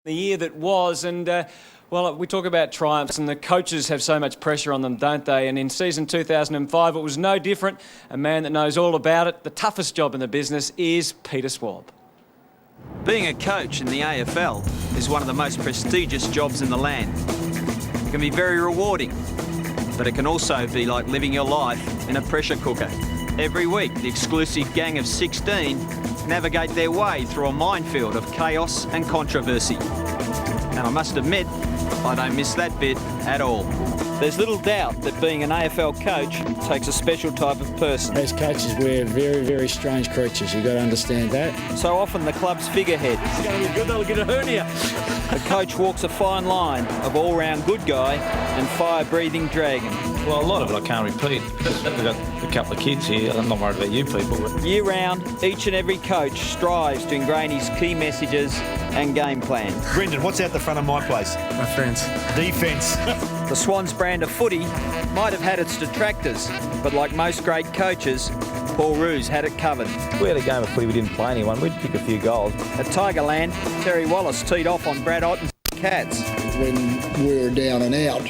The year that was, and well, we talk about triumphs and the coaches have so much pressure on them, don't they? And in season 2005 it was no different. A man that knows all about it. The toughest job in the business is Peter Swab. Being a coach in the AFL is one of the most prestigious jobs in the land. It can be very rewarding, but it can also be like living your life in a pressure cooker. Every week, the exclusive gang of 16 navigate their way through a minefield of chaos and controversy. And I must admit, I don't miss that bit at all. There's little doubt that being an AFL coach takes a special type of person. As coaches, we're very, very strange creatures. You've got to understand that. So often the club's figurehead. It's going to be good, they'll get a hernia. The coach walks a fine line of all-round good guy and fire-breathing dragon. Well, a lot of it I can't repeat. We've got a couple of kids here. I'm not worried about you people. But... Year-round, each and every coach strives to ingrain his key messages and game plan. Brendan, what's out the front of my place? Offence. Defence. The Swans brand of footy might have had its detractors, but like most great coaches, Paul Roos had it covered. We had a game of footy, we didn't play anyone. We'd pick a few goals. At Tigerland, Terry Wallace teed off on Brad Otten's Cats. When we were down and out,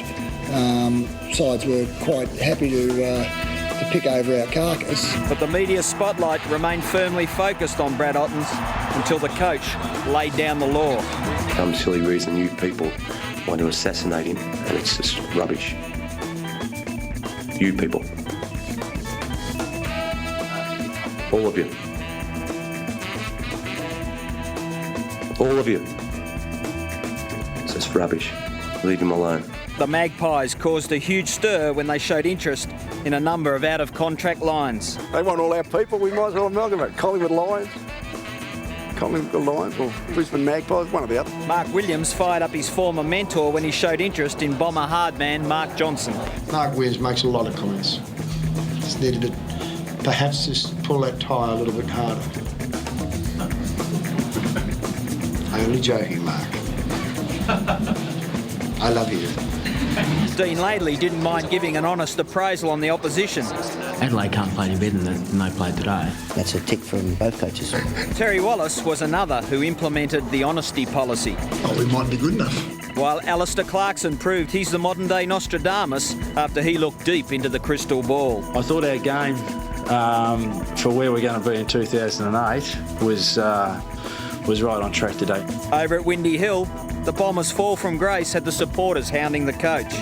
sides were quite happy to pick over our carcass. But the media spotlight remained firmly focused on Brad Otten's until the coach laid down the law. Some silly reason you people want to assassinate him, and it's just rubbish. You people. All of you. All of you. It's just rubbish. Leave him alone. The Magpies caused a huge stir when they showed interest in a number of out-of-contract lines. They want all our people, we might as well amalgamate. Collingwood Lions, or Brisbane Magpies, one or the other. Mark Williams fired up his former mentor when he showed interest in Bomber hardman Mark Johnson. Mark Williams makes a lot of comments. Just needed to perhaps just pull that tyre a little bit harder. Only joking, Mark. I love you. Dean Laidley didn't mind giving an honest appraisal on the opposition. Adelaide can't play any better than they played today. That's a tick from both coaches. Terry Wallace was another who implemented the honesty policy. Oh, we might be good enough. While Alistair Clarkson proved he's the modern-day Nostradamus after he looked deep into the crystal ball. I thought our game for where we're going to be in 2008 was right on track today. Over at Windy Hill, the Bombers' fall from grace had the supporters hounding the coach.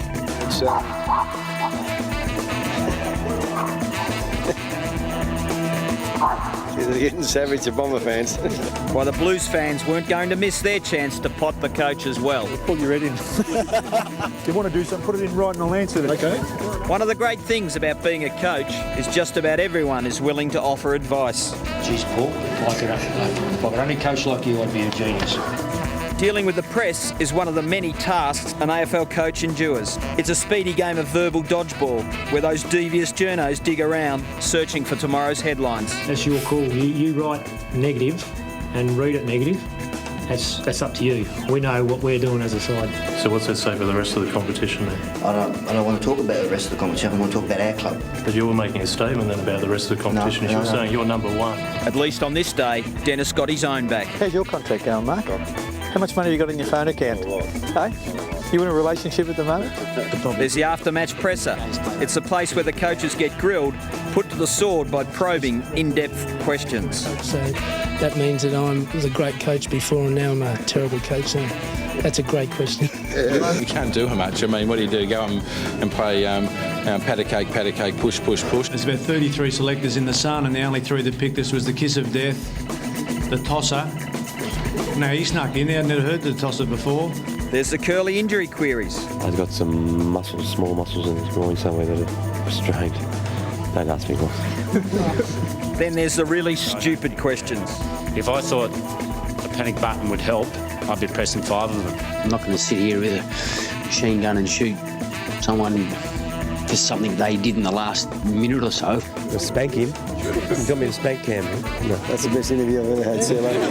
They're getting savage, the Bomber fans. While the Blues fans weren't going to miss their chance to pot the coach as well. Pull your head in. If you want to do something, put it in right and I'll answer it. Okay. One of the great things about being a coach is just about everyone is willing to offer advice. Geez, Paul, if I could only coach like you, I'd be a genius. Dealing with the press is one of the many tasks an AFL coach endures. It's a speedy game of verbal dodgeball where those devious journos dig around searching for tomorrow's headlines. That's your call. You write negative and read it negative. That's up to you. We know what we're doing as a side. So what's that say for the rest of the competition then? I don't want to talk about the rest of the competition. I want to talk about our club. But you were making a statement then about the rest of the competition. You were saying you're number one. At least on this day, Dennis got his own back. How's your contract going, Mark? How much money have you got in your phone account? Hey? You in a relationship at the moment? There's the after-match presser. It's the place where the coaches get grilled, put to the sword by probing in-depth questions. So that means that I was a great coach before and now I'm a terrible coach. So that's a great question. You can't do much. I mean, what do? Go and play pat a cake, push. There's about 33 selectors in the Sun and the only three that picked us was the Kiss of Death, the Tosser. No, he snuck in there. I'd never heard the Tosser before. There's the curly injury queries. I've got some muscles, small muscles in his groin somewhere that are strained. Don't ask me what. Then there's the really stupid questions. If I thought a panic button would help, I'd be pressing 5 of them. I'm not going to sit here with a machine gun and shoot someone for something they did in the last minute or so. Spank him. You got me to spank Cam. No, that's the best interview I've ever had. See you later.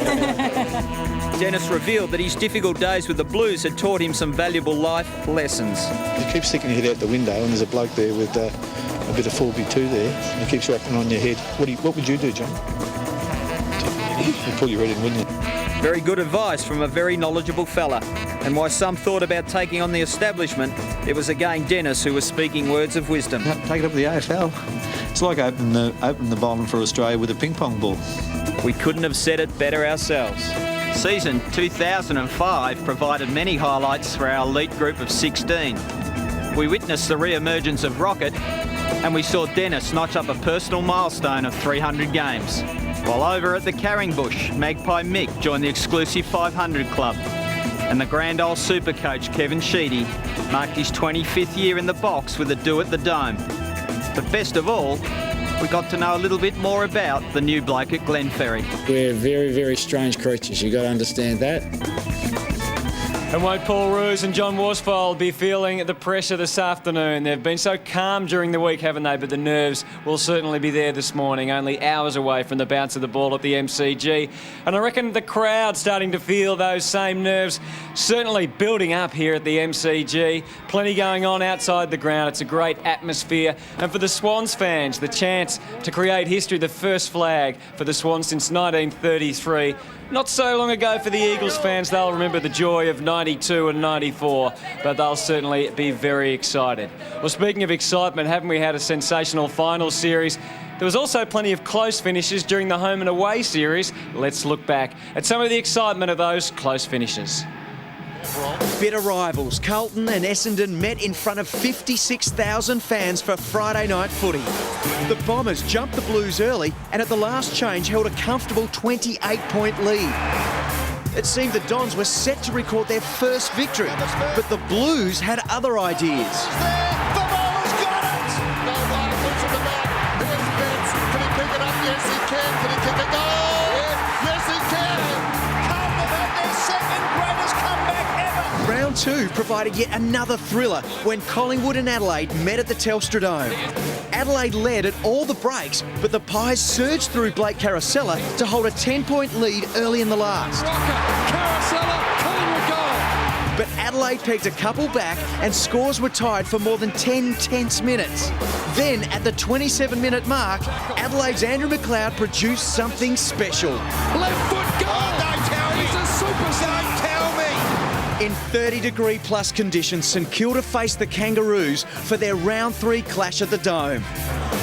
Dennis revealed that his difficult days with the Blues had taught him some valuable life lessons. You keep sticking your head out the window and there's a bloke there with a bit of 4B2 there and he keeps rapping on your head. What would you do, John? You pull your head in, wouldn't you? Very good advice from a very knowledgeable fella. And while some thought about taking on the establishment, it was again Dennis who was speaking words of wisdom. Take it up with the AFL. It's like opening the bowling for Australia with a ping pong ball. We couldn't have said it better ourselves. Season 2005 provided many highlights for our elite group of 16. We witnessed the re-emergence of Rocket, and we saw Dennis notch up a personal milestone of 300 games. While over at the Carringbush, Magpie Mick joined the exclusive 500 club, and the grand old super coach Kevin Sheedy marked his 25th year in the box with a do at the Dome. But best of all, we got to know a little bit more about the new bloke at Glenferrie. We're very, very strange creatures. You've got to understand that. And won't Paul Roos and John Worsfold be feeling the pressure this afternoon? They've been so calm during the week, haven't they? But the nerves will certainly be there this morning, only hours away from the bounce of the ball at the MCG. And I reckon the crowd starting to feel those same nerves, certainly building up here at the MCG. Plenty going on outside the ground. It's a great atmosphere. And for the Swans fans, the chance to create history, the first flag for the Swans since 1933. Not so long ago for the Eagles fans, they'll remember the joy of 92 and 94, but they'll certainly be very excited. Well, speaking of excitement, haven't we had a sensational final series? There was also plenty of close finishes during the home and away series. Let's look back at some of the excitement of those close finishes. Bitter rivals, Carlton and Essendon met in front of 56,000 fans for Friday night footy. The Bombers jumped the Blues early and at the last change held a comfortable 28-point lead. It seemed the Dons were set to record their first victory, but the Blues had other ideas. Round two provided yet another thriller when Collingwood and Adelaide met at the Telstra Dome. Adelaide led at all the breaks, but the Pies surged through Blake Caracella to hold a 10-point lead early in the last. But Adelaide pegged a couple back and scores were tied for more than 10 tense minutes. Then, at the 27-minute mark, Adelaide's Andrew McLeod produced something special. Left foot goal! Oh, don't tell me! He's a superstar! Don't tell me! In 30-degree plus conditions, St Kilda faced the Kangaroos for their round three clash at the Dome.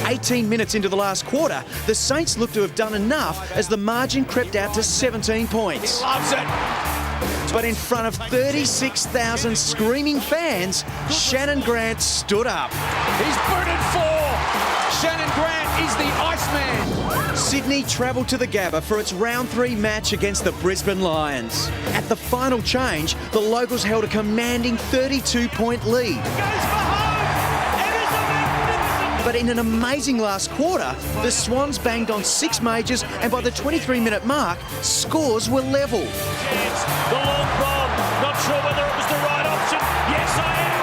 18 minutes into the last quarter, the Saints looked to have done enough as the margin crept out to 17 points. He loves it! But in front of 36,000 screaming fans, Shannon Grant stood up. He's booted for! Shannon Grant is the Iceman! Sydney travelled to the Gabba for its round three match against the Brisbane Lions. At the final change, the locals held a commanding 32-point lead. But in an amazing last quarter, the Swans banged on 6 majors and by the 23-minute mark, scores were level. The long bomb, not sure whether it was the right option. Yes, I am.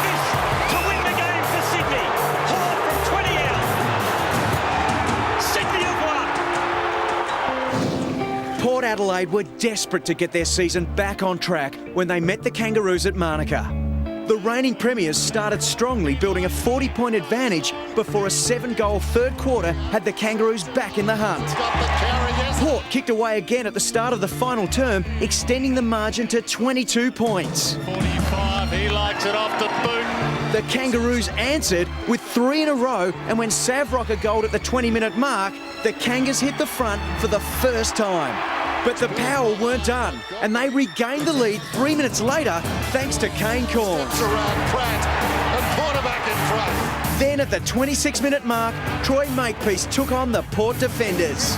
This to win the game for Sydney. Hall from 20 out. Sydney have won. Port Adelaide were desperate to get their season back on track when they met the Kangaroos at Manuka. The reigning premiers started strongly, building a 40-point advantage before a 7-goal third quarter had the Kangaroos back in the hunt. Port kicked away again at the start of the final term, extending the margin to 22 points. 45, he likes it off the boot. The Kangaroos answered with 3 in a row, and when Sav Rocker goaled at the 20-minute mark, the Kangas hit the front for the first time. But the Power weren't done, and they regained the lead 3 minutes later thanks to Kane Corn. Then at the 26-minute mark, Troy Makepeace took on the Port defenders.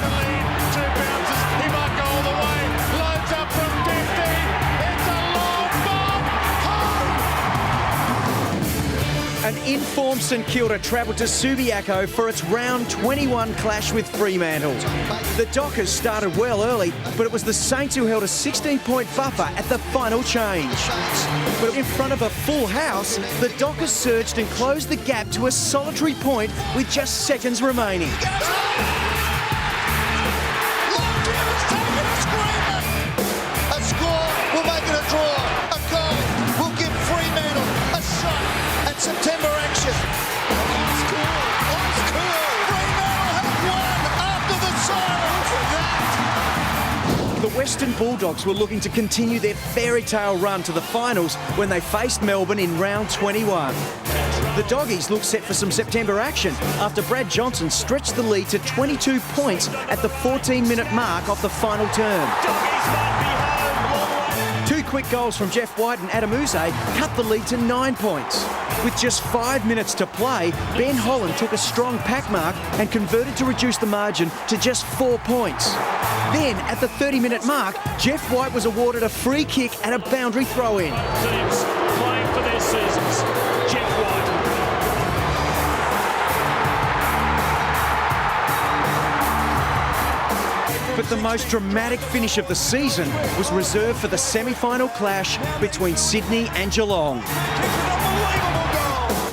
An informed St Kilda travelled to Subiaco for its round 21 clash with Fremantle. The Dockers started well early, but it was the Saints who held a 16-point buffer at the final change. But in front of a full house, the Dockers surged and closed the gap to a solitary point with just seconds remaining. A score will make it a draw. A goal will give Fremantle a shot at September action. That's cool. Fremantle have won after the silence. Western Bulldogs were looking to continue their fairy tale run to the finals when they faced Melbourne in round 21. The Doggies looked set for some September action after Brad Johnson stretched the lead to 22 points at the 14-minute mark of the final term. Two quick goals from Jeff White and Adam Uze cut the lead to 9 points. With just 5 minutes to play, Ben Holland took a strong pack mark and converted to reduce the margin to just 4 points. Then, at the 30-minute mark, Jeff White was awarded a free kick and a boundary throw-in. Teams playing for their seasons. Jeff White. But the most dramatic finish of the season was reserved for the semi-final clash between Sydney and Geelong.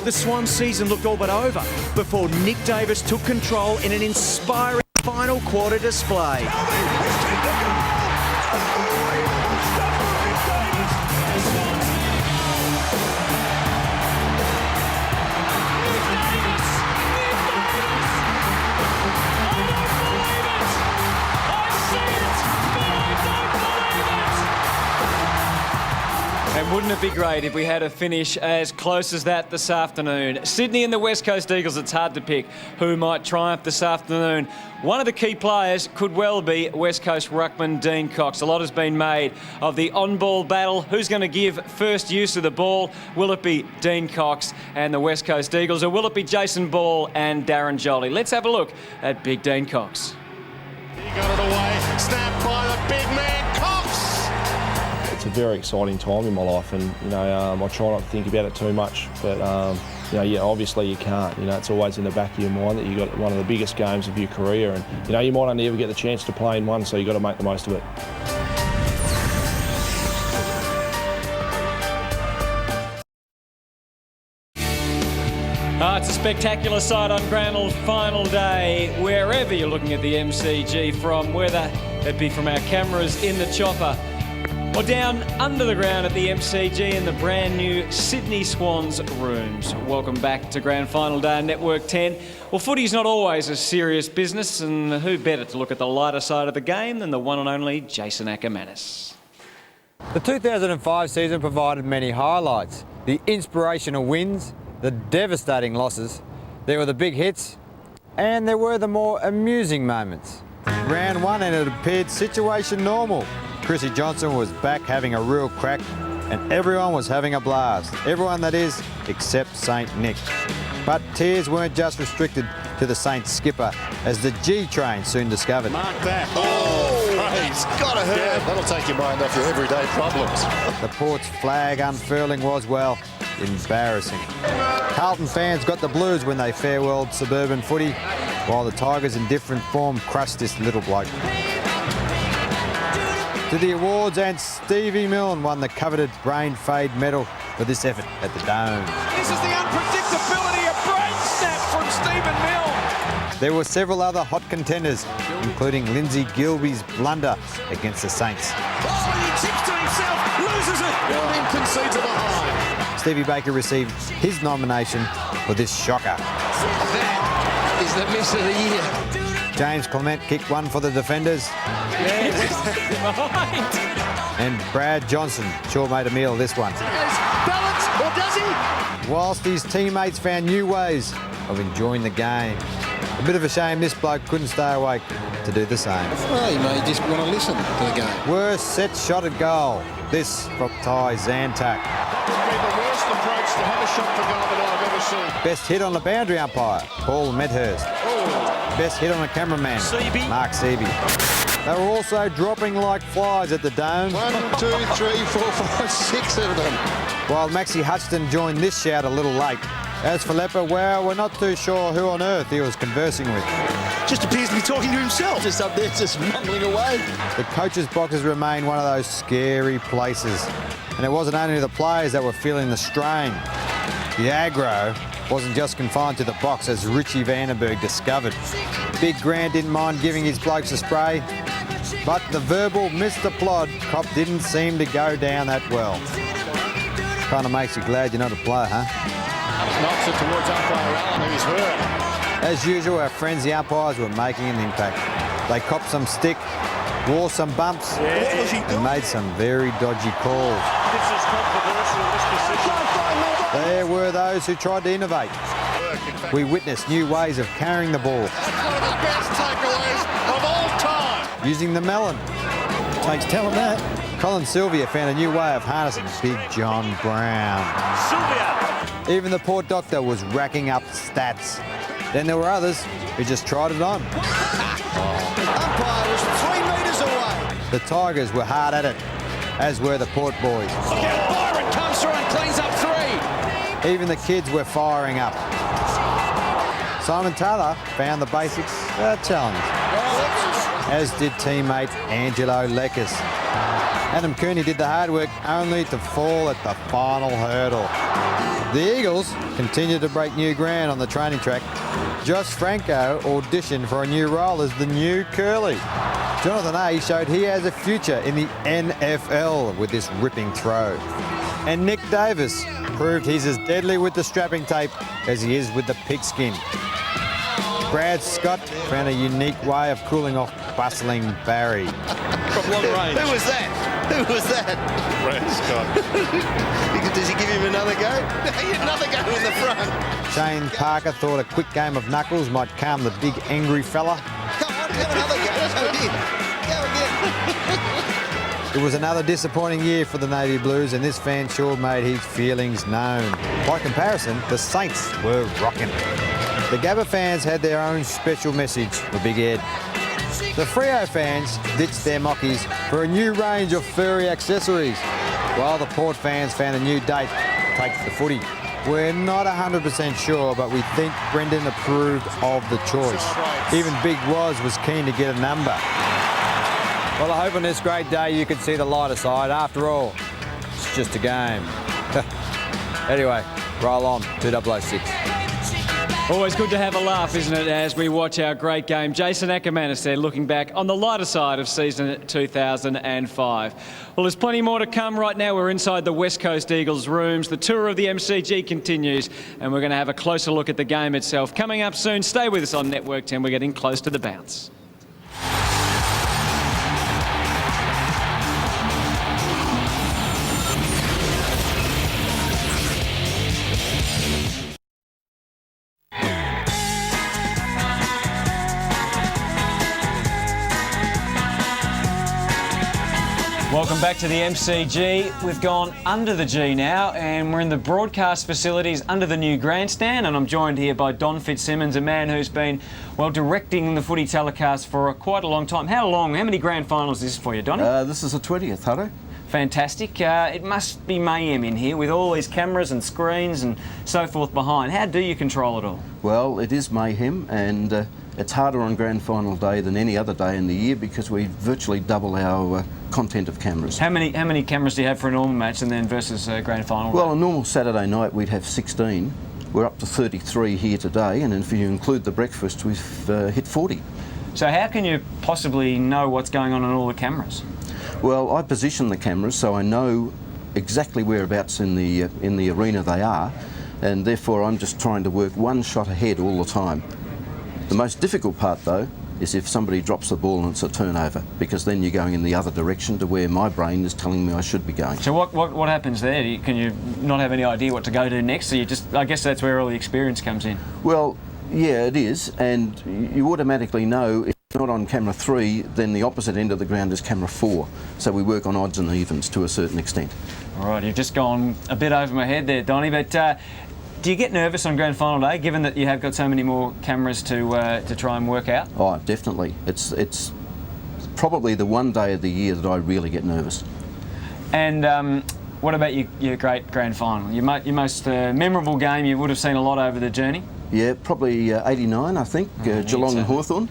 The Swans' season looked all but over before Nick Davis took control in an inspiring final quarter display. And wouldn't it be great if we had a finish as close as that this afternoon? Sydney and the West Coast Eagles, it's hard to pick who might triumph this afternoon. One of the key players could well be West Coast ruckman Dean Cox. A lot has been made of the on-ball battle. Who's going to give first use of the ball? Will it be Dean Cox and the West Coast Eagles, or will it be Jason Ball and Darren Jolly? Let's have a look at Big Dean Cox. He got it away, snapped by the big man Cox. It's a very exciting time in my life, and I try not to think about it too much. But obviously you can't. It's always in the back of your mind that you got one of the biggest games of your career, and you might only ever get the chance to play in one, so you got to make the most of it. It's a spectacular sight on Grand Final day, wherever you're looking at the MCG from, whether it be from our cameras in the chopper or down under the ground at the MCG in the brand new Sydney Swans rooms. Welcome back to Grand Final Day on Network 10. Well, footy's not always a serious business, and who better to look at the lighter side of the game than the one and only Jason Ackermanis. The 2005 season provided many highlights. The inspirational wins, the devastating losses, there were the big hits, and there were the more amusing moments. Round one, and it appeared situation normal. Chrissy Johnson was back having a real crack, and everyone was having a blast. Everyone, that is, except St Nick. But tears weren't just restricted to the Saints skipper, as the G train soon discovered. Mark that. Oh, it's gotta hurt. Yeah, that'll take your mind off your everyday problems. The Port's flag unfurling was, well, embarrassing. Carlton fans got the blues when they farewelled suburban footy, while the Tigers in different form crushed this little bloke. To the awards, and Stevie Milne won the coveted Brain Fade medal for this effort at the Dome. This is the unpredictability of brain snap from Stephen Milne. There were several other hot contenders, including Lindsay Gilby's blunder against the Saints. Oh, he tips to himself, loses it, and concedes a behind. Stevie Baker received his nomination for this shocker. That is the miss of the year. James Clement kicked one for the defenders. And Brad Johnson sure made a meal of this one. Balance, or does he? Whilst his teammates found new ways of enjoying the game. A bit of a shame this bloke couldn't stay awake to do the same. Well, you may just want to listen to the game. Worst set shot at goal. This from Ty Zantac. That would be the worst approach to have a shot for goal that I've ever seen. Best hit on the boundary umpire, Paul Medhurst. Best hit on a cameraman, Mark Seavey. They were also dropping like flies at the Dome. 1, 2, 3, 4, 5, 6 of them. While Maxie Hutchton joined this shout a little late. As for Lepper, well, we're not too sure who on earth he was conversing with. Just appears to be talking to himself, just up there, just mumbling away. The coaches' boxes remain one of those scary places. And it wasn't only the players that were feeling the strain. The aggro wasn't just confined to the box, as Richie Vandenberg discovered. Big Grant didn't mind giving his blokes a spray, but the verbal Mr. Plod cop didn't seem to go down that well. Kind of makes you glad you're not a player, huh? Knocks it towards umpire Allen, who's hurt. As usual, our friends the umpires were making an impact. They copped some stick, wore some bumps, and made some very dodgy calls. This is controversial, this decision. There were those who tried to innovate. We witnessed new ways of carrying the ball. That's one of the best takeaways of all time. Using the melon. Takes talent, that. Colin Sylvia found a new way of harnessing Big John Brown. Sylvia! Even the poor doctor was racking up stats. Then there were others who just tried it on. Umpire was 3 metres away. The Tigers were hard at it, as were the Port boys. Look out, Byron comes through and cleans up 3. Even the kids were firing up. Simon Taylor found the basics a challenge, as did teammate Angelo Lekas. Adam Cooney did the hard work only to fall at the final hurdle. The Eagles continued to break new ground on the training track. Josh Franco auditioned for a new role as the new Curly. Jonathan A showed he has a future in the NFL with this ripping throw. And Nick Davis proved he's as deadly with the strapping tape as he is with the pigskin. Brad Scott found a unique way of cooling off bustling Barry. From long range. Who was that? Who was that? Brad Scott. Does he give him another go? Another go in the front. Shane Parker thought a quick game of knuckles might calm the big angry fella. Come on, have another go. That's what he did. Go again. It was another disappointing year for the Navy Blues, and this fan sure made his feelings known. By comparison, the Saints were rocking. The Gabba fans had their own special message for Big Ed. The Freo fans ditched their mockies for a new range of furry accessories, while the Port fans found a new date to take to the footy. We're not 100% sure, but we think Brendan approved of the choice. Even Big Woz was keen to get a number. Well, I hope on this great day you can see the lighter side. After all, it's just a game. Anyway, roll on, 2006. Always good to have a laugh, isn't it, as we watch our great game. Jason Ackermanis there looking back on the lighter side of season 2005. Well, there's plenty more to come. Right now we're inside the West Coast Eagles rooms. The tour of the MCG continues, and we're going to have a closer look at the game itself. Coming up soon, stay with us on Network 10. We're getting close to the bounce. Welcome back to the MCG. We've gone under the G now, and we're in the broadcast facilities under the new grandstand, and I'm joined here by Don Fitzsimmons, a man who's been, well, directing the footy telecast for quite a long time. How long? How many grand finals is this for you, Donny? This is the 20th, Hutto. Fantastic. It must be mayhem in here with all these cameras and screens and so forth behind. How do you control it all? Well, it is mayhem, and it's harder on grand final day than any other day in the year because we virtually double our content of cameras. How many cameras do you have for a normal match and then versus grand final? Well, a normal Saturday night we'd have 16. We're up to 33 here today, and if you include the breakfast, we've hit 40. So how can you possibly know what's going on all the cameras? Well, I position the cameras so I know exactly whereabouts in the arena they are, and therefore I'm just trying to work one shot ahead all the time. The most difficult part, though, is if somebody drops the ball and it's a turnover, because then you're going in the other direction to where my brain is telling me I should be going. So what happens there? Can you not have any idea what to go to next? So you just, I guess that's where all the experience comes in. Well, yeah, it is, and you automatically know if it's not on camera 3, then the opposite end of the ground is camera 4. So we work on odds and evens to a certain extent. All right, you've just gone a bit over my head there, Donny, but do you get nervous on grand final day, given that you have got so many more cameras to try and work out? Oh, definitely. It's probably the one day of the year that I really get nervous. And what about your great grand final? Your most memorable game you would have seen a lot over the journey? Yeah, probably 89, I think, Geelong and Hawthorn.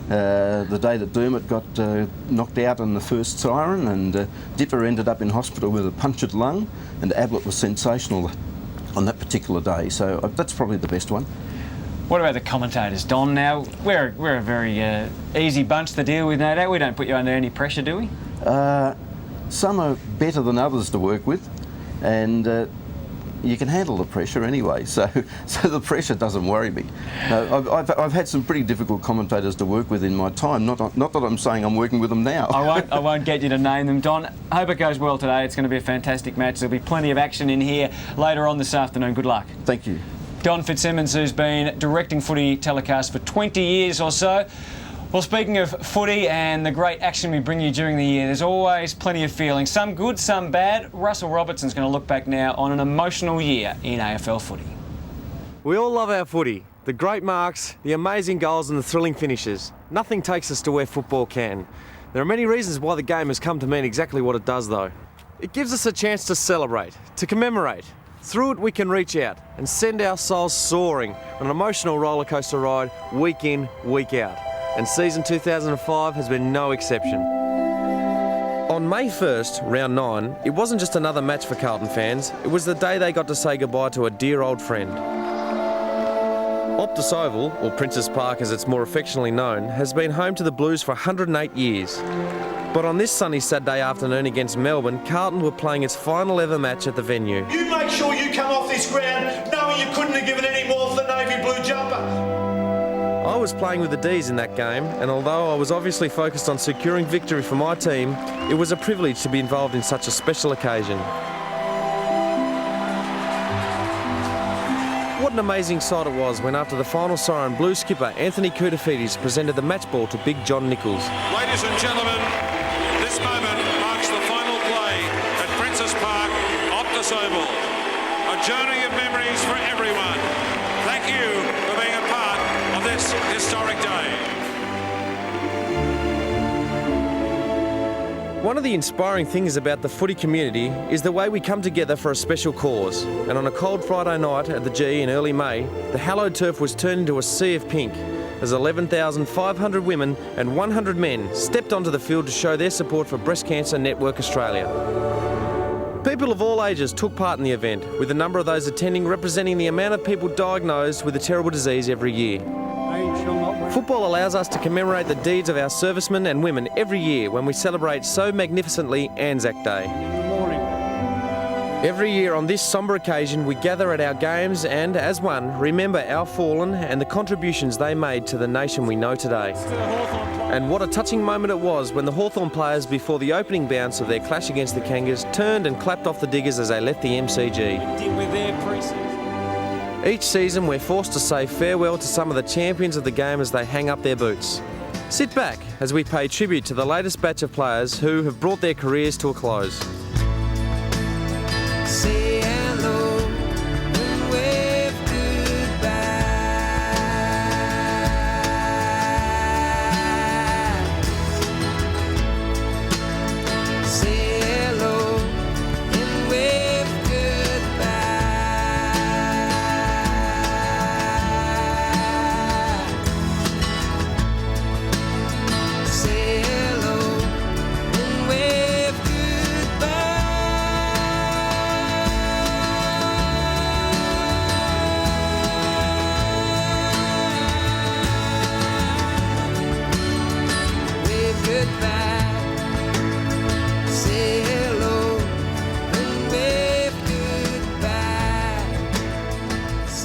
The day that Dermott got knocked out in the first siren, and Dipper ended up in hospital with a punctured lung, and Ablett was sensational on that particular day, so that's probably the best one. What about the commentators, Don? Now, we're a very easy bunch to deal with, no doubt. We don't put you under any pressure, do we? Some are better than others to work with, and you can handle the pressure anyway, so the pressure doesn't worry me. I've had some pretty difficult commentators to work with in my time, not that I'm saying I'm working with them now. I won't get you to name them, Don. Hope it goes well today. It's going to be a fantastic match. There'll be plenty of action in here later on this afternoon. Good luck. Thank you. Don Fitzsimmons, who's been directing footy telecasts for 20 years or so. Well, speaking of footy and the great action we bring you during the year, there's always plenty of feelings, some good, some bad. Russell Robertson's going to look back now on an emotional year in AFL footy. We all love our footy. The great marks, the amazing goals and the thrilling finishes. Nothing takes us to where football can. There are many reasons why the game has come to mean exactly what it does, though. It gives us a chance to celebrate, to commemorate. Through it we can reach out and send our souls soaring on an emotional rollercoaster ride week in, week out. And season 2005 has been no exception. On May 1st, round 9, it wasn't just another match for Carlton fans, it was the day they got to say goodbye to a dear old friend. Optus Oval, or Princes Park as it's more affectionately known, has been home to the Blues for 108 years. But on this sunny Saturday afternoon against Melbourne, Carlton were playing its final ever match at the venue. You make sure you come off this ground knowing you couldn't have given any more for the navy blue jumper. I was playing with the D's in that game, and although I was obviously focused on securing victory for my team, it was a privilege to be involved in such a special occasion. What an amazing sight it was when after the final siren, Blue skipper Anthony Koutafidis presented the match ball to Big John Nichols. Ladies and gentlemen, this moment marks the final play at Princes Park, Optus Oval. A journey of memories for everyone. Thank you for being a part of this historic day. One of the inspiring things about the footy community is the way we come together for a special cause. And on a cold Friday night at the G in early May, the hallowed turf was turned into a sea of pink as 11,500 women and 100 men stepped onto the field to show their support for Breast Cancer Network Australia. People of all ages took part in the event, with a number of those attending representing the amount of people diagnosed with the terrible disease every year. Football allows us to commemorate the deeds of our servicemen and women every year when we celebrate so magnificently Anzac Day. Every year on this sombre occasion we gather at our games and, as one, remember our fallen and the contributions they made to the nation we know today. And what a touching moment it was when the Hawthorn players, before the opening bounce of their clash against the Kangas, turned and clapped off the Diggers as they left the MCG. Each season we're forced to say farewell to some of the champions of the game as they hang up their boots. Sit back as we pay tribute to the latest batch of players who have brought their careers to a close. Say hello and wave goodbye. Say hello and wave goodbye. Say hello and wave goodbye. Wave goodbye. Say hello and wave goodbye.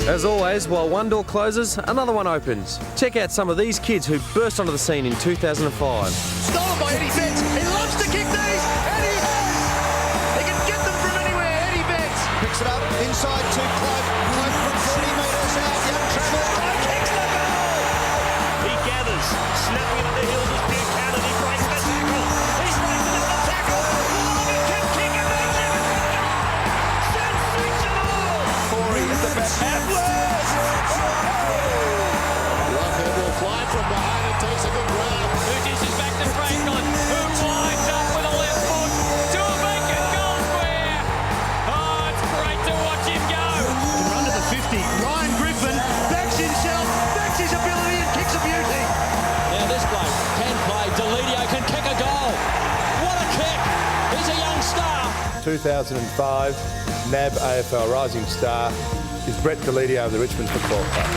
As always, while one door closes, another one opens. Check out some of these kids who burst onto the scene in 2005. Stolen by Eddie Betts. He loves to kick these, and he has. He can get them from anywhere. Eddie Betts picks it up inside to Cloak. Cloak from 40 metres out. Young Trevor. Cloak kicks the goal. He gathers, snapping on the heels of Buchanan. He breaks the tackle. He's breaking the tackle. He can kick it. Sensational. Corey at the back. Atlas. Roughead will fly from behind and takes a good grab. Who dishes back to Franklin, who winds up with a left foot to a vacant goal square. Oh, it's great to watch him go. Run to the 50. Ryan Griffin backs himself, backs his ability and kicks a beauty. Now this bloke can play. Deledio can kick a goal. What a kick. He's a young star. 2005 NAB AFL Rising Star is Brett Deledio of the Richmond Football Club.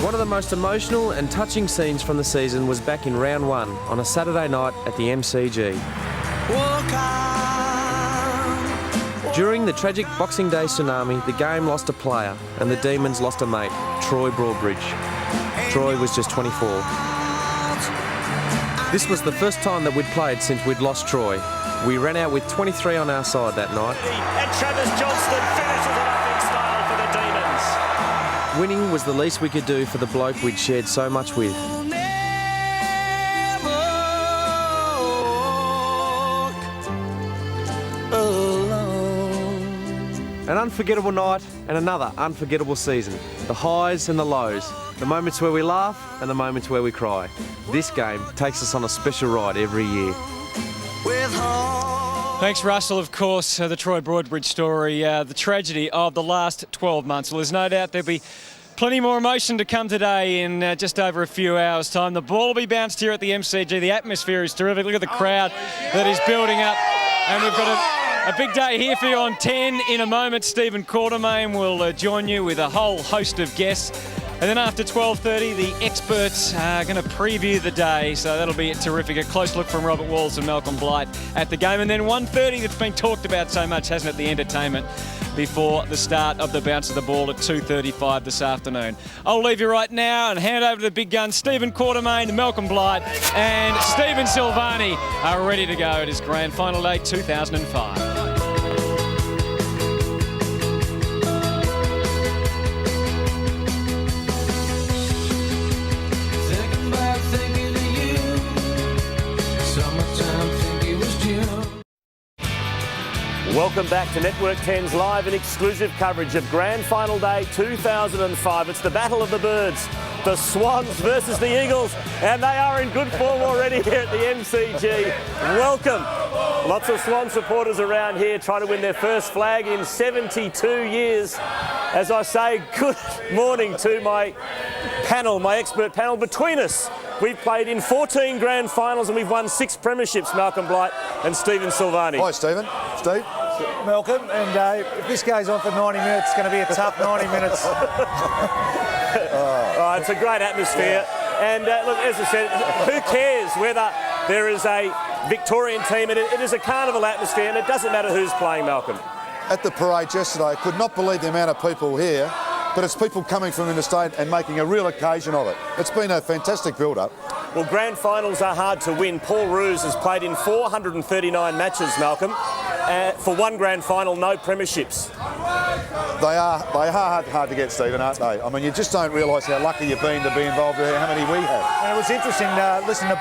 One of the most emotional and touching scenes from the season was back in round 1 on a Saturday night at the MCG. During the tragic Boxing Day tsunami, the game lost a player and the Demons lost a mate, Troy Broadbridge. Troy was just 24. This was the first time that we'd played since we'd lost Troy. We ran out with 23 on our side that night. And Travis Johnston finishes it up in style for the Demons. Winning was the least we could do for the bloke we'd shared so much with. An unforgettable night and another unforgettable season. The highs and the lows, the moments where we laugh and the moments where we cry. This game takes us on a special ride every year. Thanks, Russell. Of course, the Troy Broadbridge story, the tragedy of the last 12 months. Well, there's no doubt there'll be plenty more emotion to come today in just over a few hours' time. The ball will be bounced here at the MCG. The atmosphere is terrific. Look at the crowd that is building up. And we've got a big day here for you on 10. In a moment, Stephen Quartermain will join you with a whole host of guests. And then after 12:30, the experts are going to preview the day. So that'll be terrific. A close look from Robert Walls and Malcolm Blight at the game. And then 1:30, that's been talked about so much, hasn't it, the entertainment before the start of the bounce of the ball at 2:35 this afternoon. I'll leave you right now and hand over to the big guns. Stephen Quartermain, Malcolm Blight and Stephen Silvani are ready to go. It is Grand Final Day 2005. Welcome back to Network 10's live and exclusive coverage of Grand Final Day 2005. It's the Battle of the Birds, the Swans versus the Eagles, and they are in good form already here at the MCG. Welcome. Lots of Swan supporters around here trying to win their first flag in 72 years. As I say, good morning to my panel, my expert panel. Between us, we've played in 14 grand finals and we've won 6 premierships, Malcolm Blight and Stephen Silvani. Hi, Stephen. Steve. Malcolm, and if this goes on for 90 minutes, it's going to be a tough 90 minutes. It's a great atmosphere. And look, as I said, who cares whether there is a Victorian team? It is a carnival atmosphere, and it doesn't matter who's playing, Malcolm. At the parade yesterday, I could not believe the amount of people here, but it's people coming from interstate and making a real occasion of it. It's been a fantastic build-up. Well, grand finals are hard to win. Paul Roos has played in 439 matches, Malcolm. For one grand final, no premierships. They are hard to get, Stephen, aren't they? I mean, you just don't realise how lucky you've been to be involved with how many we have. And it was interesting listening to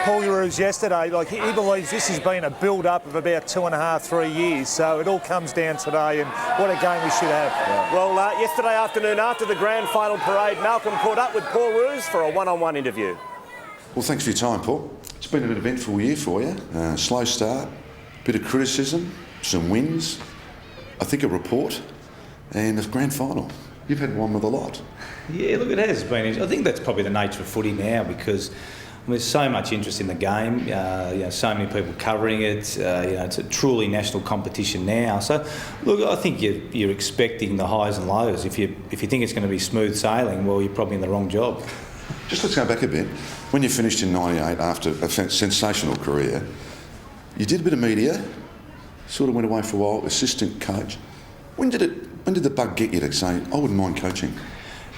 Paul Roos yesterday. Like he believes this has been a build-up of about 2.5, 3 years. So it all comes down today, and what a game we should have. Yeah. Well, yesterday afternoon after the grand final parade, Malcolm caught up with Paul Roos for a one-on-one interview. Well, thanks for your time, Paul. It's been an eventful year for you. Slow start, bit of criticism, some wins, I think a report, and a grand final. You've had one with a lot. Yeah, look, it has been. I think that's probably the nature of footy now because there's so much interest in the game. So many people covering it. It's a truly national competition now. So, look, I think you're expecting the highs and lows. If you think it's going to be smooth sailing, well, you're probably in the wrong job. Just let's go back a bit. When you finished in '98 after a sensational career, you did a bit of media, sort of went away for a while, assistant coach. When did the bug get you to say, I wouldn't mind coaching?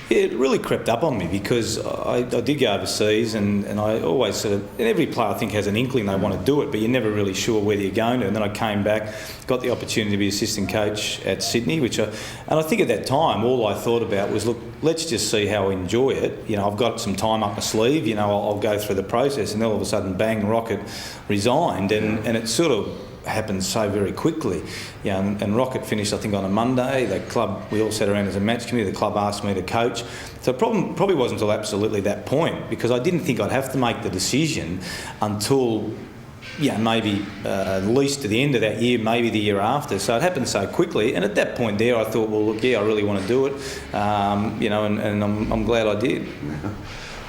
It really crept up on me because I did go overseas and I always sort of, and every player I think has an inkling they want to do it, but you're never really sure whether you're going to. And then I came back, got the opportunity to be assistant coach at Sydney, and I think at that time all I thought about was, look, let's just see how I enjoy it. I've got some time up my sleeve, I'll go through the process, and then all of a sudden, bang, Rocket resigned, and it sort of happened so very quickly. And Rocket finished, I think, on a Monday. The club, we all sat around as a match committee. The club asked me to coach. So it probably wasn't until absolutely that point, because I didn't think I'd have to make the decision until, maybe at least to the end of that year, maybe the year after. So it happened so quickly. And at that point there, I thought, well, look, I really want to do it. And I'm glad I did.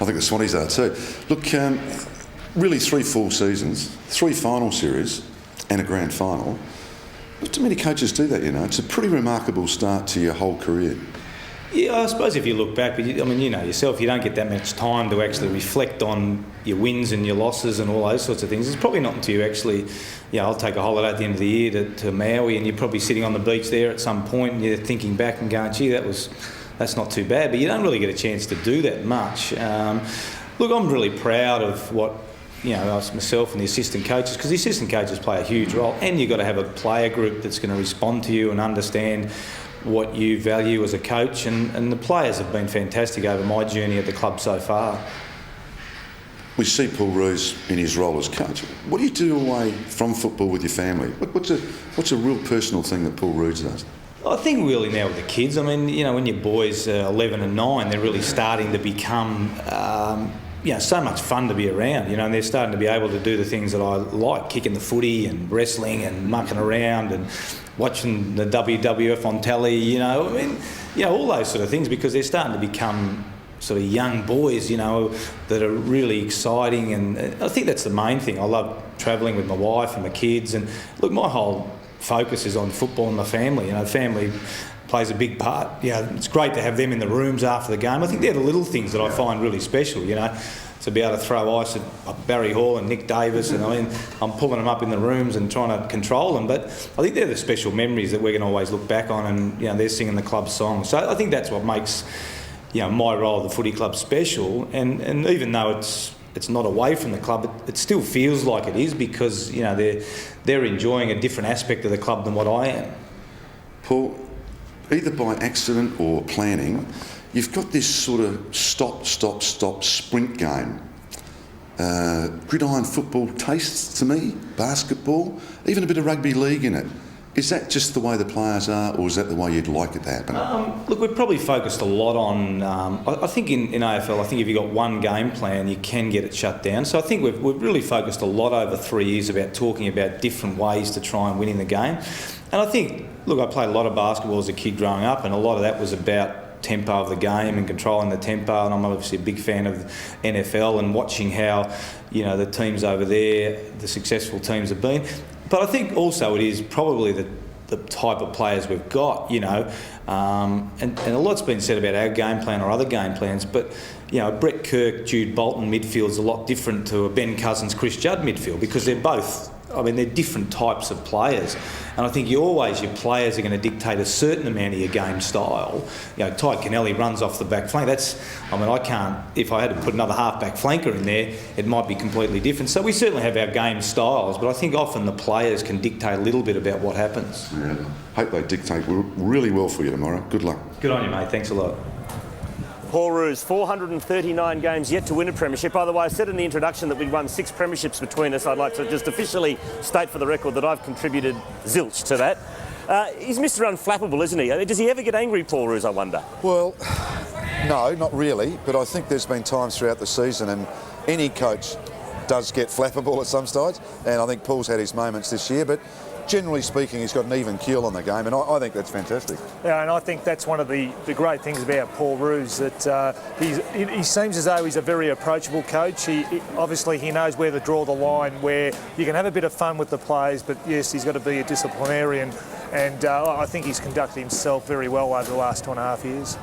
I think the Swannies are too. Look, really 3 full seasons, 3 final series, and a grand final. Not too many coaches do that, It's a pretty remarkable start to your whole career. Yeah, I suppose if you look back, but I mean, you know yourself, you don't get that much time to actually reflect on your wins and your losses and all those sorts of things. It's probably not until you actually, I'll take a holiday at the end of the year to Maui, and you're probably sitting on the beach there at some point and you're thinking back and going, gee, that's not too bad. But you don't really get a chance to do that much. Look, I'm really proud of what, myself and the assistant coaches, because the assistant coaches play a huge role, and you've got to have a player group that's going to respond to you and understand what you value as a coach, and the players have been fantastic over my journey at the club so far. We see Paul Roos in his role as coach. What do you do away from football with your family? What's a real personal thing that Paul Roos does? I think really now with the kids, I mean, when your boys are 11 and 9, they're really starting to become so much fun to be around, and they're starting to be able to do the things that I like, kicking the footy and wrestling and mucking around and watching the WWF on telly, all those sort of things, because they're starting to become sort of young boys, that are really exciting, and I think that's the main thing. I love travelling with my wife and my kids, and look, my whole focus is on football and my family. Family plays a big part. It's great to have them in the rooms after the game. I think they're the little things that I find really special, to be able to throw ice at Barry Hall and Nick Davis, and I'm pulling them up in the rooms and trying to control them. But I think they're the special memories that we're going to always look back on, and they're singing the club song. So I think that's what makes my role at the footy club special. And even though it's not away from the club, it still feels like it is, because they're enjoying a different aspect of the club than what I am. Paul, either by accident or planning, you've got this sort of stop sprint game. Gridiron football tastes to me, basketball, even a bit of rugby league in it. Is that just the way the players are, or is that the way you'd like it to happen? Look, we've probably focused a lot on... I think in AFL, I think if you've got one game plan, you can get it shut down. So I think we've really focused a lot over 3 years about talking about different ways to try and win in the game. And I think, look, I played a lot of basketball as a kid growing up, and a lot of that was about tempo of the game and controlling the tempo, and I'm obviously a big fan of NFL and watching how, the teams over there, the successful teams have been. But I think also it is probably the type of players we've got, and a lot's been said about our game plan or other game plans, but, Brett Kirk, Jude Bolton midfield's a lot different to a Ben Cousins, Chris Judd midfield, because they're both, they're different types of players. And I think your players are going to dictate a certain amount of your game style. Ty Kennelly runs off the back flank. I can't, if I had to put another half-back flanker in there, it might be completely different. So we certainly have our game styles, but I think often the players can dictate a little bit about what happens. Yeah. Hope they dictate really well for you tomorrow. Good luck. Good on you, mate. Thanks a lot. Paul Roos, 439 games yet to win a premiership. By the way, I said in the introduction that we'd won 6 premierships between us. I'd like to just officially state for the record that I've contributed zilch to that. He's Mr. Unflappable, isn't he? Does he ever get angry, Paul Roos, I wonder? Well, no, not really. But I think there's been times throughout the season, and any coach does get flappable at some stage. And I think Paul's had his moments this year, but generally speaking, he's got an even keel on the game, and I think that's fantastic. Yeah, and I think that's one of the great things about Paul Roos, that he seems as though he's a very approachable coach. Obviously he knows where to draw the line, where you can have a bit of fun with the players, but yes, he's got to be a disciplinarian, and I think he's conducted himself very well over the last 2.5 years.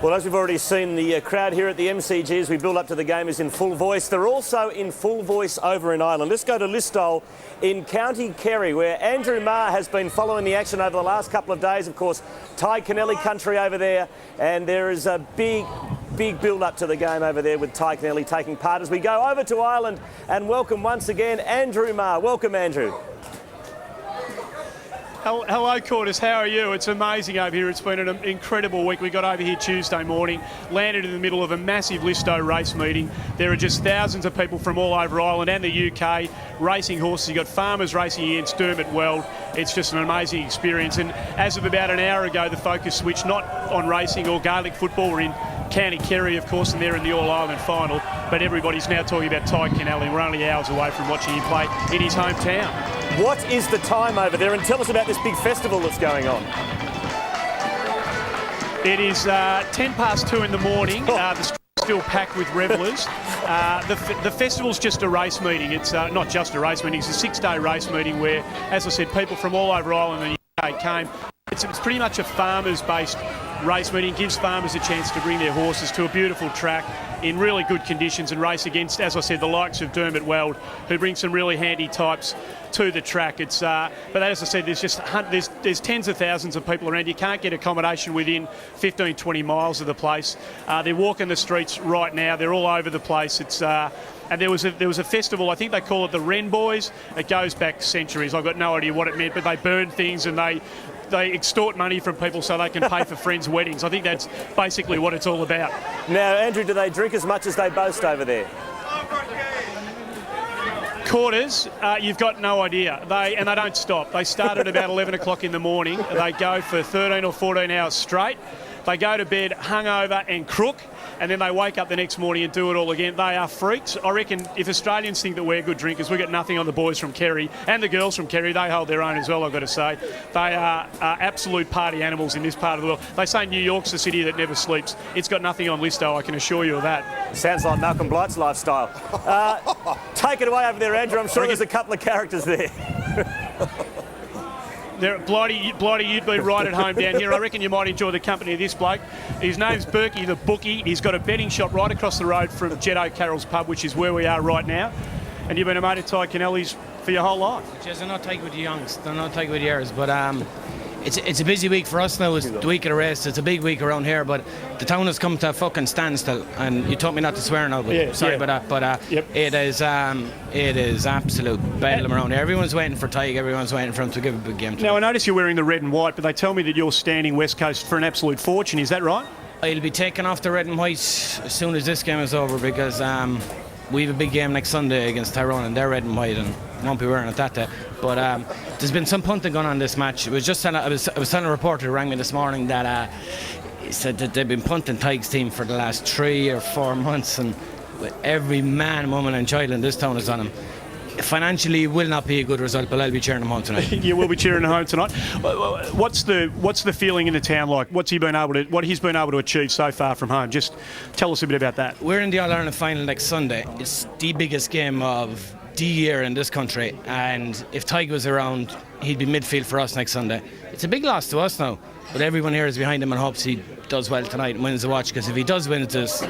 Well, as we've already seen, the crowd here at the MCG as we build up to the game is in full voice. They're also in full voice over in Ireland. Let's go to Listowel in County Kerry, where Andrew Marr has been following the action over the last couple of days. Of course, Ty Kennelly country over there, and there is a big build-up to the game over there with Ty Kennelly taking part as we go over to Ireland and welcome once again Andrew Marr. Welcome, Andrew. Hello, Quarters. How are you? It's amazing over here. It's been an incredible week. We got over here Tuesday morning, landed in the middle of a massive Listo race meeting. There are just thousands of people from all over Ireland and the UK racing horses. You've got farmers racing against Dermot Weld. It's just an amazing experience. And as of about an hour ago, the focus switched not on racing or Gaelic football. We're in County Kerry, of course, and they're in the All-Ireland final. But everybody's now talking about Ty Kennelly. We're only hours away from watching him play in his hometown. What is the time over there? And tell us about this big festival that's going on. It is 2:10 in the morning. The street's still packed with revellers. The festival's just a race meeting. It's not just a race meeting. It's a 6-day race meeting where, as I said, people from all over Ireland and the UK came. It's pretty much a farmers-based race meeting, gives farmers a chance to bring their horses to a beautiful track in really good conditions and race against, as I said, the likes of Dermot Weld, who brings some really handy types to the track. It's but as I said, there's tens of thousands of people around. You can't get accommodation within 15, 20 miles of the place. They're walking the streets right now. They're all over the place. It's and there was a festival. I think they call it the Wren Boys. It goes back centuries. I've got no idea what it meant, but they burn things and they extort money from people so they can pay for friends' weddings. I think that's basically what it's all about. Now, Andrew, do they drink as much as they boast over there? Quarters, you've got no idea. They don't stop. They start at about 11 o'clock in the morning. They go for 13 or 14 hours straight. They go to bed hungover and crook, and then they wake up the next morning and do it all again. They are freaks. I reckon if Australians think that we're good drinkers, we've got nothing on the boys from Kerry and the girls from Kerry. They hold their own as well, I've got to say. They are absolute party animals in this part of the world. They say New York's the city that never sleeps. It's got nothing on Listo, I can assure you of that. Sounds like Malcolm Blight's lifestyle. Take it away over there, Andrew. I'm sure there's a couple of characters there. Blighty, you'd be right at home down here. I reckon you might enjoy the company of this bloke. His name's Berkey the Bookie. He's got a betting shop right across the road from Jet O'Carroll's pub, which is where we are right now. And you've been a mate of Ty Kennelly's for your whole life. Just not take with the youngs, they're not take with the heirs, but it's a busy week for us now. It's the week of the race. It's a big week around here, but the town has come to a fucking standstill. And you taught me not to swear now, but sorry about that. But it is absolute bedlam around here. Everyone's waiting for Tig. Everyone's waiting for him to give a big game. Now I notice you're wearing the red and white, but they tell me that you're standing West Coast for an absolute fortune. Is that right? I'll be taking off the red and white as soon as this game is over because we have a big game next Sunday against Tyrone, and they're red and white, and won't be wearing it that day. But there's been some punting going on this match. I was telling a reporter who rang me this morning that he said that they've been punting Tig's team for the last 3 or 4 months, and with every man, woman and child in this town is on him. Financially, it will not be a good result, but I'll be cheering them home tonight. You will be cheering them home tonight. What's the feeling in the town like? What he's been able to achieve so far from home? Just tell us a bit about that. We're in the All-Ireland final next Sunday. It's the biggest game of the year in this country, and if Tig was around, he'd be midfield for us next Sunday. It's a big loss to us now, but everyone here is behind him and hopes he does well tonight and wins the watch, because if he does win this,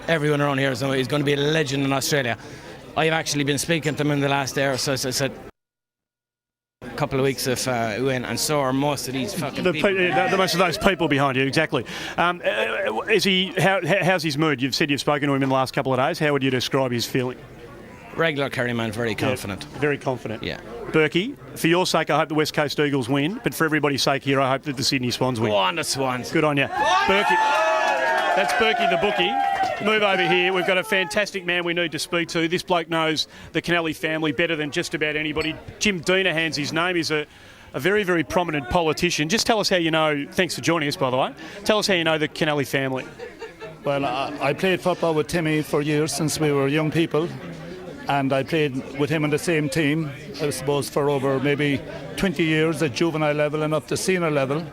everyone around here is he's going to be a legend in Australia. I've actually been speaking to him in the last day or so, as I said, a couple of weeks if we win, and so are most of these fucking people. Most of those people behind you, exactly. How's his mood? You've said you've spoken to him in the last couple of days. How would you describe his feeling? Regular Kerry man, very confident. Yeah, very confident. Yeah. Berkey, for your sake, I hope the West Coast Eagles win, but for everybody's sake here, I hope that the Sydney Swans win. Go on, the Swans. Good on you. Berkey. That's Berkey the Bookie. Move over here. We've got a fantastic man we need to speak to. This bloke knows the Kennelly family better than just about anybody. Jim Dinahan's his name. He's a very, very prominent politician. Just tell us how you know, thanks for joining us, by the way. Tell us how you know the Kennelly family. Well, I played football with Timmy for years since we were young people. And I played with him on the same team, I suppose, for over maybe 20 years at juvenile level and up to senior level.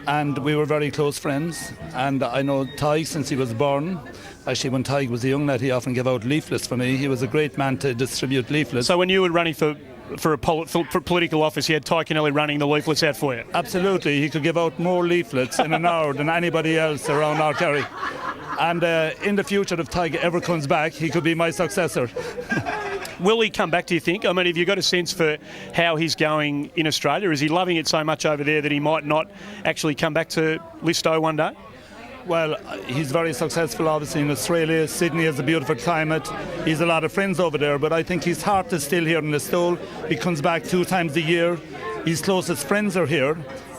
And we were very close friends. And I know Tig since he was born. Actually, when Tig was a young lad, he often gave out leaflets for me. He was a great man to distribute leaflets. So when you were running for political office, he had Ty Kennelly running the leaflets out for you? Absolutely. He could give out more leaflets in an hour than anybody else around our Kerry. And in the future, if Tig ever comes back, he could be my successor. Will he come back, do you think? I mean, have you got a sense for how he's going in Australia? Is he loving it so much over there that he might not actually come back to Listo one day? Well, he's very successful, obviously, in Australia. Sydney has a beautiful climate. He's a lot of friends over there, but I think his heart is still here in Listowel. He comes back 2 times a year. His closest friends are here.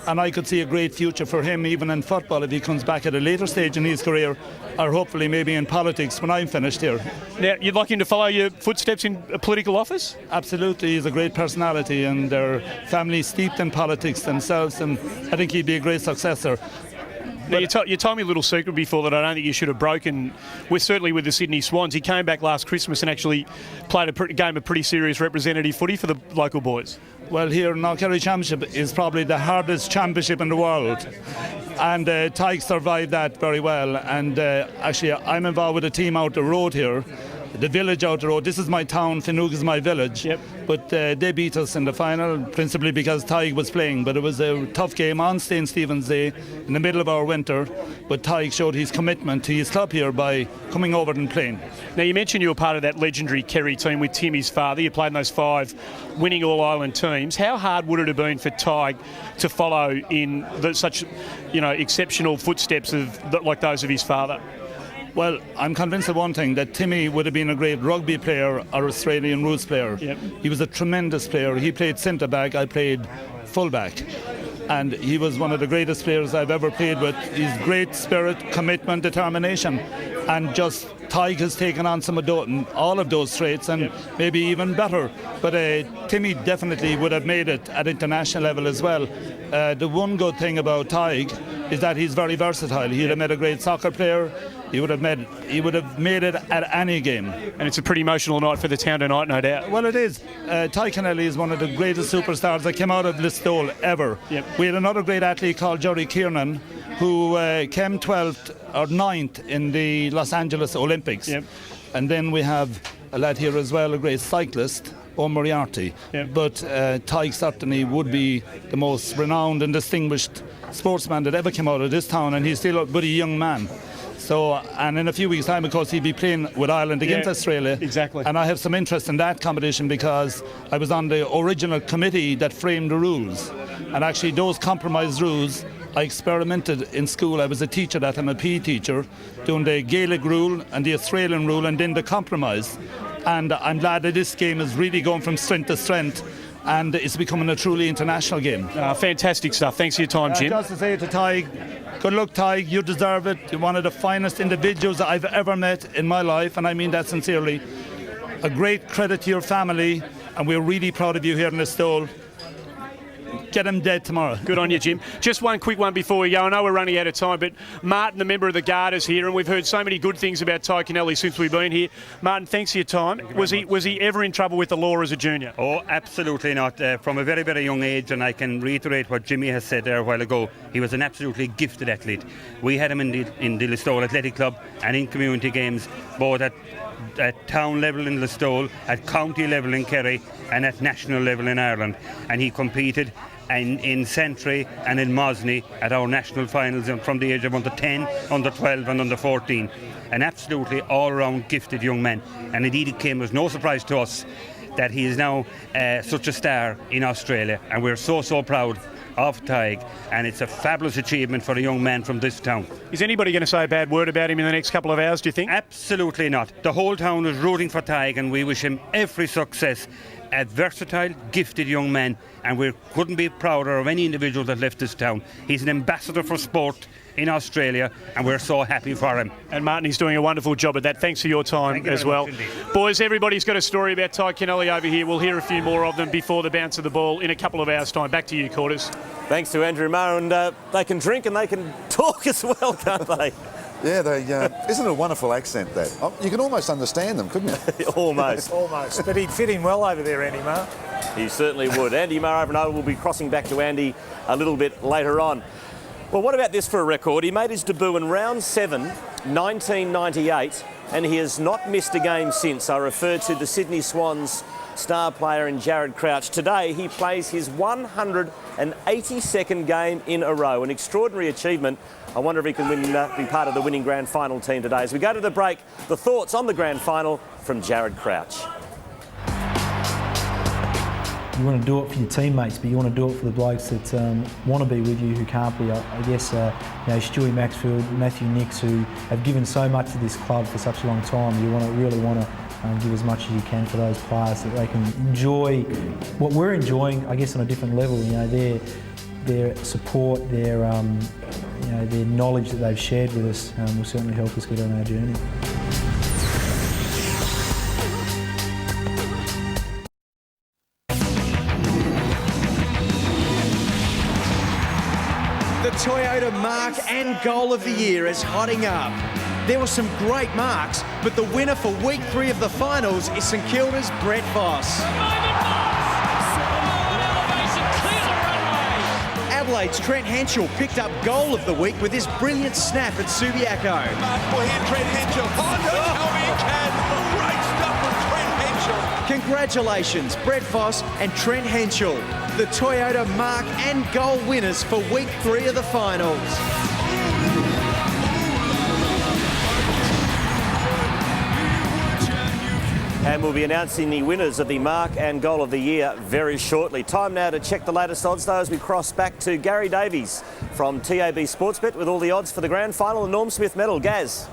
And I could see a great future for him, even in football, if he comes back at a later stage in his career, or hopefully maybe in politics when I'm finished here. Now, you'd like him to follow your footsteps in a political office? Absolutely. He's a great personality, and their family steeped in politics themselves, and I think he'd be a great successor. Now, you told me a little secret before that I don't think you should have broken, certainly with the Sydney Swans. He came back last Christmas and actually played a game of pretty serious representative footy for the local boys. Well, here, Kerry Championship is probably the hardest championship in the world. And Tig survived that very well. And actually, I'm involved with a team out the road here. the village out the road. This is my town, Finuge is my village. Yep. But they beat us in the final, principally because Tig was playing. But it was a tough game on St. Stephen's Day in the middle of our winter. But Tig showed his commitment to his club here by coming over and playing. Now, you mentioned you were part of that legendary Kerry team with Tim, his father. You played in those 5 winning All-Ireland teams. How hard would it have been for Tig to follow in such, exceptional footsteps like those of his father? Well, I'm convinced of one thing, that Timmy would have been a great rugby player or Australian rules player. Yep. He was a tremendous player. He played centre-back, I played full-back. And he was one of the greatest players I've ever played with. His great spirit, commitment, determination. And just Tig has taken on all of those traits and maybe even better. But Timmy definitely would have made it at international level as well. The one good thing about Tig is that he's very versatile. He'd have made a great soccer player. He would have made it at any game. And it's a pretty emotional night for the town tonight, no doubt. Well, it is. Tig Kennelly is one of the greatest superstars that came out of Listowel ever. Yep. We had another great athlete called Jerry Kiernan, who came 12th or 9th in the Los Angeles Olympics. Yep. And then we have a lad here as well, a great cyclist, Moriarty. Yep. But Tig certainly would be the most renowned and distinguished sportsman that ever came out of this town, and he's still a pretty young man. So, and in a few weeks' time, of course, he'll be playing with Ireland against Australia. Exactly. And I have some interest in that competition because I was on the original committee that framed the rules. And actually, those compromise rules, I experimented in school. I was a teacher that I'm a PE teacher, doing the Gaelic rule and the Australian rule and then the compromise. And I'm glad that this game is really going from strength to strength, and it's becoming a truly international game. Fantastic stuff. Thanks for your time, Jim. Just to say to Tig, good luck, Tig. You deserve it. You're one of the finest individuals I've ever met in my life, and I mean that sincerely. A great credit to your family, and we're really proud of you here in Listowel. Get him dead tomorrow. Good on you, Jim. Just one quick one before we go. I know we're running out of time, but Martin, the member of the Guard, is here, and we've heard so many good things about Tig Kennelly since we've been here. Martin, thanks for your time. Was he ever in trouble with the law as a junior? Oh, absolutely not. From a very, very young age, and I can reiterate what Jimmy has said there a while ago, he was an absolutely gifted athlete. We had him in the Listowel Athletic Club and in community games, both at town level in Listowel, at county level in Kerry, and at national level in Ireland. And he competed in Santry and in Mosney at our national finals from the age of under 10, under 12 and under 14. An absolutely all-round gifted young man. And indeed it came as no surprise to us that he is now such a star in Australia. And we're so proud of Tig, and it's a fabulous achievement for a young man from this town. Is anybody going to say a bad word about him in the next couple of hours, do you think? Absolutely not. The whole town is rooting for Tig, and we wish him every success. A versatile, gifted young man, and we couldn't be prouder of any individual that left this town. He's an ambassador for sport in Australia, and we're so happy for him. And Martin, he's doing a wonderful job at that. Thanks for your time as well. Boys, everybody's got a story about Tig Kennelly over here. We'll hear a few more of them before the bounce of the ball in a couple of hours' time. Back to you, Quarters. Thanks to Andrew Maher, and they can drink and they can talk as well, can't they? Yeah, isn't it a wonderful accent, that? You can almost understand them, couldn't you? Almost. Almost. But he'd fit in well over there, Andy Maher. He certainly would. Andy Maher over and over. We'll be crossing back to Andy a little bit later on. Well, what about this for a record? He made his debut in round 7, 1998, and he has not missed a game since. I refer to the Sydney Swans star player in Jared Crouch. Today, he plays his 182nd game in a row. An extraordinary achievement. I wonder if he can be part of the winning grand final team today. As we go to the break, the thoughts on the grand final from Jared Crouch. You want to do it for your teammates, but you want to do it for the blokes that want to be with you, who can't be. I guess Stewie Maxfield, Matthew Nix, who have given so much to this club for such a long time. You really want to give as much as you can for those players, that they can enjoy what we're enjoying, I guess, on a different level. Their support, their knowledge that they've shared with us will certainly help us get on our journey. The Toyota mark and goal of the year is hotting up. There were some great marks, but the winner for week 3 of the finals is St Kilda's Brett Voss. Adelaide's Trent Henschel picked up goal of the week with his brilliant snap at Subiaco. Trent Henschel. Oh, no, he can. Great Congratulations, Brett Voss and Trent Henschel, the Toyota mark and goal winners for week 3 of the finals. And we'll be announcing the winners of the Mark and Goal of the Year very shortly. Time now to check the latest odds, though, as we cross back to Gary Davies from TAB Sportsbet with all the odds for the grand final, the Norm Smith medal. Gaz.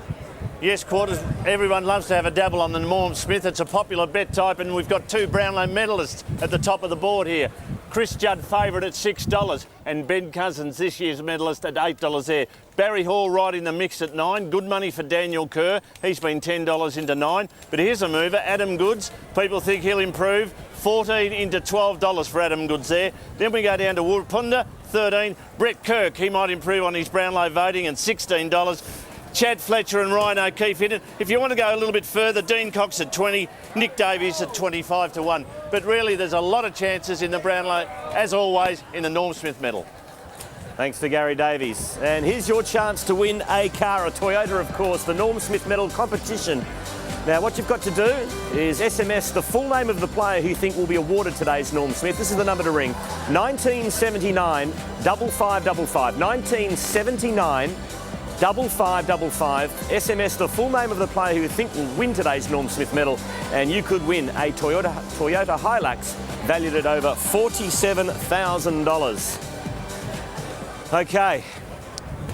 Yes, Quarters, everyone loves to have a dabble on the Norm Smith. It's a popular bet type, and we've got 2 Brownlow medalists at the top of the board here. Chris Judd favourite at $6 and Ben Cousins, this year's medalist, at $8 there. Barry Hall right in the mix at $9. Good money for Daniel Kerr. He's been $10 into $9. But here's a mover, Adam Goods. People think he'll improve. $14 into $12 for Adam Goods there. Then we go down to Woolpunda, $13. Brett Kirk, he might improve on his Brownlow voting, and $16. Chad Fletcher and Ryan O'Keefe in it. If you want to go a little bit further, Dean Cox at 20, Nick Davies at 25 to 1. But really, there's a lot of chances in the Brownlow, as always, in the Norm Smith medal. Thanks to Gary Davies. And here's your chance to win a car, a Toyota, of course, the Norm Smith medal competition. Now, what you've got to do is SMS the full name of the player who you think will be awarded today's Norm Smith. This is the number to ring, 1979 5555. 1979 5555. SMS the full name of the player who you think will win today's Norm Smith medal, and you could win a Toyota Hilux valued at over $47,000. Okay,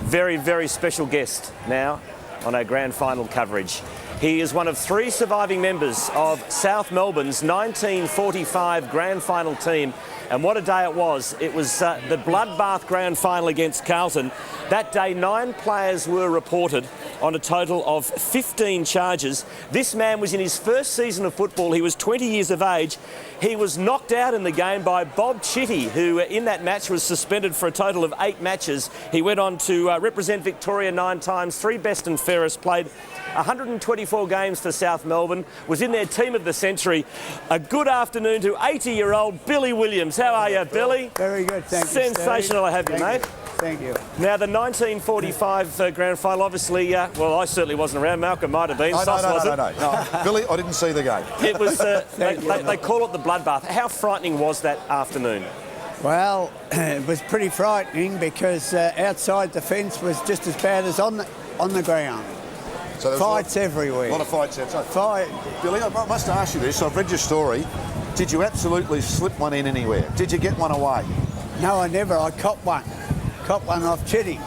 very, very special guest now on our grand final coverage. He is one of 3 surviving members of South Melbourne's 1945 grand final team. And what a day it was. It was the bloodbath grand final against Carlton. That day, 9 players were reported on a total of 15 charges. This man was in his first season of football. He was 20 years of age. He was knocked out in the game by Bob Chitty, who in that match was suspended for a total of 8 matches. He went on to represent Victoria 9 times, 3 best and fairest, played 124 games for South Melbourne, was in their team of the century. A good afternoon to 80-year-old Billy Williams. How are you, Billy? Very good, thank you. Sensational to have you, mate. Thank you. Now, the 1945 grand final, obviously, well, I certainly wasn't around. Malcolm might have been. No, Billy, I didn't see the game. It was, they call it the bloodbath. How frightening was that afternoon? Well, it was pretty frightening because outside the fence was just as bad as on the ground. So there was fights everywhere. A lot of fights outside. Billy, I must ask you this. I've read your story. Did you absolutely slip one in anywhere? Did you get one away? No, I never. I copped one. Copped one off Chitty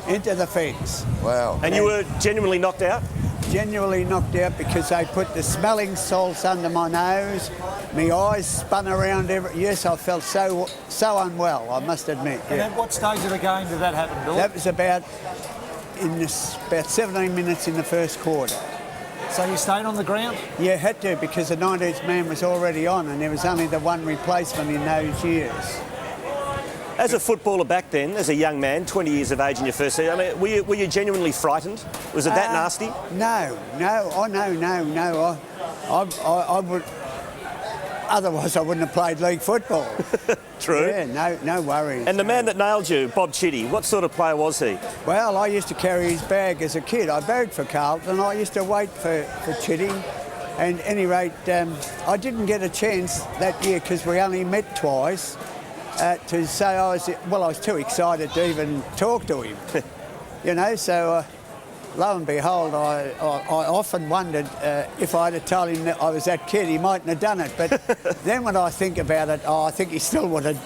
into the fence. Wow. And you were genuinely knocked out? Genuinely knocked out because they put the smelling salts under my nose. My eyes spun around. Yes, I felt so unwell, I must admit. And at what stage of the game did that happen, Bill? That was about 17 minutes in the first quarter. So you stayed on the ground? Yeah, had to, because the 19th man was already on and there was only the one replacement in those years. As a footballer back then, as a young man, 20 years of age in your first season, I mean, were you genuinely frightened? Was it that nasty? No. I would. Otherwise, I wouldn't have played league football. True. Yeah, no worries. And the man that nailed you, Bob Chitty, what sort of player was he? Well, I used to carry his bag as a kid. I bagged for Carlton. I used to wait for Chitty. And at any rate, I didn't get a chance that year because we only met twice. To say I was too excited to even talk to him, so lo and behold, I often wondered if I'd have told him that I was that kid, he mightn't have done it. But then when I think about it, I think he still would have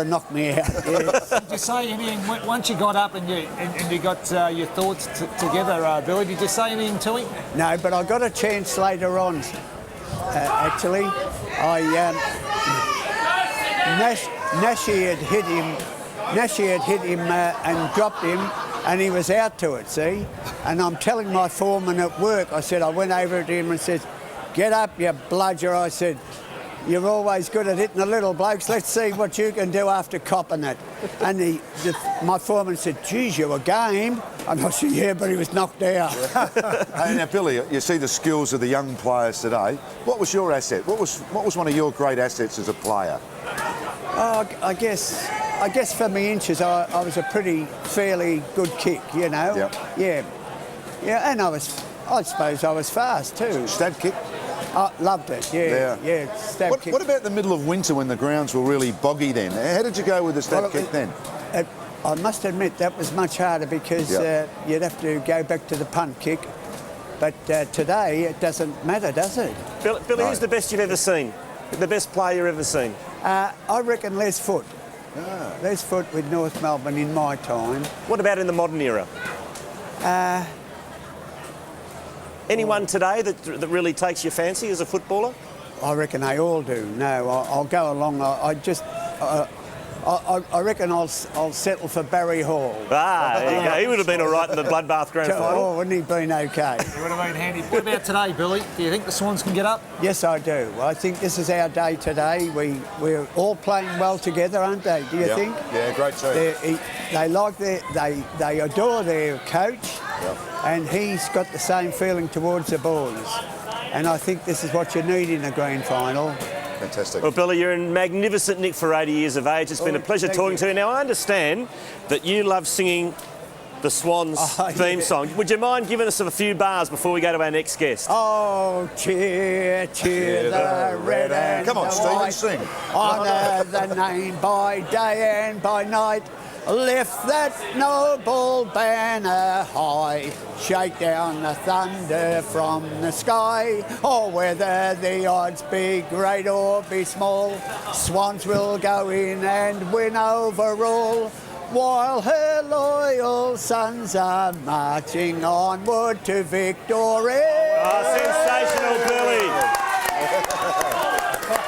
knocked me out. Yes. Did you say anything, once you got up and you got your thoughts together, Billy, did you say anything to him? No, but I got a chance later on, actually. Nashi had hit him and dropped him, and he was out to it, see? And I'm telling my foreman at work, I went over to him and said, "Get up, you bludger," I said. "You're always good at hitting the little blokes. Let's see what you can do after copping it." And my foreman said, "Geez, you were game." And I said, "Yeah, but he was knocked out." Hey, now, Billy, you see the skills of the young players today. What was your asset? What was one of your great assets as a player? Oh, I guess for me inches, I was a fairly good kick, Yep. Yeah, and I suppose I was fast too. Stab kick? I loved it, yeah. Stab kick. What about the middle of winter when the grounds were really boggy then? How did you go with the stab kick then? I must admit that was much harder because you'd have to go back to the punt kick. But today it doesn't matter, does it? Billy, who's the best you've ever seen? The best player you've ever seen? I reckon Les Foot. Les Foot with North Melbourne in my time. What about in the modern era? Anyone today that really takes your fancy as a footballer? I reckon they all do. No, I'll go along. I reckon I'll settle for Barry Hall. There you go. He would have been all right in the Bloodbath Grand Final. Oh, wouldn't he been okay? He would have been handy. What about today, Billy? Do you think the Swans can get up? Yes, I do. I think this is our day today. We're all playing well together, aren't they? Do you think? Yeah, great team. They adore their coach, and he's got the same feeling towards the boys. And I think this is what you need in a grand final. Fantastic. Well, Billy, you're in magnificent nick for 80 years of age. It's been a pleasure talking to you. Now, I understand that you love singing the Swans theme song. Would you mind giving us a few bars before we go to our next guest? Oh, cheer, cheer the red and Come on, the Stephen, white. sing. Honour the name by day and by night. Lift that noble banner high, shake down the thunder from the sky. Oh, whether the odds be great or be small, Swans will go in and win overall, while her loyal sons are marching onward to victory. Sensational, Billy.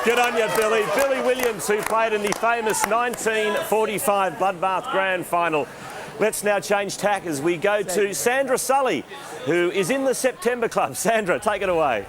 Good on you, Billy. Billy Williams, who played in the famous 1945 Bloodbath Grand Final. Let's now change tack as we go to Sandra Sully, who is in the September Club. Sandra, take it away.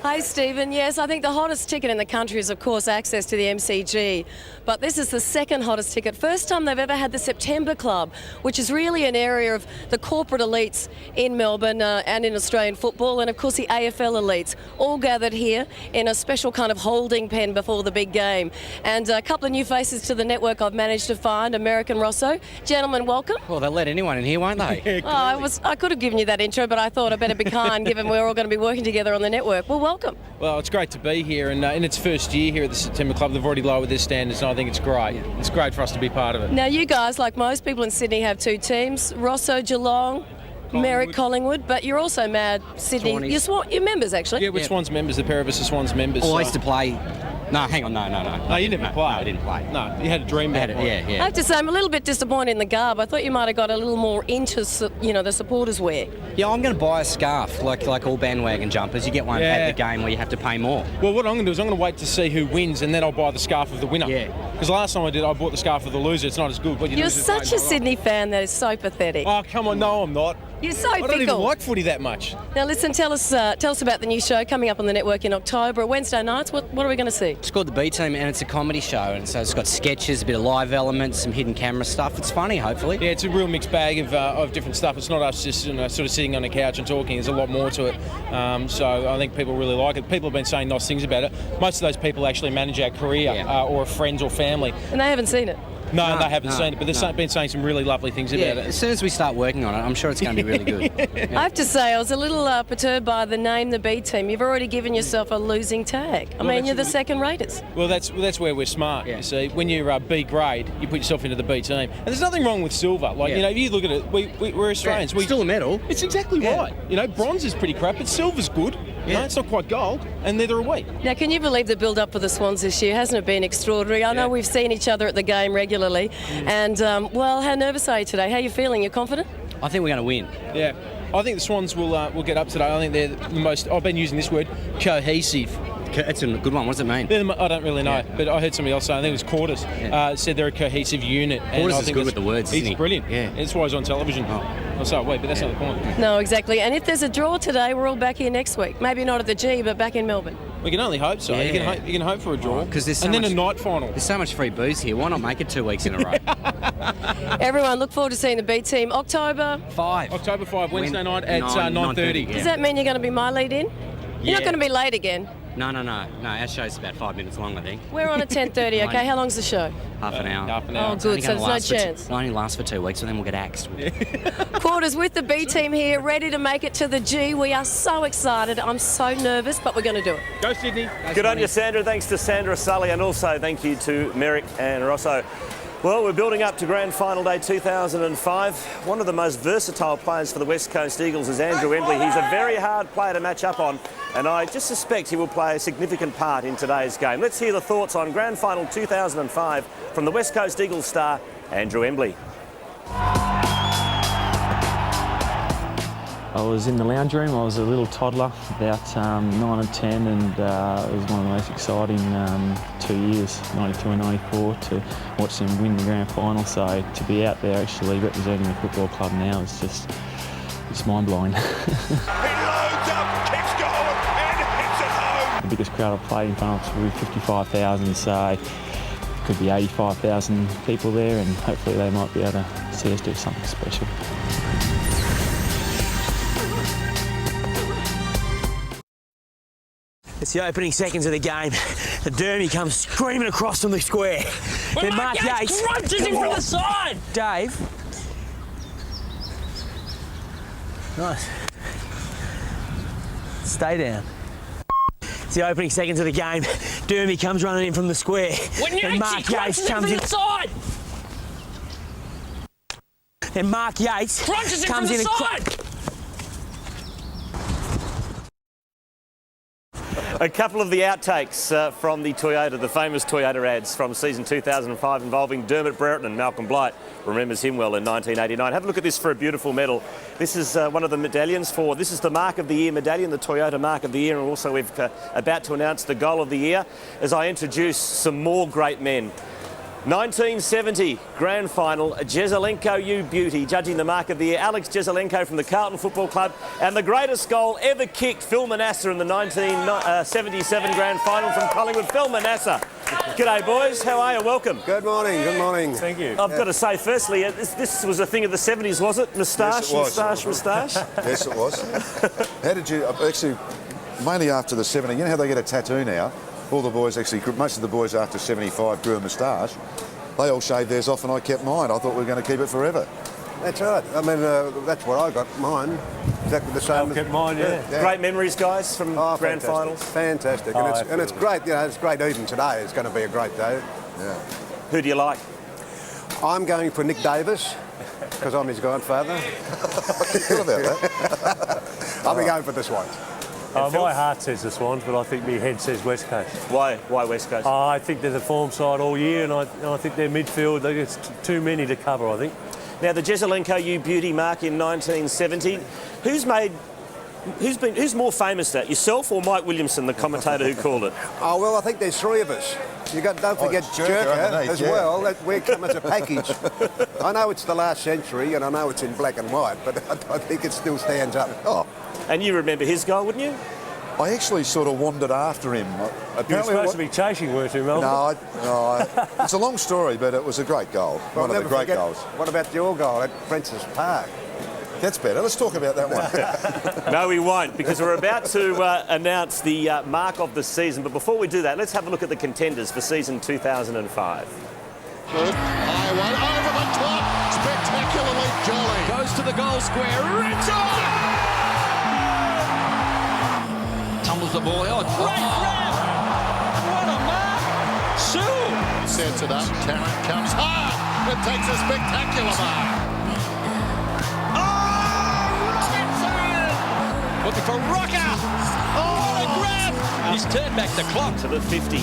Hi, Stephen. Yes, I think the hottest ticket in the country is, of course, access to the MCG. But this is the second hottest ticket. First time they've ever had the September Club, which is really an area of the corporate elites in Melbourne and in Australian football, and, of course, the AFL elites, all gathered here in a special kind of holding pen before the big game. And a couple of new faces to the network I've managed to find. American Rosso. Gentlemen, welcome. Well, they'll let anyone in here, won't they? I could have given you that intro, but I thought I'd better be kind, given we're all going to be working together on the network. Well, welcome. Well, it's great to be here, and in its first year here at the September Club, they've already lowered their standards, and I think it's great. It's great for us to be part of it. Now, you guys, like most people in Sydney, have two teams, Rosso, Geelong, Merrick, Collingwood, but you're also mad Sydney. You're members, actually. Yeah, we're Swans members. The pair of us are Swans members. I used to play. No, hang on, no. No, you never played. No, I didn't play. No, you had a dream about it. Yeah. I have to say, I'm a little bit disappointed in the garb. I thought you might have got a little more into, the supporters wear. Yeah, I'm going to buy a scarf, like all bandwagon jumpers. You get one at the game where you have to pay more. Well, what I'm going to do is I'm going to wait to see who wins, and then I'll buy the scarf of the winner. Yeah. Because last time I bought the scarf of the loser. It's not as good. But You're such a Sydney fan that is so pathetic. Oh, come on. No, I'm not. You're so I don't even fickle. like footy that much. Now, listen, tell us about the new show coming up on the network in October. Wednesday nights, what are we going to see? It's called The B Team, and it's a comedy show, and so it's got sketches, a bit of live elements, some hidden camera stuff. It's funny, hopefully. Yeah, it's a real mixed bag of different stuff. It's not us just sort of sitting on a couch and talking. There's a lot more to it. So I think people really like it. People have been saying nice things about it. Most of those people actually manage our career or are friends or family. And they haven't seen it? No, they haven't seen it, but they've been saying some really lovely things about it. As soon as we start working on it, I'm sure it's going to be really good. I have to say, I was a little perturbed by the name, the B Team. You've already given yourself a losing tag. I mean, you're the second raters. Well, that's where we're smart. You see, when you're B grade, you put yourself into the B Team, and there's nothing wrong with silver. Like if you look at it, we're Australians. It's still a medal. It's exactly right. Bronze is pretty crap, but silver's good. It's not quite gold, and neither are we. Now, can you believe the build-up for the Swans this year? Hasn't it been extraordinary? I know we've seen each other at the game regularly, and, how nervous are you today? How are you feeling? You confident? I think we're going to win. Yeah. I think the Swans will get up today. I think they're the most, I've been using this word, cohesive. That's a good one. What does it mean? I don't really know, but I heard somebody else say, I think it was Quarters, said they're a cohesive unit. Quarters is good with the words, isn't he? He's brilliant. Yeah. That's why he's on television. But that's not the point. No, exactly. And if there's a draw today, we're all back here next week. Maybe not at the G, but back in Melbourne. We can only hope so. Yeah. You can hope for a draw. And then a night final. There's so much free booze here. Why not make it 2 weeks in a row? Everyone, look forward to seeing the B Team. October 5. October 5, Wednesday night at 9:30. Does that mean you're going to be my lead-in? You're not going to be late again. No. Our show's about 5 minutes long, I think. We're on at 10:30, okay? How long's the show? Half an hour. Half an hour. Oh, good, so there's no chance. It'll only last for 2 weeks, and then we'll get axed. Quarters with the B team here, ready to make it to the G. We are so excited. I'm so nervous, but we're going to do it. Go Sydney. Good on you, Sandra. Thanks to Sandra Sully, and also thank you to Merrick and Rosso. Well, we're building up to Grand Final Day 2005. One of the most versatile players for the West Coast Eagles is Andrew Embley. He's a very hard player to match up on, and I just suspect he will play a significant part in today's game. Let's hear the thoughts on Grand Final 2005 from the West Coast Eagles star, Andrew Embley. I was in the lounge room. I was a little toddler, about 9 or 10, and it was one of the most exciting 2 years, 92 and 94, to watch them win the grand final. So to be out there actually representing the football club now is just, it's mind-blowing. He loads up, kicks goal, and hits it home. The biggest crowd I've played in front of was 55,000, so could be 85,000 people there, and hopefully they might be able to see us do something special. It's the opening seconds of the game. The Dermy comes screaming across from the square. Then Mark Yates crunches him from the side. Dave. Nice. Stay down. It's the opening seconds of the game. Dermy comes running in from the square. Then Mark Yates comes in. Side. Then Mark Yates crunches him comes from the in side. A couple of the outtakes from the Toyota, the famous Toyota ads from season 2005 involving Dermot Brereton, and Malcolm Blight remembers him well in 1989. Have a look at this for a beautiful medal. This is one of the medallions for, this is the Mark of the Year medallion, the Toyota Mark of the Year, and also we've about to announce the Goal of the Year as I introduce some more great men. 1970 Grand Final, Ch10's You Beauty, judging the Mark of the Year, Alex Ch10 from the Carlton Football Club, and the greatest goal ever kicked, Phil Manasseh in the 1977 Grand Final from Collingwood. Phil Manasseh. G'day boys, how are you? Welcome. Good morning. Thank you. I've got to say, firstly, this was a thing of the 70s, was it? Moustache, Yes, it was. moustache. Yes, it was. How did you, actually, mainly after the 70s, you know how they get a tattoo now? All the boys, actually, most of the boys after 75 grew a moustache. They all shaved theirs off and I kept mine. I thought we were going to keep it forever. That's right. I mean, that's where I got mine. Exactly the same. I've kept mine, yeah. Great memories, guys, from Grand Finals. Fantastic. And it's great, you know, it's great even today. It's going to be a great day. Yeah. Who do you like? I'm going for Nick Davis, because I'm his godfather. Good about that. I'll be going for the Swans. My heart says the Swans, but I think my head says West Coast. Why West Coast? I think they're the form side all year, and I think their midfield, it's too many to cover, I think. Now, the Ch10's You Beauty mark in 1970, who's more famous that, yourself or Mike Williamson, the commentator who called it? Oh, well, I think there's three of us. Don't forget Jerker as well. We come as a package. I know it's the last century, and I know it's in black and white, but I think it still stands up. Oh. And you remember his goal, wouldn't you? I actually sort of wandered after him. You were supposed to be chasing, weren't you, Mel? No, it's a long story, but it was a great goal. Well, one of the great goals. What about your goal at Princess Park? That's better. Let's talk about that one. No, we won't, because we're about to announce the mark of the season. But before we do that, let's have a look at the contenders for season 2005. High one over the top. Spectacularly jolly. Goes to the goal square. Rhett! Tumbles the ball out. Great grab! What a mark! Sue! Sets it up. Tarrant comes hard. It takes a spectacular mark. Oh! Looking for Rocker! Oh, what a grab! He's turned back the clock. To the 50.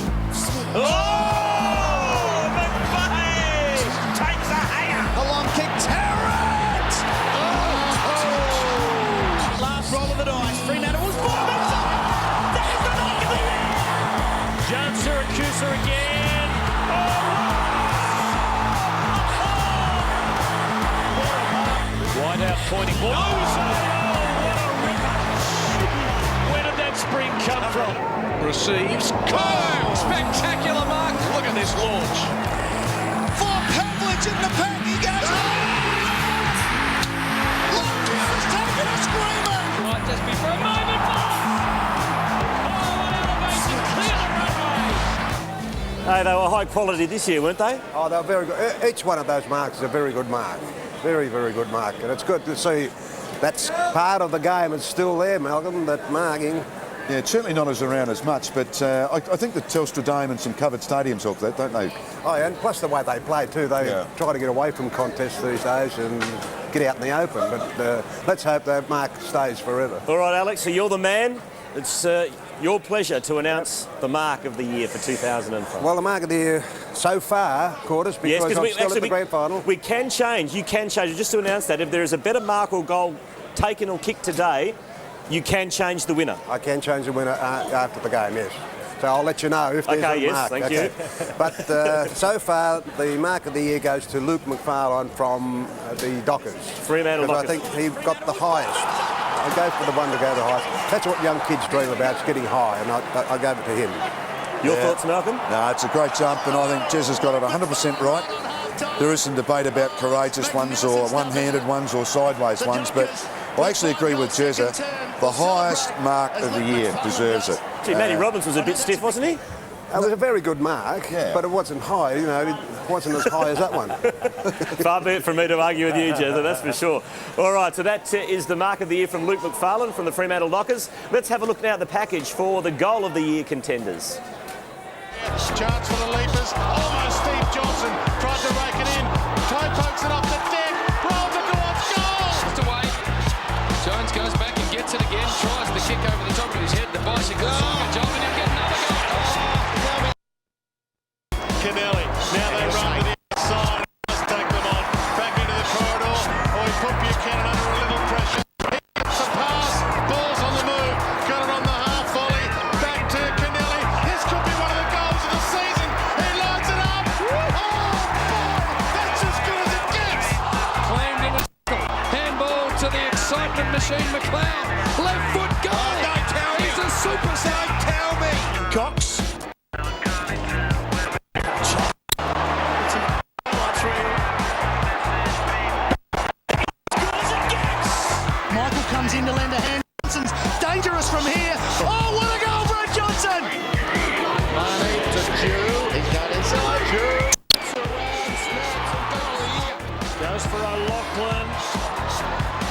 Oh! McVeigh takes a hanger. A long kick. Tarrant! Oh! Last roll of the dice. Fremantle was born. John Syracuse again. Wide out pointing ball. Oh, what a ripper. Where did that spring come from? Receives. Oh, spectacular mark. Look at this launch. For Pavlich in the pack. He goes. Lockwood has taken a screamer. Might just be for a moment. Oh, what elevation. Hey, they were high quality this year, weren't they? Oh, they were very good. Each one of those marks is a very good mark. Very, very good mark. And it's good to see that's part of the game. It's still there, Malcolm, that marking. Yeah, it's certainly not around as much, but I think the Telstra Dome and some covered stadiums help that, don't they? Oh, yeah, and plus the way they play too. They try to get away from contests these days and get out in the open. But let's hope that mark stays forever. All right, Alex, so you're the man. It's your pleasure to announce the mark of the year for 2005. Well, the mark of the year so far, Quarters, because I'm still at the grand final. We can change. You can change. Just to announce that, if there is a better mark or goal taken or kicked today, you can change the winner. I can change the winner after the game, yes. So I'll let you know if there's a mark. Thank you. But so far, the mark of the year goes to Luke McFarlane from the Dockers. Fremantle Dockers. I think he got the highest. I go for the one to go the highest. That's what young kids dream about, is getting high, and I gave it to him. Your thoughts, Malcolm? No, it's a great jump, and I think Jez has got it 100% right. There is some debate about courageous ones or one-handed ones or sideways ones, but I actually agree with Jezza. The highest mark of the year deserves it. Gee, Matty Robbins was a bit stiff, wasn't he? It was a very good mark, but it wasn't high, you know, it wasn't as high as that one. Far be it from me to argue with you, Jezza, that's for sure. All right, so that is the mark of the year from Luke McFarlane from the Fremantle Dockers. Let's have a look now at the package for the goal of the year contenders. Chance for the leapers, almost Steve Johnson, tried to rake it in, toe pokes it off the deck, rolls it towards goal! Just away, Jones goes back and gets it again, tries the kick over the top of his head, the bicycle swung a job and he'll get another goal. Kennelly, now they run to the outside, must take them on, back into the corridor, or he put Buchanan under a little pressure. He gets a pass, ball's on the move, got it on the half volley, back to Kennelly, this could be one of the goals of the season, he lines it up, oh boy, that's as good as it gets! Claimed in a handball to the excitement machine McLeod, left foot goal! Oh, don't tell me! He's a superstar! Don't tell me! Cox. Michael comes in to lend a hand. Johnson's dangerous from here. Oh, what a goal, Brett Johnson! Money to Jew. He's got inside Jew. Goes for O'Loughlin.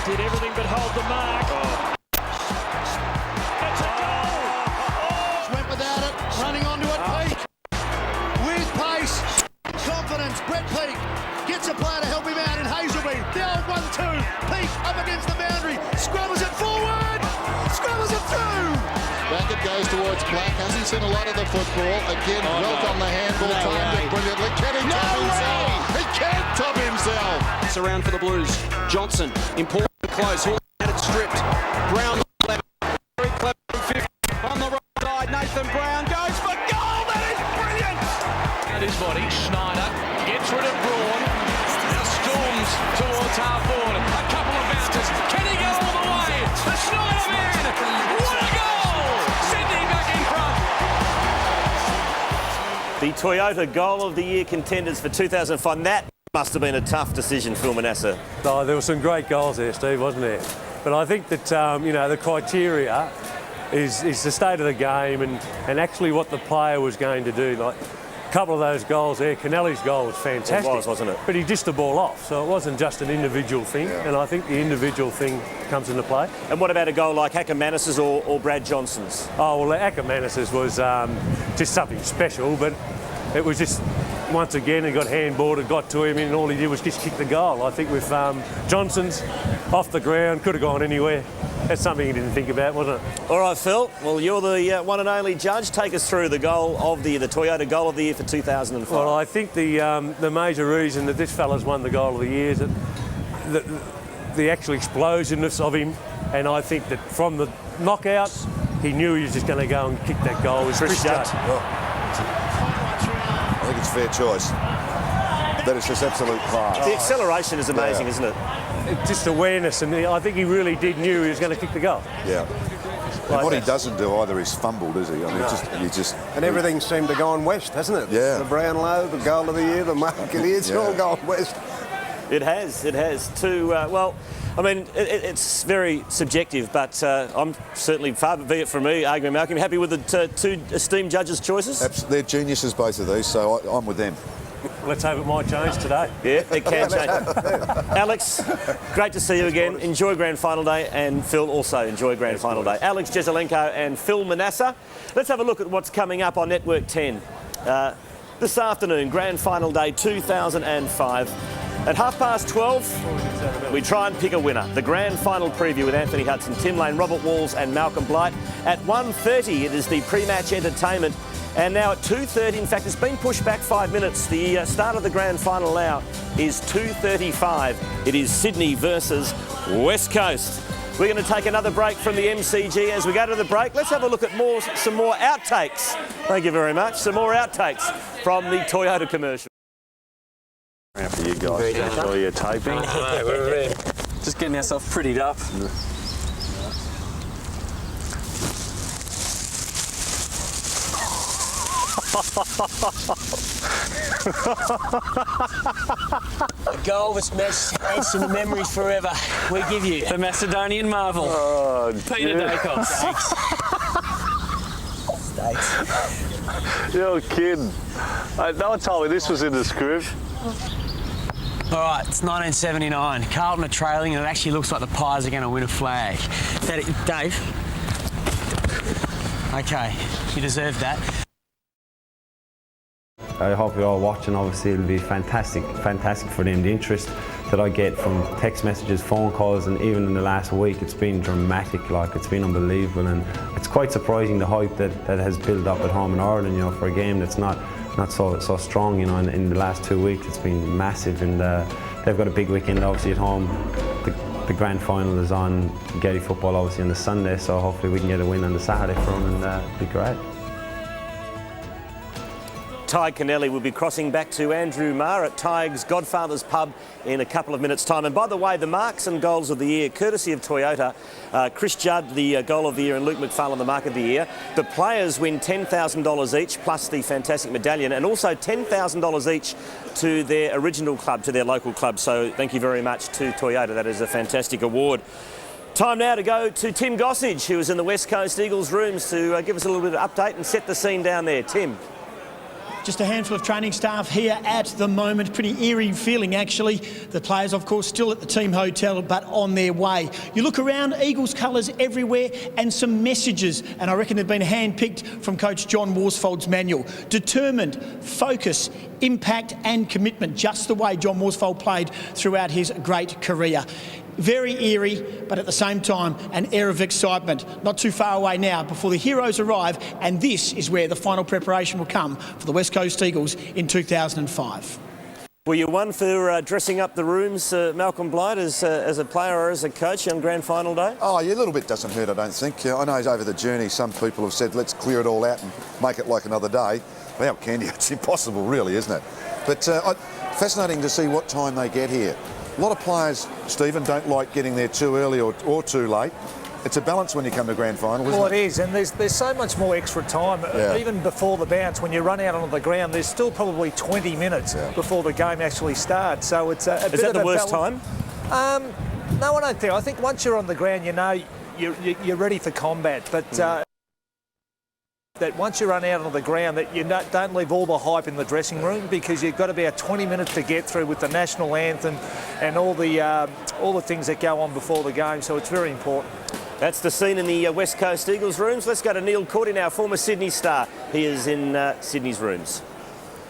Did everything but hold the mark. It's a goal! Went without it, running onto it. Peake with pace, confidence. Brett Peake gets a player to help him out in Hazelby. The old 1-2. Peake up against the boundary. Scrubbers it forward. Scrubbers it through. Back it goes towards Black. Hasn't seen a lot of the football. Again, on the handball. Timed it brilliantly. Can he top himself? He can't top himself. It's around for the Blues. Johnson, important close. Hall had it stripped. Brown, very clever from 50. On the right side, Nathan Brown goes for goal. That is brilliant. At his body, Schneider gets rid of Braun. Now storms towards half forward. A couple of bounces. Can he go all the way? The Schneider man. What a goal! Sydney back in front. The Toyota Goal of the Year contenders for 2005. That must have been a tough decision, Phil Manasseh. Oh, there were some great goals there, Steve, wasn't there? But I think that, you know, the criteria is the state of the game and actually what the player was going to do. Like a couple of those goals there, Kennelly's goal was fantastic. It was, wasn't it? But he dished the ball off, so it wasn't just an individual thing, and I think the individual thing comes into play. And what about a goal like Ackermanis's or Brad Johnson's? Oh, well, Ackermanis's was just something special, but it was just, once again, he got handballed, it got to him, and all he did was just kick the goal. I think with Johnson's off the ground, could have gone anywhere. That's something he didn't think about, wasn't it? All right, Phil. Well, you're the one and only judge. Take us through the goal of the Toyota Goal of the Year for 2005. Well, I think the major reason that this fella's won the Goal of the Year is that the actual explosiveness of him, and I think that from the knockout, he knew he was just going to go and kick that goal. With Chris Judd. I think it's a fair choice. That is just absolute class. The acceleration is amazing, isn't it? It's just awareness, and I think he really did knew he was going to kick the goal. Yeah. And what he doesn't do either is fumble, does he? I mean, And everything seemed to go on west, hasn't it? Yeah. The Brownlow, the Goal of the Year, the mark it is, all gone west. It has. Well, I mean, it's very subjective, but I'm certainly, far be it from me, arguing Malcolm, happy with the two esteemed judges' choices? They're geniuses, both of these, so I'm with them. Let's hope it might change today. Yeah, it can change. Alex, great to see you again. Enjoy Grand Final Day, and Phil also enjoy Grand Final Day. Alex Jesaulenko and Phil Manasseh. Let's have a look at what's coming up on Network 10. This afternoon, Grand Final Day 2005. At 12:30, we try and pick a winner. The Grand Final preview with Anthony Hudson, Tim Lane, Robert Walls and Malcolm Blight. At 1:30, it is the pre-match entertainment. And now at 2:30, in fact, it's been pushed back 5 minutes. The start of the Grand Final now is 2:35. It is Sydney versus West Coast. We're going to take another break from the MCG. As we go to the break, let's have a look at some more outtakes. Thank you very much. Some more outtakes from the Toyota commercial. For you guys, enjoy your taping. We're just getting ourselves prettied up. A goal that's etched in the memory forever. We give you the Macedonian marvel. Oh, Peter Dacos. Steaks. You're kidding. No one told me this was in the script. All right, it's 1979. Carlton are trailing, and it actually looks like the Pies are going to win a flag. Dave? Okay, you deserve that. I hope you're all watching. Obviously, it'll be fantastic for them. The interest that I get from text messages, phone calls, and even in the last week, it's been dramatic. Like, it's been unbelievable, and it's quite surprising the hype that has built up at home in Ireland. You know, for a game that's not so strong. You know, in the last 2 weeks, it's been massive, and they've got a big weekend obviously at home. The grand final is on Getty Football obviously on the Sunday, so hopefully we can get a win on the Saturday for them, and it'll be great. Ty Kennelly will be crossing back to Andrew Marr at Tig's Godfather's Pub in a couple of minutes' time. And by the way, the marks and goals of the year, courtesy of Toyota, Chris Judd, the goal of the year, and Luke McFarlane, the mark of the year. The players win $10,000 each, plus the fantastic medallion, and also $10,000 each to their original club, to their local club. So thank you very much to Toyota. That is a fantastic award. Time now to go to Tim Gossage, who is in the West Coast Eagles rooms, to give us a little bit of update and set the scene down there. Tim. Just a handful of training staff here at the moment. Pretty eerie feeling, actually. The players, of course, still at the team hotel, but on their way. You look around, Eagles colours everywhere, and some messages, and I reckon they've been hand-picked from Coach John Worsfold's manual. Determined, focus, impact and commitment, just the way John Worsfold played throughout his great career. Very eerie, but at the same time, an air of excitement. Not too far away now before the heroes arrive, and this is where the final preparation will come for the West Coast Eagles in 2005. Were you one for dressing up the rooms, Malcolm Blight, as a player or as a coach on Grand Final Day? Oh, yeah, a little bit doesn't hurt, I don't think. I know over the journey some people have said, let's clear it all out and make it like another day. Well, how can you? It's impossible, really, isn't it? But fascinating to see what time they get here. A lot of players, Stephen, don't like getting there too early or too late. It's a balance when you come to Grand Final, isn't it? Well, it is, and there's so much more extra time. Yeah. Even before the bounce, when you run out onto the ground, there's still probably 20 minutes before the game actually starts. So it's a bit of a balance. Is that the worst time? No, I don't think. I think once you're on the ground, you know you're ready for combat. But that once you run out onto the ground, that you don't leave all the hype in the dressing room, because you've got about 20 minutes to get through with the national anthem and all the things that go on before the game. So it's very important. That's the scene in the West Coast Eagles rooms. Let's go to Neil Cordy now, former Sydney star. He is in Sydney's rooms.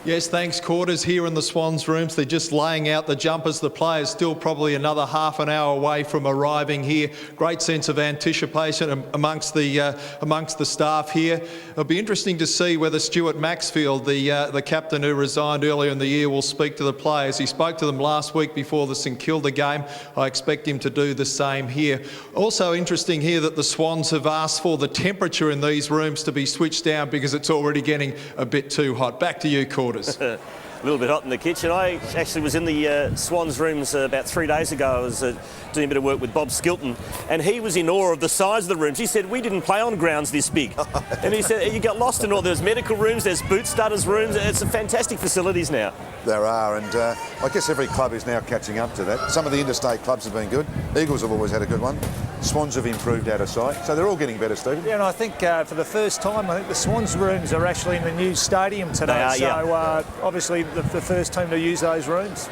Yes, thanks, Quarters. Here in the Swans rooms, they're just laying out the jumpers. The players still probably another half an hour away from arriving here. Great sense of anticipation amongst the staff here. It'll be interesting to see whether Stuart Maxfield, the captain who resigned earlier in the year, will speak to the players. He spoke to them last week before the St Kilda game. I expect him to do the same here. Also interesting here that the Swans have asked for the temperature in these rooms to be switched down because it's already getting a bit too hot. Back to you, Quarters. quarters. A little bit hot in the kitchen. I actually was in the Swans rooms about 3 days ago. I was doing a bit of work with Bob Skilton, and he was in awe of the size of the rooms. He said, we didn't play on grounds this big. And he said, you got lost in all. There's medical rooms, there's boot studders rooms. It's fantastic facilities now. There are, and I guess every club is now catching up to that. Some of the interstate clubs have been good. Eagles have always had a good one. Swans have improved out of sight, so they're all getting better, Stephen. Yeah, and I think for the first time, I think the Swans rooms are actually in the new stadium today. They are, so obviously the first team to use those rooms.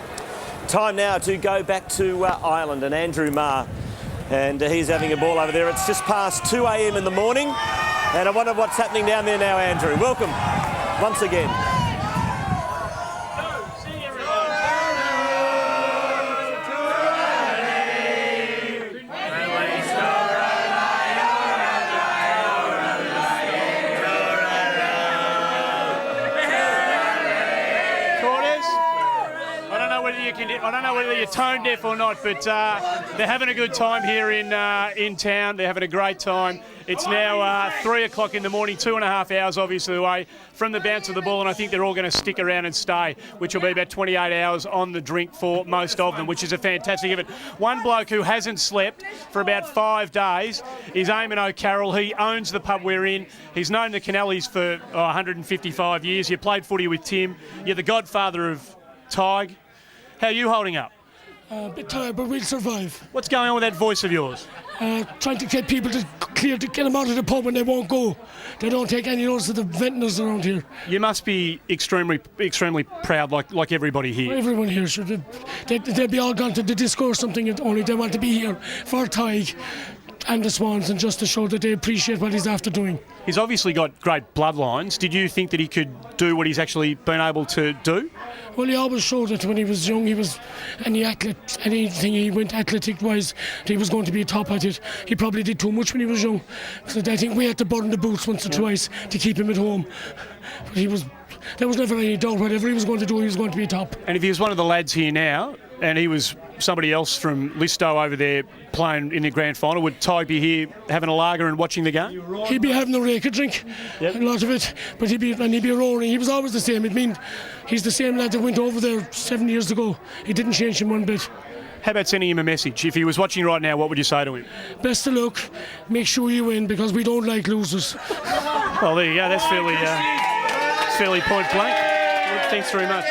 Time now to go back to Ireland and Andrew Marr, and he's having a ball over there. It's just past 2 a.m. in the morning, and I wonder what's happening down there now, Andrew. Welcome once again. I don't know whether you're tone deaf or not, but they're having a good time here in town. They're having a great time. It's now 3 o'clock in the morning, 2.5 hours obviously away from the bounce of the ball, and I think they're all going to stick around and stay, which will be about 28 hours on the drink for most of them, which is a fantastic event. One bloke who hasn't slept for about 5 days is Eamon O'Carroll. He owns the pub we're in. He's known the Kennellys for 155 years. You played footy with Tim. You're the godfather of Tig. How are you holding up? A bit tired, but we'll survive. What's going on with that voice of yours? Trying to get people to get them out of the pub when they won't go. They don't take any notice of the vintners around here. You must be extremely proud, like everybody here. Everyone here should. They'd be all gone to the disco or something, only they want to be here for Tig and the Swans, and just to show that they appreciate what he's after doing. He's obviously got great bloodlines. Did you think that he could do what he's actually been able to do? Well, he always showed it when he was young. He was anything he went athletic-wise, he was going to be a top at it. He probably did too much when he was young. So I think we had to burn the boots once or twice to keep him at home. But there was never any doubt whatever he was going to do, he was going to be top. And if he was one of the lads here now, and he was somebody else from Listo over there playing in the grand final, would Tig be here having a lager and watching the game? He'd be having a rake drink, a lot of it, but he'd be roaring. He was always the same. It means he's the same lad that went over there 7 years ago. He didn't change him one bit. How about sending him a message? If he was watching right now, what would you say to him? Best of luck. Make sure you win, because we don't like losers. Well, there you go. That's fairly point blank. Thanks very much.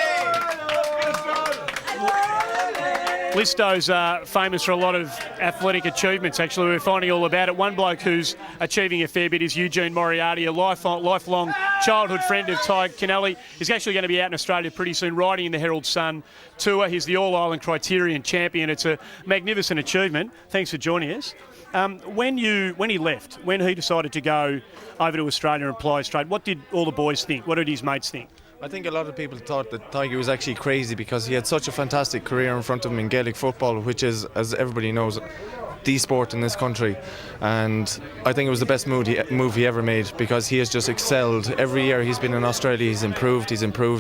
Listo's famous for a lot of athletic achievements, actually. We're finding all about it. One bloke who's achieving a fair bit is Eugene Moriarty, a lifelong childhood friend of Tig Kennelly. He's actually going to be out in Australia pretty soon, riding in the Herald Sun Tour. He's the All-Ireland Criterion champion. It's a magnificent achievement. Thanks for joining us. When he left, when he decided to go over to Australia and play straight, what did all the boys think? What did his mates think? I think a lot of people thought that Tig was actually crazy because he had such a fantastic career in front of him in Gaelic football, which is, as everybody knows, the sport in this country. And I think it was the best move he ever made, because he has just excelled. Every year he's been in Australia, he's improved,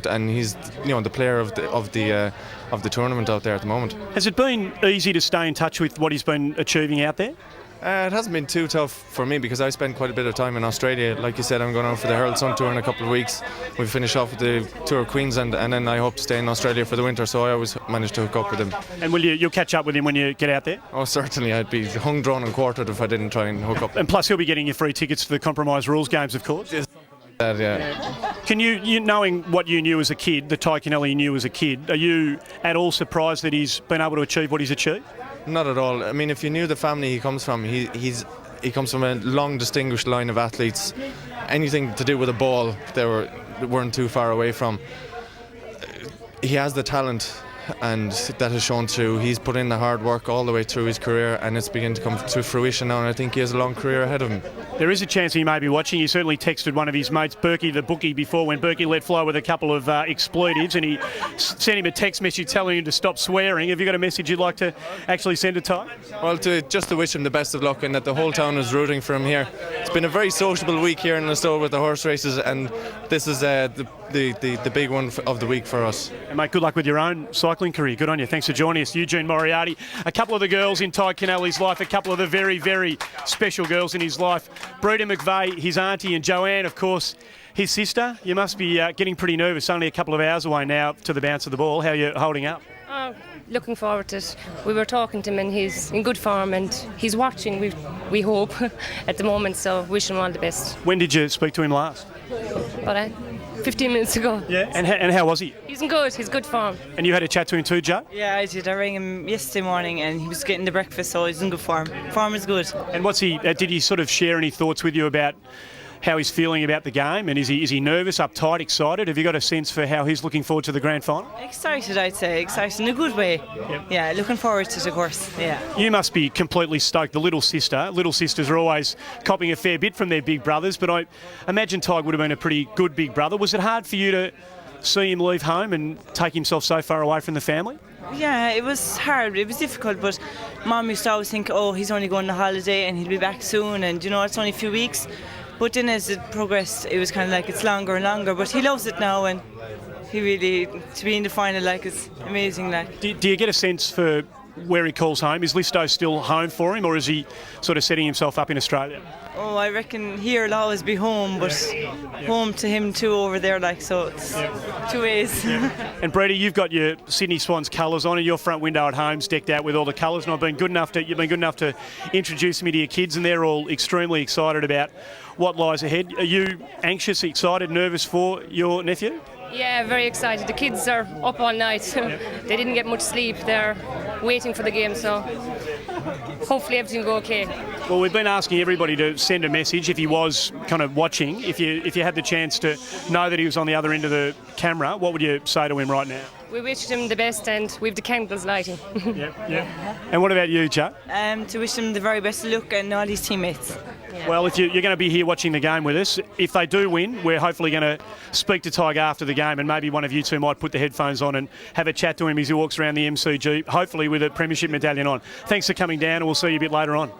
and he's the player of the tournament out there at the moment. Has it been easy to stay in touch with what he's been achieving out there? It hasn't been too tough for me, because I spent quite a bit of time in Australia. Like you said, I'm going out for the Herald Sun Tour in a couple of weeks. We finish off with the Tour of Queensland, and then I hope to stay in Australia for the winter, so I always manage to hook up with him. And you'll catch up with him when you get out there? Oh, certainly. I'd be hung, drawn and quartered if I didn't try and hook up. And plus he'll be getting you free tickets to the Compromise Rules games, of course? Yeah. Can you, knowing what you knew as a kid, the Tig Kennelly you knew as a kid, are you at all surprised that he's been able to achieve what he's achieved? Not at all. I mean, if you knew the family he comes from, he comes from a long, distinguished line of athletes. Anything to do with a ball, they weren't too far away from. He has the talent, and that has shown through. He's put in the hard work all the way through his career, and it's beginning to come to fruition now, and I think he has a long career ahead of him. There is a chance he may be watching. He certainly texted one of his mates, Berkey the bookie, before, when Berkey let fly with a couple of expletives, and he sent him a text message telling him to stop swearing. Have you got a message you'd like to actually send to Tig? Well, just to wish him the best of luck, and that the whole town is rooting for him here. It's been a very sociable week here in Listo with the horse races, and this is the big one of the week for us. And mate, good luck with your own cycling career. Good on you. Thanks for joining us. Eugene Moriarty. A couple of the girls in Tig Kennelly's life, a couple of the very, very special girls in his life. Breda McVeigh, his auntie, and Joanne, of course, His sister, you must be getting pretty nervous. Only a couple of hours away now to the bounce of the ball. How are you holding up? Looking forward to it. We were talking to him and he's in good form and he's watching, we hope, at the moment, so wish him all the best. When did you speak to him last? But 15 minutes ago. Yeah. And how was he? He's in good form. And you had a chat to him too, Joe? Yeah, I did. I rang him yesterday morning and he was getting the breakfast, so he's in good form. Form is good. And what's he? Did he sort of share any thoughts with you about how he's feeling about the game? And is he nervous, uptight, excited? Have you got a sense for how he's looking forward to the grand final? Excited, I'd say. Excited in a good way. Yep. Yeah, looking forward to it, of course. Yeah. You must be completely stoked. The little sisters are always copying a fair bit from their big brothers, but I imagine Tig would have been a pretty good big brother. Was it hard for you to see him leave home and take himself so far away from the family? Yeah, it was hard. It was difficult, but Mum used to always think, oh, he's only going on holiday and he'll be back soon, and you know, it's only a few weeks. But then as it progressed, it was kind of like it's longer and longer. But he loves it now, and he really, to be in the final, like, it's amazing. Like. Do you get a sense for where he calls home? Is Listo still home for him, or is he sort of setting himself up in Australia? Oh, I reckon here will always be home, but home to him too over there, like, so it's two ways. And Brady, you've got your Sydney Swans colours on, and your front window at home's decked out with all the colours. And you've been good enough to introduce me to your kids, and they're all extremely excited about what lies ahead. Are you anxious, excited, nervous for your nephew? Yeah, very excited. The kids are up all night. They didn't get much sleep. They're waiting for the game, so hopefully everything will go okay. Well, we've been asking everybody to send a message if he was kind of watching. If you had the chance to know that he was on the other end of the camera, what would you say to him right now? We wish him the best, and we've the candles lighting. Yeah. And what about you, Joe? To wish him the very best of luck and all his teammates. Well, if you're going to be here watching the game with us, if they do win, we're hopefully going to speak to Tig after the game, and maybe one of you two might put the headphones on and have a chat to him as he walks around the MCG, hopefully with a premiership medallion on. Thanks for coming down, and we'll see you a bit later on.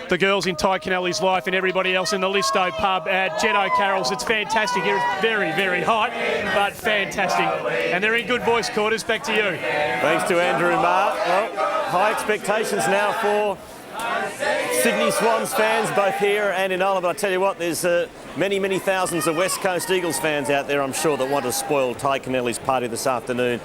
The girls in Tig Kennelly's life and everybody else in the Listo pub at Jet O'Carroll's. It's fantastic here. It's very, very hot, but fantastic. And they're in good voice quarters. Back to you. Thanks to Andrew and Mark. Well, high expectations now for Sydney Swans fans, both here and in Ola. But I tell you what, there's many, many thousands of West Coast Eagles fans out there, I'm sure, that want to spoil Tig Kennelly's party this afternoon.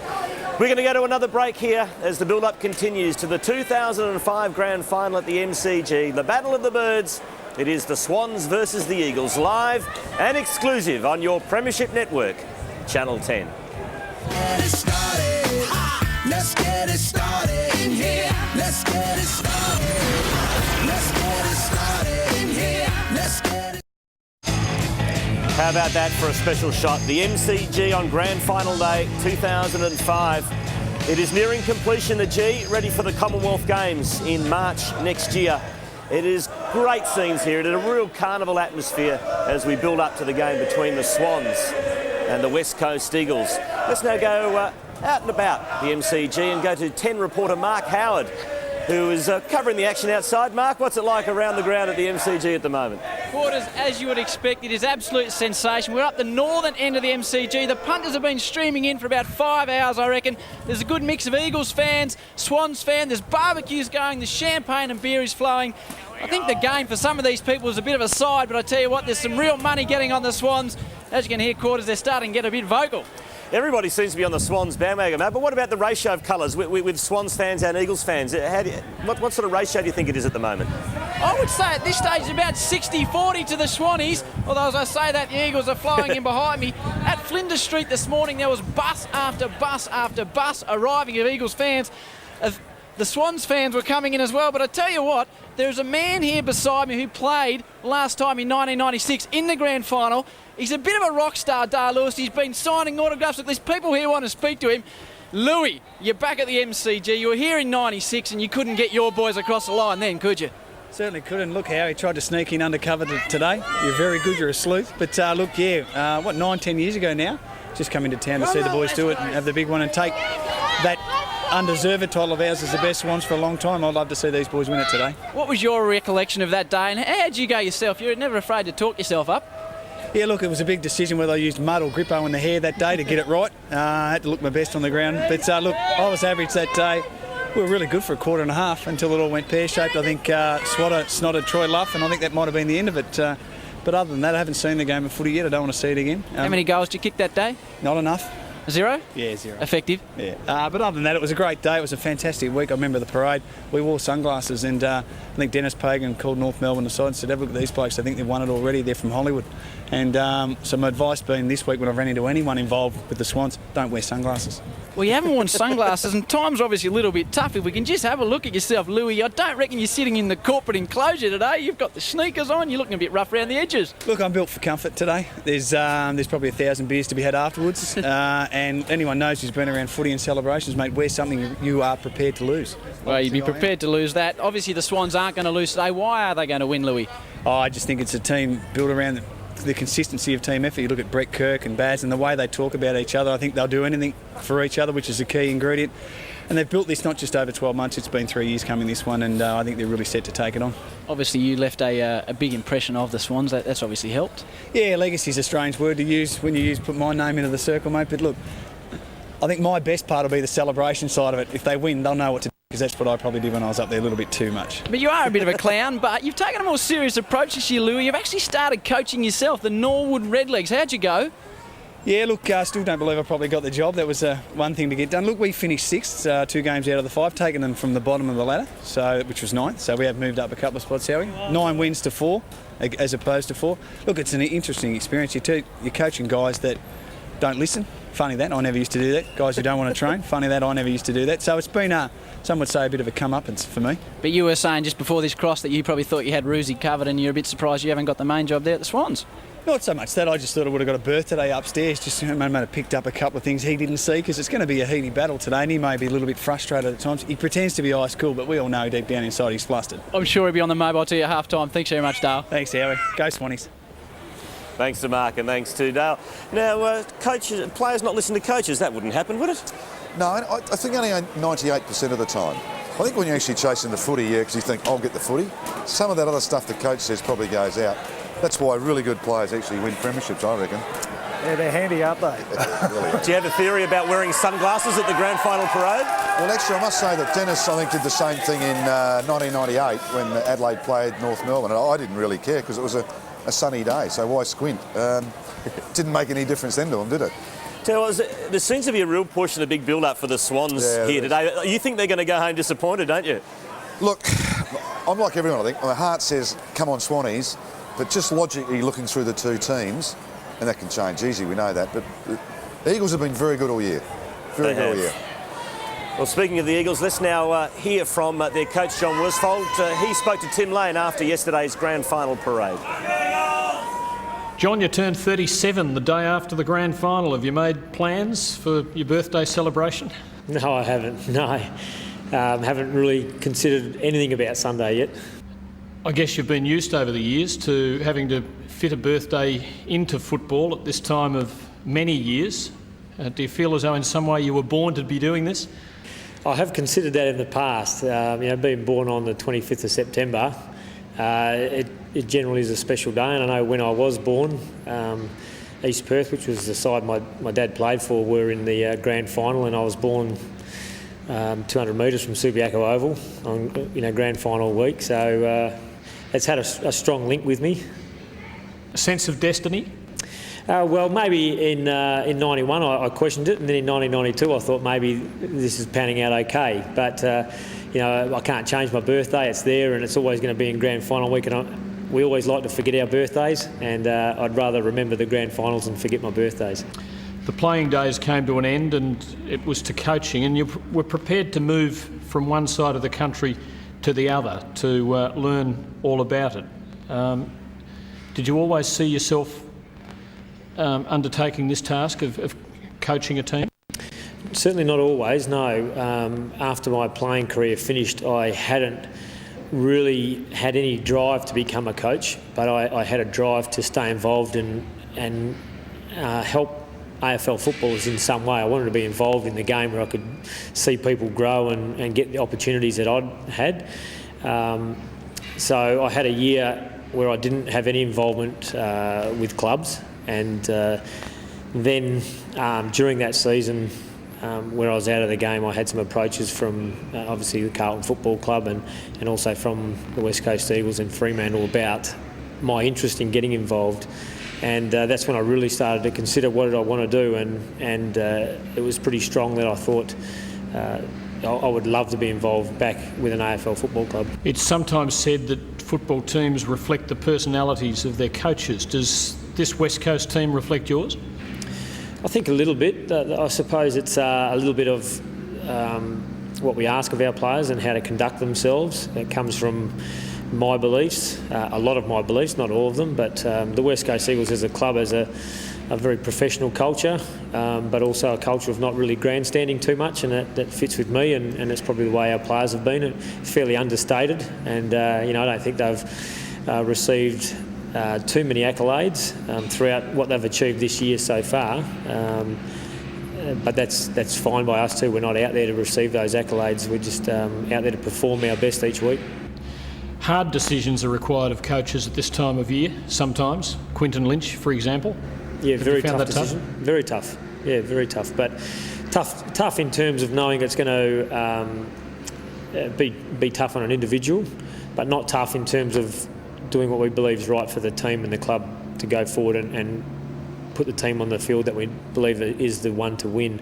We're going to go to another break here as the build-up continues to the 2005 Grand Final at the MCG, the Battle of the Birds. It is the Swans versus the Eagles, live and exclusive on your Premiership Network, Channel 10. Let's get it started in here. Let's get it started. Let's get it started in here. Let's get it. How about that for a special shot? The MCG on Grand Final Day 2005. It is nearing completion, the G, ready for the Commonwealth Games in March next year. It is great scenes here. It is a real carnival atmosphere as we build up to the game between the Swans and the West Coast Eagles. Let's now go out and about the MCG and go to 10 reporter Mark Howard, who is covering the action outside. Mark, what's it like around the ground at the MCG at the moment? Quarters, as you would expect, it is absolute sensation. We're up the northern end of the MCG. The punters have been streaming in for about 5 hours, I reckon. There's a good mix of Eagles fans, Swans fans, there's barbecues going, the champagne and beer is flowing. I think the game for some of these people is a bit of a side, but I tell you what, there's some real money getting on the Swans. As you can hear, Quarters, they're starting to get a bit vocal. Everybody seems to be on the Swans bandwagon, Matt, but what about the ratio of colours with Swans fans and Eagles fans? What sort of ratio do you think it is at the moment? I would say at this stage it's about 60-40 to the Swannies, although as I say that, the Eagles are flying in behind me. At Flinders Street this morning, there was bus after bus after bus arriving of Eagles fans. The Swans fans were coming in as well, but I tell you what, there's a man here beside me who played last time in 1996 in the Grand Final. He's a bit of a rock star, Dar Lewis. He's been signing autographs. Look, there's people here who want to speak to him. Louis, you're back at the MCG. You were here in 96 and you couldn't get your boys across the line then, could you? Certainly couldn't. Look how he tried to sneak in undercover today. You're very good, you're a sleuth. But look, 9-10 years ago now, just come into town to see the boys do it and have the big one and take that undeserved title of ours as the best Swans for a long time. I'd love to see these boys win it today. What was your recollection of that day and how did you go yourself? You're never afraid to talk yourself up. Yeah, look, it was a big decision whether I used mud or grippo in the hair that day to get it right. I had to look my best on the ground. But look, I was average that day. We were really good for a quarter and a half until it all went pear-shaped. I think Snotter snotted Troy Luff, and I think that might have been the end of it. But other than that, I haven't seen the game of footy yet. I don't want to see it again. How many goals did you kick that day? Not enough. 0? Yeah, 0. Effective? Yeah. But other than that, it was a great day. It was a fantastic week. I remember the parade. We wore sunglasses, and I think Dennis Pagan called North Melbourne aside and said, have a look at these blokes. I think they've won it already. They're from Hollywood. And so my advice being this week when I've ran into anyone involved with the Swans, don't wear sunglasses. Well, you haven't worn sunglasses, and time's obviously a little bit tough. If we can just have a look at yourself, Louis, I don't reckon you're sitting in the corporate enclosure today. You've got the sneakers on. You're looking a bit rough around the edges. Look, I'm built for comfort today. There's probably 1,000 beers to be had afterwards. And anyone knows who's been around footy and celebrations, mate, wear something you are prepared to lose. Well, you'd be prepared to lose that. Obviously, the Swans aren't going to lose today. Why are they going to win, Louis? I just think it's a team built around the consistency of team effort. You look at Brett Kirk and Baz and the way they talk about each other. I think they'll do anything for each other, which is a key ingredient. And they've built this not just over 12 months, it's been 3 years coming, this one, and I think they're really set to take it on. Obviously, you left a big impression of the Swans. That's obviously helped. Yeah, legacy's a strange word to use when you put my name into the circle, mate. But look, I think my best part will be the celebration side of it. If they win, they'll know what to do, because that's what I probably did when I was up there a little bit too much. But you are a bit of a clown, but you've taken a more serious approach this year, Louis. You've actually started coaching yourself, the Norwood Redlegs. How'd you go? Yeah, look, still don't believe I probably got the job. That was one thing to get done. Look, we finished 6th, 2 games out of the 5, taking them from the bottom of the ladder, which was 9th. So we have moved up a couple of spots, Howie. 9 wins to 4, as opposed to 4. Look, it's an interesting experience. You're coaching guys that don't listen. Funny that, I never used to do that. Guys who don't want to train. Funny that, I never used to do that. So it's been, some would say, a bit of a comeuppance for me. But you were saying just before this cross that you probably thought you had Roosie covered, and you're a bit surprised you haven't got the main job there at the Swans. Not so much that, I just thought I would have got a berth today upstairs. Just might have picked up a couple of things he didn't see, because it's going to be a heaty battle today, and he may be a little bit frustrated at times. He pretends to be ice cool, but we all know deep down inside he's flustered. I'm sure he'll be on the mobile to you at half-time. Thanks very much, Dale. Thanks, Howie. Go Swannies. Thanks to Mark and thanks to Dale. Now, players not listen to coaches, that wouldn't happen, would it? No, I think only 98% of the time. I think when you're actually chasing the footy, yeah, because you think, I'll get the footy, some of that other stuff the coach says probably goes out. That's why really good players actually win premierships, I reckon. Yeah, they're handy, aren't they? Really. Do you have a theory about wearing sunglasses at the grand final parade? Well, actually, I must say that Dennis, I think, did the same thing in 1998 when Adelaide played North Melbourne, and I didn't really care because it was a sunny day, so why squint? Didn't make any difference then to them, did it? There seems to be a real push and a big build-up for the Swans here today. You think they're going to go home disappointed, don't you? Look, I'm like everyone, I think. My heart says, come on, Swannies, but just logically looking through the two teams, and that can change easy, we know that, but the Eagles have been very good all year. Very good all year. Well, speaking of the Eagles, let's now hear from their coach, John Worsfold. He spoke to Tim Lane after yesterday's grand final parade. John, you turned 37 the day after the grand final. Have you made plans for your birthday celebration? No, I haven't. No. Haven't really considered anything about Sunday yet. I guess you've been used over the years to having to fit a birthday into football at this time of many years. Do you feel as though in some way you were born to be doing this? I have considered that in the past. Being born on the 25th of September, it generally is a special day, and I know when I was born, East Perth, which was the side my dad played for, were in the grand final, and I was born 200 metres from Subiaco Oval on grand final week, so it's had a strong link with me. A sense of destiny? Well, maybe in 91 I questioned it, and then in 1992 I thought maybe this is panning out okay. But I can't change my birthday. It's there, and it's always going to be in grand final week. And we always like to forget our birthdays, and I'd rather remember the grand finals than forget my birthdays. The playing days came to an end, and it was to coaching, and you were prepared to move from one side of the country to the other to learn all about it. Did you always see yourself undertaking this task of coaching a team? Certainly not always, no. After my playing career finished, I hadn't really had any drive to become a coach, but I had a drive to stay involved and help AFL footballers in some way. I wanted to be involved in the game where I could see people grow and get the opportunities that I'd had. So I had a year where I didn't have any involvement with clubs, and then during that season, where I was out of the game, I had some approaches from obviously the Carlton Football Club and also from the West Coast Eagles and Fremantle about my interest in getting involved. And that's when I really started to consider what did I want to do, and it was pretty strong that I thought I would love to be involved back with an AFL football club. It's sometimes said that football teams reflect the personalities of their coaches. Does this West Coast team reflect yours? I think a little bit. I suppose it's a little bit of what we ask of our players and how to conduct themselves. It comes from my beliefs, a lot of my beliefs, not all of them, but the West Coast Eagles as a club has a very professional culture, but also a culture of not really grandstanding too much, and that fits with me, and that's probably the way our players have been. It's fairly understated, and I don't think they've received too many accolades throughout what they've achieved this year so far. But that's fine by us too. We're not out there to receive those accolades. We're just out there to perform our best each week. Hard decisions are required of coaches at this time of year, sometimes. Quinton Lynch, for example. Yeah, very tough Tough? decision. Very tough. Yeah, very tough. But tough in terms of knowing it's going to be tough on an individual, but not tough in terms of doing what we believe is right for the team and the club to go forward and put the team on the field that we believe is the one to win.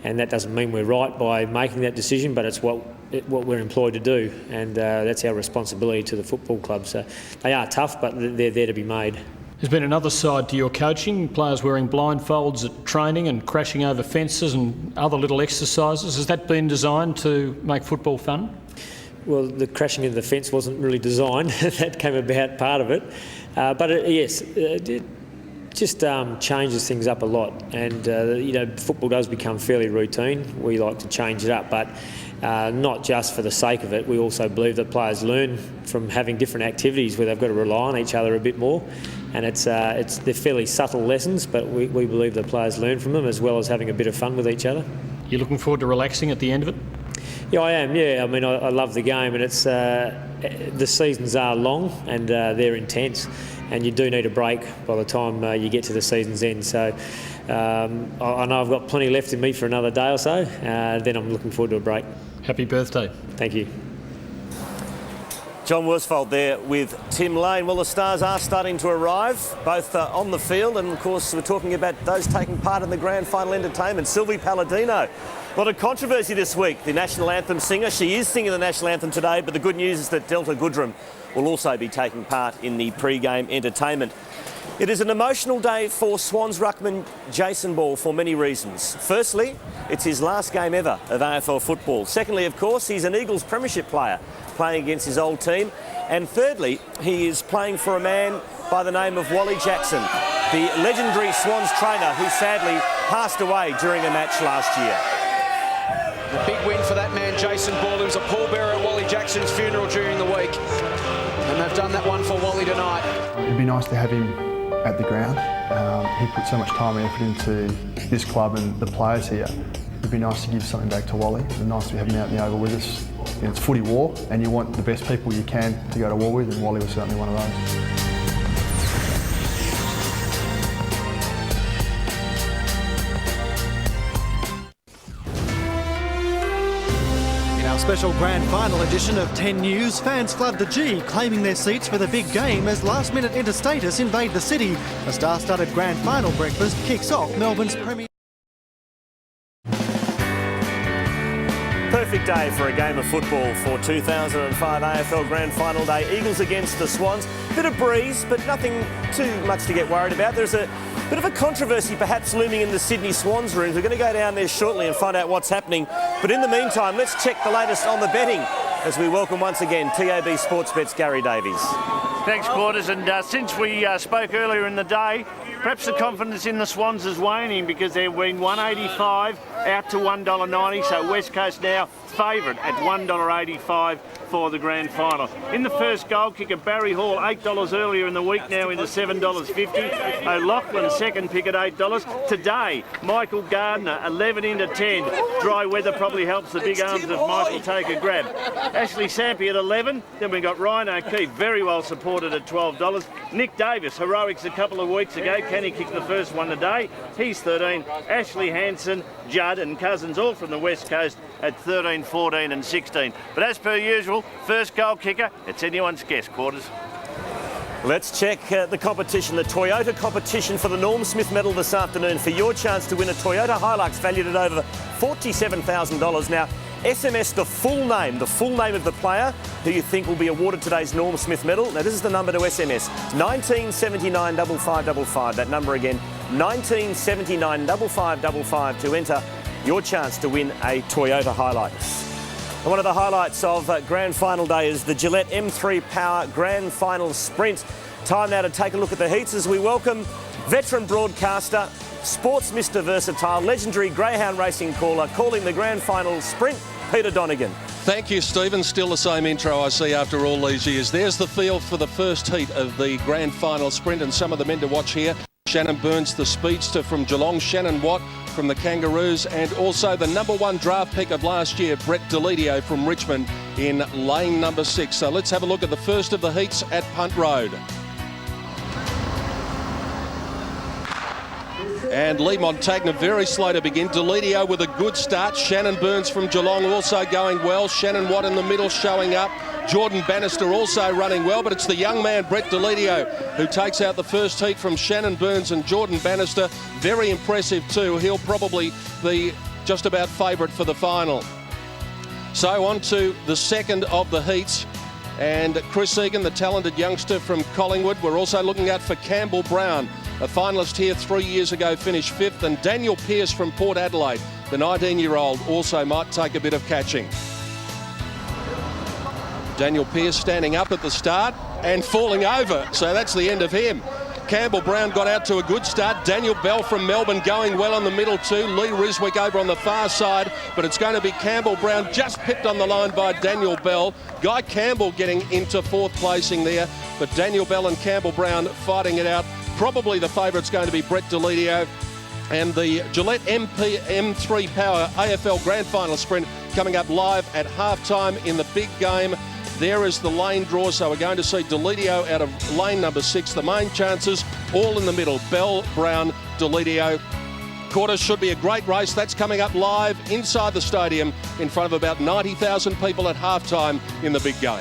And that doesn't mean we're right by making that decision, but it's what we're employed to do, and that's our responsibility to the football club. So they are tough, but they're there to be made. There's been another side to your coaching, players wearing blindfolds at training and crashing over fences and other little exercises. Has that been designed to make football fun? Well, the crashing into the fence wasn't really designed. That came about part of it. But it just changes things up a lot. And, football does become fairly routine. We like to change it up, but not just for the sake of it. We also believe that players learn from having different activities where they've got to rely on each other a bit more. And they're fairly subtle lessons, but we believe that players learn from them as well as having a bit of fun with each other. You're looking forward to relaxing at the end of it? Yeah, I am. Yeah, I mean, I love the game, and it's the seasons are long and they're intense, and you do need a break by the time you get to the season's end. So I know I've got plenty left in me for another day or so. Then I'm looking forward to a break. Happy birthday. Thank you. John Worsfold there with Tim Lane. Well, the stars are starting to arrive, both on the field, and of course we're talking about those taking part in the Grand Final entertainment. Sylvie Palladino. A lot of controversy this week. The national anthem singer, she is singing the national anthem today, but the good news is that Delta Goodrem will also be taking part in the pre-game entertainment. It is an emotional day for Swans ruckman Jason Ball for many reasons. Firstly, it's his last game ever of AFL football. Secondly, of course, he's an Eagles premiership player playing against his old team. And thirdly, he is playing for a man by the name of Wally Jackson, the legendary Swans trainer who sadly passed away during a match last year. A big win for that man, Jason Ball, who was a pallbearer at Wally Jackson's funeral during the week. And they've done that one for Wally tonight. It'd be nice to have him at the ground. He put so much time and effort into this club and the players here. It'd be nice to give something back to Wally. It'd be nice to have him out in the oval with us. It's footy war, and you want the best people you can to go to war with, and Wally was certainly one of those. Special Grand Final edition of 10 News, fans flood the G, claiming their seats for the big game as last-minute interstaters invade the city. A star-studded Grand Final breakfast kicks off Melbourne's premier. Perfect day for a game of football for 2005 AFL Grand Final day. Eagles against the Swans. Bit of breeze, but nothing too much to get worried about. There's a bit of a controversy perhaps looming in the Sydney Swans rooms. We're going to go down there shortly and find out what's happening. But in the meantime, let's check the latest on the betting as we welcome once again TAB Sportsbet's Gary Davies. Thanks, Quarters. And since we spoke earlier in the day, perhaps the confidence in the Swans is waning because they've been $1.85 out to $1.90. So West Coast now favourite at $1.85 for the Grand Final. In the first goal kicker, Barry Hall, $8 earlier in the week, now into $7.50. O'Loughlin, second pick at $8. Today, Michael Gardner, 11 into 10. Dry weather probably helps the big arms of Michael take a grab. Ashley Sampi at 11. Then we got Ryan O'Keefe, very well supported at $12. Nick Davis, heroics a couple of weeks ago. Can he kick the first one today? He's 13. Ashley Hansen, Judd and Cousins, all from the West Coast at 13, 14 and 16. But as per usual, first goal kicker, it's anyone's guess, Quarters. Let's check the competition, the Toyota competition for the Norm Smith Medal this afternoon for your chance to win a Toyota Hilux valued at over $47,000. Now, SMS the full name of the player who you think will be awarded today's Norm Smith Medal. Now, this is the number to SMS, 1979 5555. That number again, 1979 5555 to enter your chance to win a Toyota Hilux. And one of the highlights of Grand Final Day is the Gillette M3 Power Grand Final Sprint. Time now to take a look at the heats as we welcome veteran broadcaster, Sports Mr Versatile, legendary greyhound racing caller, calling the Grand Final Sprint, Peter Donegan. Thank you, Stephen. Still the same intro I see after all these years. There's the field for the first heat of the Grand Final Sprint and some of the men to watch here. Shannon Burns, the speedster from Geelong, Shannon Watt from the Kangaroos, and also the #1 draft pick of last year, Brett Delidio from Richmond in lane number 6. So let's have a look at the first of the heats at Punt Road. And Lee Montagna very slow to begin. Delidio with a good start. Shannon Burns from Geelong also going well. Shannon Watt in the middle showing up. Jordan Bannister also running well, but it's the young man, Brett Delidio, who takes out the first heat from Shannon Burns and Jordan Bannister. Very impressive too. He'll probably be just about favourite for the final. So on to the second of the heats. And Chris Egan, the talented youngster from Collingwood. We're also looking out for Campbell Brown, a finalist here 3 years ago, finished 5th. And Daniel Pearce from Port Adelaide, the 19-year-old, also might take a bit of catching. Daniel Pearce standing up at the start and falling over, so that's the end of him. Campbell Brown got out to a good start. Daniel Bell from Melbourne going well on the middle too. Lee Riswick over on the far side, but it's going to be Campbell Brown just pipped on the line by Daniel Bell. Guy Campbell getting into 4th placing there, but Daniel Bell and Campbell Brown fighting it out. Probably the favourite's going to be Brett Delidio. And the Gillette M3 Power AFL Grand Final Sprint coming up live at halftime in the big game. There is the lane draw, so we're going to see Delidio out of lane number 6. The main chances all in the middle, Bell, Brown, Delidio. Quarters should be a great race. That's coming up live inside the stadium in front of about 90,000 people at halftime in the big game.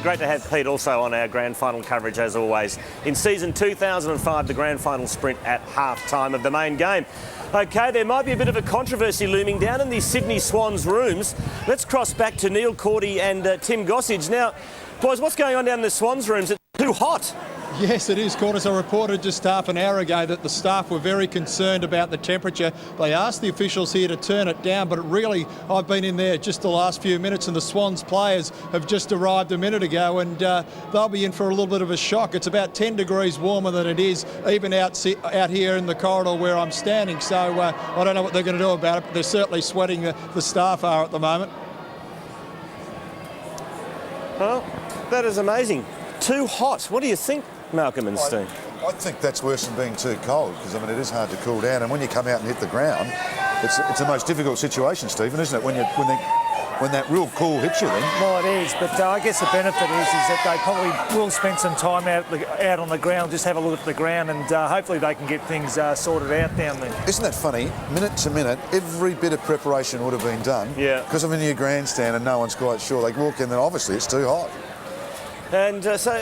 Great to have Pete also on our Grand Final coverage as always. In season 2005, the Grand Final Sprint at half-time of the main game. OK, there might be a bit of a controversy looming down in the Sydney Swans rooms. Let's cross back to Neil Cordy and Tim Gossage. Now, boys, what's going on down in the Swans rooms? It's too hot. Yes, it is, Cordes. I reported just half an hour ago that the staff were very concerned about the temperature. They asked the officials here to turn it down, but really, I've been in there just the last few minutes and the Swans players have just arrived a minute ago and they'll be in for a little bit of a shock. It's about 10 degrees warmer than it is even out here in the corridor where I'm standing. So I don't know what they're going to do about it, but they're certainly sweating, the staff are at the moment. Well, that is amazing. Too hot. What do you think, Malcolm and Steve? I think that's worse than being too cold, because I mean it is hard to cool down, and when you come out and hit the ground, it's the most difficult situation, Stephen, isn't it? When that real cool hits you then. Well, it is, but I guess the benefit is that they probably will spend some time out on the ground, just have a look at the ground, and hopefully they can get things sorted out down there. Isn't that funny? Minute to minute, every bit of preparation would have been done. Yeah. Because of a new grandstand and no one's quite sure. They walk in and obviously it's too hot. And so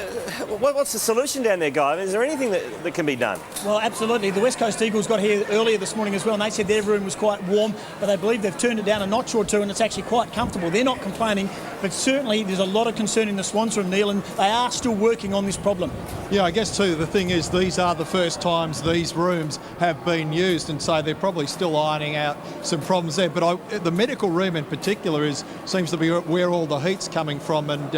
what's the solution down there, Guy? I mean, is there anything that can be done? Well, absolutely. The West Coast Eagles got here earlier this morning as well, and they said their room was quite warm, but they believe they've turned it down a notch or two, and it's actually quite comfortable. They're not complaining, but certainly there's a lot of concern in the Swans room, Neil, and they are still working on this problem. Yeah, I guess too, the thing is these are the first times these rooms have been used, and so they're probably still ironing out some problems there. But the medical room in particular seems to be where all the heat's coming from, and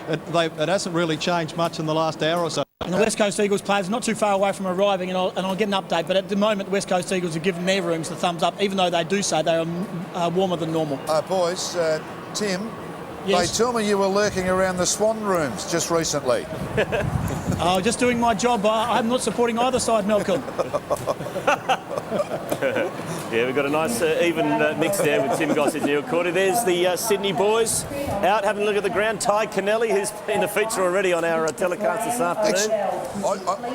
it hasn't really changed much in the last hour or so. And the West Coast Eagles players are not too far away from arriving, and I'll get an update, but at the moment the West Coast Eagles have given their rooms the thumbs up, even though they do say they are warmer than normal. Boys, Tim, yes? They tell me you were lurking around the Swan rooms just recently. Oh, just doing my job. I'm not supporting either side, Malcolm. Yeah, we've got a nice even mix there with Tim Goss and Neil Cordy. There's the Sydney boys out having a look at the ground. Ty Kennelly, who's been a feature already on our telecast this afternoon.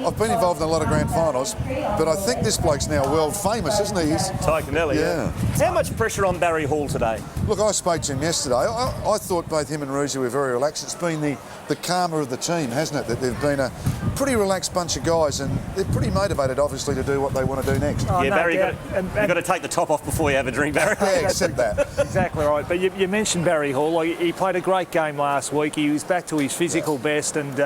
I've been involved in a lot of grand finals, but I think this bloke's now world famous, isn't he? Ty Kennelly, yeah. How much pressure on Barry Hall today? Look, I spoke to him yesterday. I thought both him and Roosie were very relaxed. It's been the karma of the team, hasn't it? That they've been a pretty relaxed bunch of guys, and they're pretty motivated, obviously, to do what they want to do next. Oh, yeah, no, Barry, you've got to take the top off before you have a drink, Barry. Yeah, accept that. Exactly right. But you mentioned Barry Hall. He played a great game last week. He was back to his physical best. And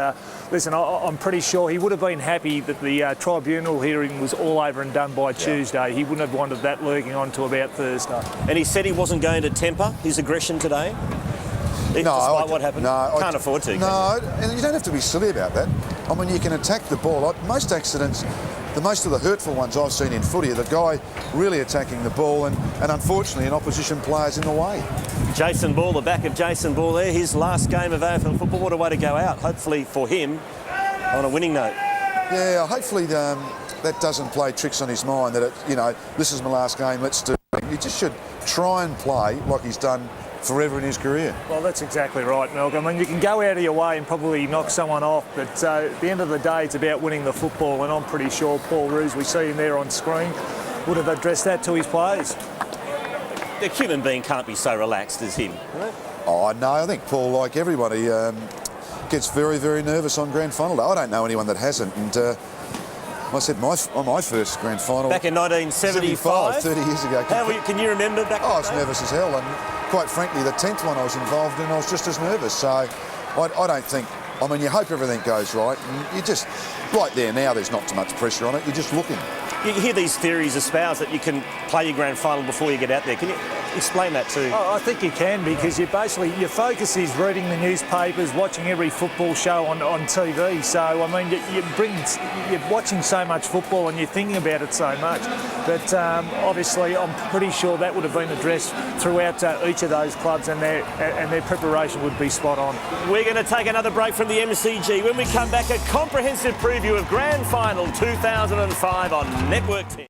listen, I'm pretty sure he would have been happy that the tribunal hearing was all over and done by Tuesday. He wouldn't have wanted that lurking on to about Thursday. And he said he wasn't going to temper his aggression today? Despite what happened? No, can't afford to. No, and you don't have to be silly about that. I mean, you can attack the ball. Most accidents, most of the hurtful ones I've seen in footy are the guy really attacking the ball and unfortunately an opposition player's in the way. Jason Ball, the back of Jason Ball there, his last game of AFL football. What a way to go out, hopefully for him, on a winning note. Yeah, hopefully that doesn't play tricks on his mind that, this is my last game, let's do it. He just should try and play like he's done forever in his career. Well, that's exactly right, Malcolm. I mean, you can go out of your way and probably knock someone off, but at the end of the day, it's about winning the football, and I'm pretty sure Paul Roos, we see him there on screen, would have addressed that to his players. The human being can't be so relaxed as him. Right? Oh, no, I think Paul, like everybody, gets very, very nervous on grand final day. I don't know anyone that hasn't, and I said on my first grand final back in 1975, 30 years ago. Can you remember back? I was nervous as hell, and quite frankly, the 10th one I was involved in, I was just as nervous. So I don't think. I mean, you hope everything goes right, and you just right there now. There's not too much pressure on it. You're just looking. You hear these theories espoused that you can play your grand final before you get out there. Can you explain that too? Oh, I think you can, because your focus is reading the newspapers, watching every football show on TV. So I mean, you're watching so much football and you're thinking about it so much. But obviously, I'm pretty sure that would have been addressed throughout each of those clubs, and their preparation would be spot on. We're going to take another break from the MCG. When we come back, a comprehensive preview of Grand Final 2005 on Network 10.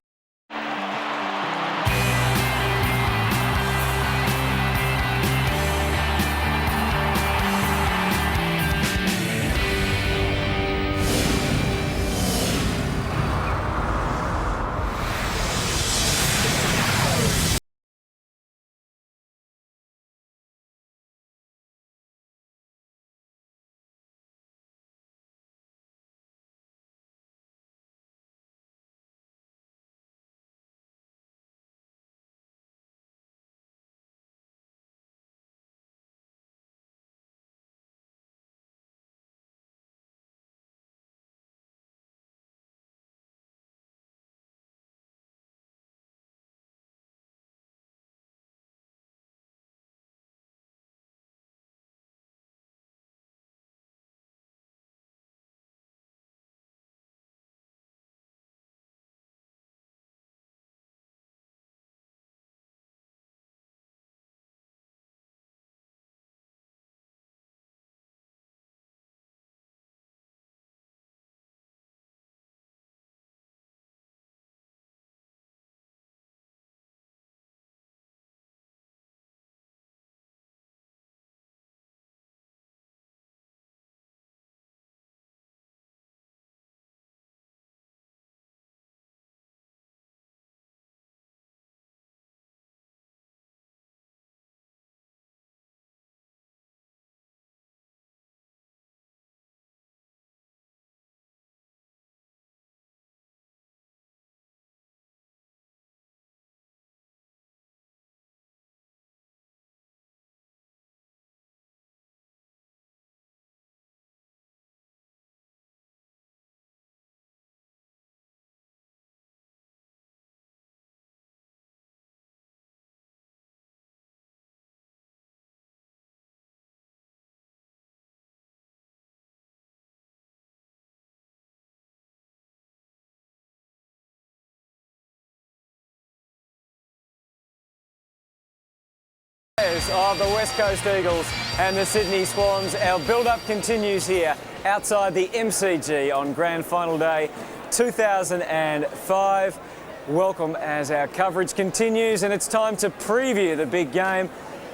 photos of the West Coast Eagles and the Sydney Swans. Our build-up continues here outside the MCG on Grand Final Day 2005. Welcome as our coverage continues, and it's time to preview the big game.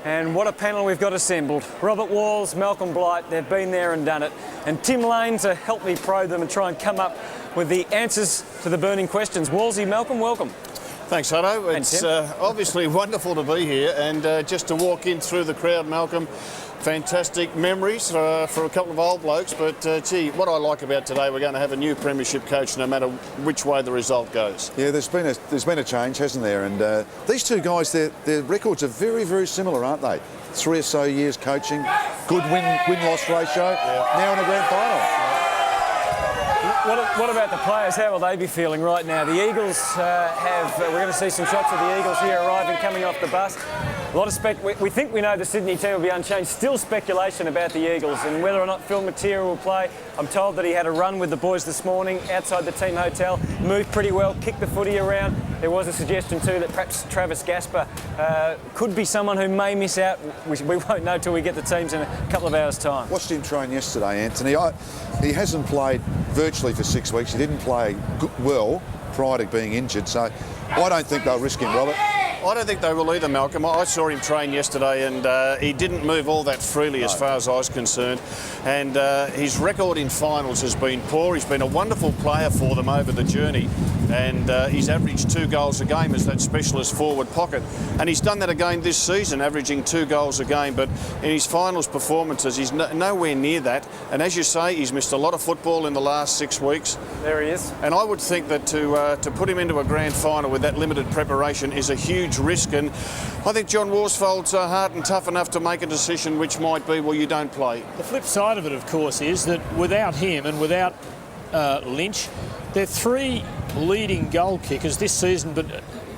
And what a panel we've got assembled. Robert Walls, Malcolm Blight, they've been there and done it. And Tim Lane to help me probe them and try and come up with the answers to the burning questions. Wallsy, Malcolm, welcome. Thanks, Hutto. It's obviously wonderful to be here, and just to walk in through the crowd, Malcolm, fantastic memories for a couple of old blokes. But gee, what I like about today, we're going to have a new premiership coach no matter which way the result goes. Yeah, there's been a change, hasn't there? And these two guys, their records are very, very similar, aren't they? 3 or so years coaching, good win-loss ratio, now in a grand final. What about the players? How will they be feeling right now? The Eagles we're going to see some shots of the Eagles here arriving, coming off the bus. A lot of we think we know the Sydney team will be unchanged. Still speculation about the Eagles and whether or not Phil Matera will play. I'm told that he had a run with the boys this morning outside the team hotel, moved pretty well, kicked the footy around. There was a suggestion too that perhaps Travis Gasper could be someone who may miss out. We won't know till we get the teams in a couple of hours' time. Watched him train yesterday, Anthony. He hasn't played virtually for 6 weeks. He didn't play well prior to being injured, so I don't think they'll risk him, Robert. I don't think they will either, Malcolm. I saw him train yesterday, and he didn't move all that freely as far as I was concerned. And his record in finals has been poor. He's been a wonderful player for them over the journey, and he's averaged 2 goals a game as that specialist forward pocket. And he's done that again this season, averaging 2 goals a game. But in his finals performances, he's nowhere near that. And as you say, he's missed a lot of football in the last 6 weeks. There he is. And I would think that to put him into a grand final with that limited preparation is a huge risk, and I think John Worsfold's hard and tough enough to make a decision which might be, well, you don't play. The flip side of it, of course, is that without him and without Lynch, they're 3 leading goal kickers this season, but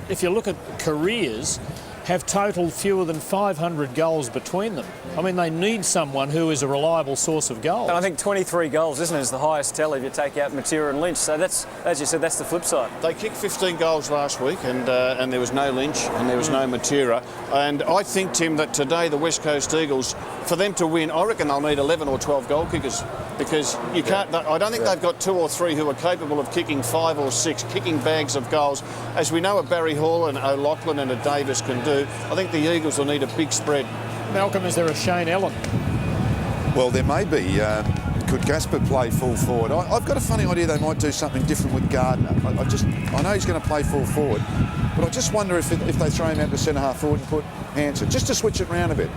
if you look at careers, have totaled fewer than 500 goals between them. I mean, they need someone who is a reliable source of goals. And I think 23 goals, isn't it, is the highest tally if you take out Matera and Lynch. So that's, as you said, that's the flip side. They kicked 15 goals last week, and there was no Lynch and there was no Matera. And I think, Tim, that today the West Coast Eagles, for them to win, I reckon they'll need 11 or 12 goal kickers, because you can't. I don't think they've got 2 or 3 who are capable of kicking 5 or 6, kicking bags of goals, as we know a Barry Hall and O'Loughlin and a Davis can do. I think the Eagles will need a big spread. Malcolm, is there a Shane Allen? Well, there may be. Could Gasper play full forward? I've got a funny idea they might do something different with Gardner. I know he's going to play full forward, but I just wonder if they throw him out to centre half forward and put Hansen, just to switch it round a bit.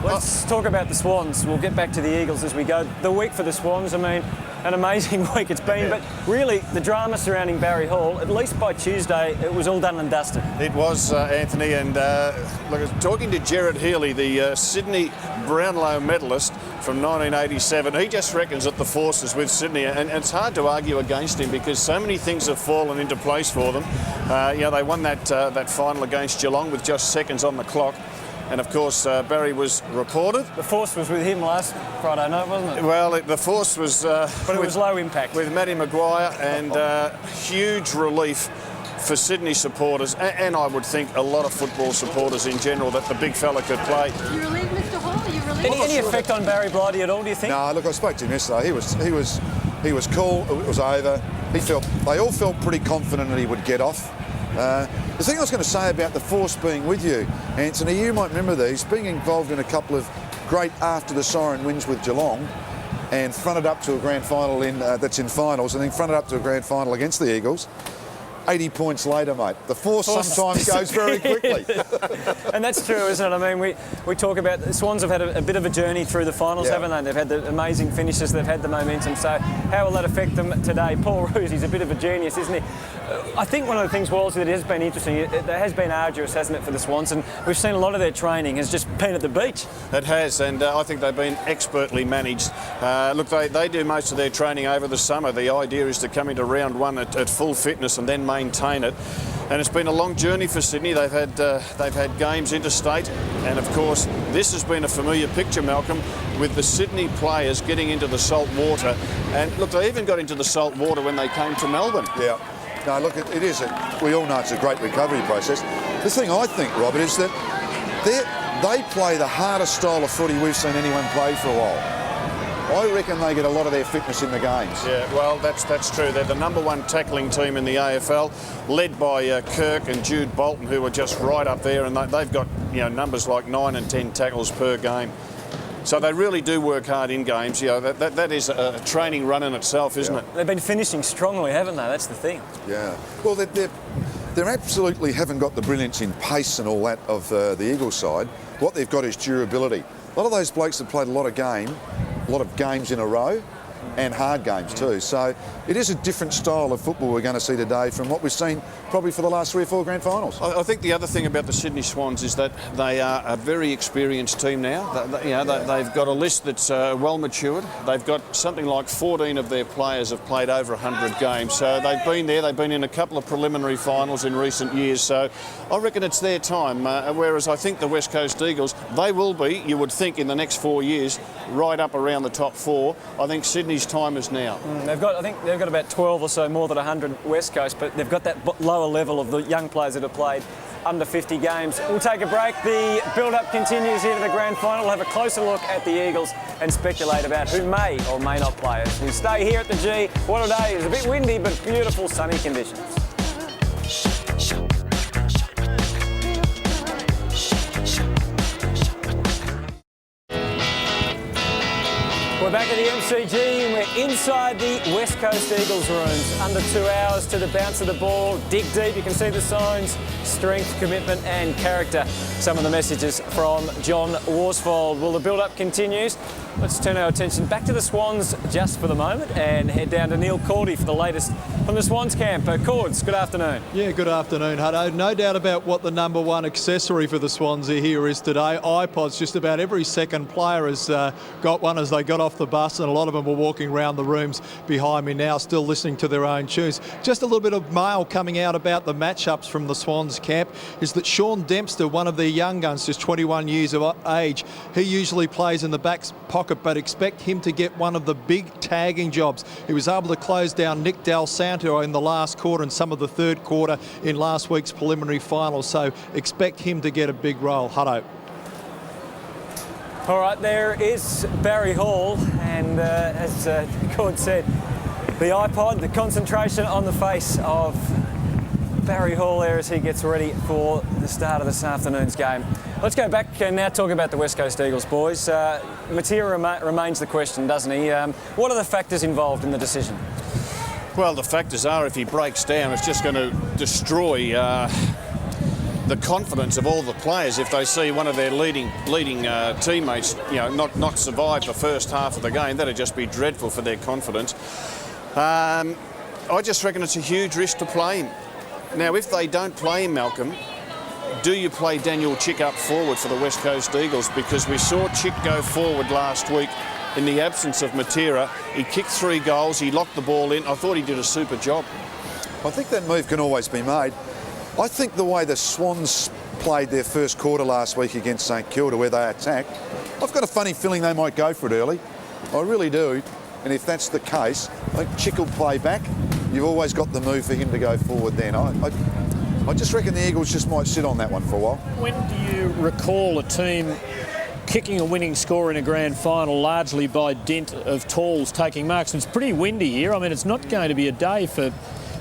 Let's talk about the Swans. We'll get back to the Eagles as we go. The week for the Swans, I mean, an amazing week it's been, but really the drama surrounding Barry Hall, at least by Tuesday, it was all done and dusted. It was, Anthony, and look, talking to Gerard Healy, the Sydney Brownlow medalist from 1987, he just reckons that the force is with Sydney, and it's hard to argue against him because so many things have fallen into place for them. They won that final against Geelong with just seconds on the clock. And of course, Barry was reported. The force was with him last Friday night, wasn't it? Well, the force was... but it was low impact. With Matty Maguire, and huge relief for Sydney supporters, and I would think a lot of football supporters in general, that the big fella could play. You relieved Mr Hall? You relieved? Any effect on Barry Blighty at all, do you think? No, look, I spoke to him yesterday. He was cool. It was over. They all felt pretty confident that he would get off. The thing I was going to say about the force being with you, Anthony, you might remember these, being involved in a couple of great after the siren wins with Geelong, and fronted up to a grand final that's in finals, and then fronted up to a grand final against the Eagles. 80 points later, mate. The force sometimes goes very quickly. And that's true, isn't it? I mean, we talk about the Swans have had a bit of a journey through the finals, haven't they? They've had the amazing finishes, they've had the momentum. So how will that affect them today? Paul Roos, he's a bit of a genius, isn't he? I think one of the things, Walsey, that has been interesting, it has been arduous, hasn't it, for the Swans? And we've seen a lot of their training has just been at the beach. It has, and I think they've been expertly managed. Look, they do most of their training over the summer. The idea is to come into round 1 at full fitness and then maintain it. And it's been a long journey for Sydney. They've had games interstate, and of course this has been a familiar picture, Malcolm, with the Sydney players getting into the salt water. And look, they even got into the salt water when they came to Melbourne. Yeah. No, look, it is. We all know it's a great recovery process. The thing I think, Robert, is that they play the hardest style of footy we've seen anyone play for a while. I reckon they get a lot of their fitness in the games. Yeah, well, that's true. They're the #1 tackling team in the AFL, led by Kirk and Jude Bolton, who are just right up there, and they've got numbers like 9 and 10 tackles per game. So they really do work hard in games. That is a training run in itself, isn't it? They've been finishing strongly, haven't they? That's the thing. Yeah. Well, they absolutely haven't got the brilliance in pace and all that of the Eagles side. What they've got is durability. A lot of those blokes have played a lot of games in a row, and hard games too. So it is a different style of football we're going to see today from what we've seen probably for the last 3 or 4 grand finals. I think the other thing about the Sydney Swans is that they are a very experienced team now. They've got a list that's well matured. They've got something like 14 of their players have played over 100 games. So they've been there. They've been in a couple of preliminary finals in recent years. So I reckon it's their time. Whereas I think the West Coast Eagles, they will be, you would think, in the next 4 years, right up around the top 4. I think Sydney's time is now. I think they've got about 12 or so more than 100 West Coast, but they've got that lower level of the young players that have played under 50 games. We'll take a break. The build-up continues here to the grand final. We'll have a closer look at the Eagles and speculate about who may or may not play as we stay here at the G. What a day. It's a bit windy, but beautiful sunny conditions. We're back at the MCG and we're inside the West Coast Eagles rooms. Under 2 hours to the bounce of the ball. Dig deep, you can see the signs. Strength, commitment and character. Some of the messages from John Worsfold. Well, the build-up continues. Let's turn our attention back to the Swans just for the moment and head down to Neil Cordy for the latest from the Swans camp. Cords, good afternoon. Yeah, good afternoon, Hutto. No doubt about what the #1 accessory for the Swans here is today. iPods. Just about every second player has got one as they got off the bus, and a lot of them were walking around the rooms behind me now, still listening to their own tunes. Just a little bit of mail coming out about the matchups from the Swans camp is that Sean Dempster, one of their young guns, just 21 years of age, he usually plays in the back pocket, but expect him to get one of the big tagging jobs. He was able to close down Nick Del Santo in the last quarter and some of the third quarter in last week's preliminary final, so expect him to get a big role. Hutto. All right, there is Barry Hall, and as Cord said, the iPod, the concentration on the face of Barry Hall there as he gets ready for the start of this afternoon's game. Let's go back and now talk about the West Coast Eagles, boys. Matera remains the question, doesn't he? What are the factors involved in the decision? Well, the factors are if he breaks down, it's just going to destroy the confidence of all the players if they see one of their leading teammates, not survive the first half of the game. That'd just be dreadful for their confidence. I just reckon it's a huge risk to play him. Now, if they don't play him, Malcolm, do you play Daniel Chick up forward for the West Coast Eagles? Because we saw Chick go forward last week in the absence of Matera. He kicked 3 goals, he locked the ball in. I thought he did a super job. I think that move can always be made. I think the way the Swans played their first quarter last week against St Kilda, where they attacked, I've got a funny feeling they might go for it early. I really do. And if that's the case, I think Chick will play back. You've always got the move for him to go forward then. I just reckon the Eagles just might sit on that one for a while. When do you recall a team kicking a winning score in a grand final largely by dint of talls taking marks? It's pretty windy here. I mean, it's not going to be a day for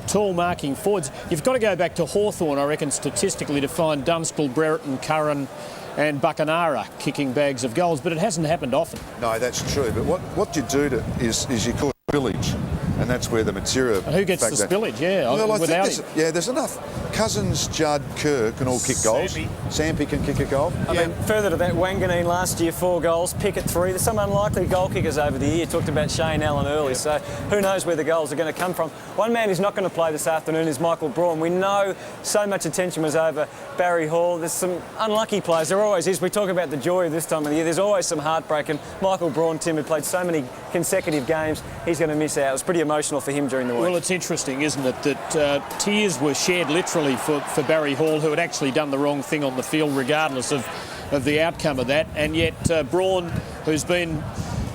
tall marking forwards. You've got to go back to Hawthorn, I reckon, statistically to find Dunstall, Brereton, Curran and Buchanara kicking bags of goals, but it hasn't happened often. No, that's true. But what you do is you call it spillage, and that's where the material. Who gets the spillage? Yeah, well, I without think there's enough. Cousins, Judd, Kerr can all kick goals. Sampi can kick a goal. I mean, further to that, Wanganeen last year 4 goals, Pickett 3. There's some unlikely goal kickers over the year. Talked about Shane Allen early, so who knows where the goals are going to come from. One man who's not going to play this afternoon is Michael Braun. We know so much attention was over Barry Hall. There's some unlucky players. There always is. We talk about the joy of this time of the year. There's always some heartbreak, and Michael Braun, Tim, who played so many consecutive games, he's going to miss out. It was pretty emotional for him during the week. Well, it's interesting, isn't it, that tears were shed literally for Barry Hall, who had actually done the wrong thing on the field regardless of the outcome of that, and yet Braun, who's been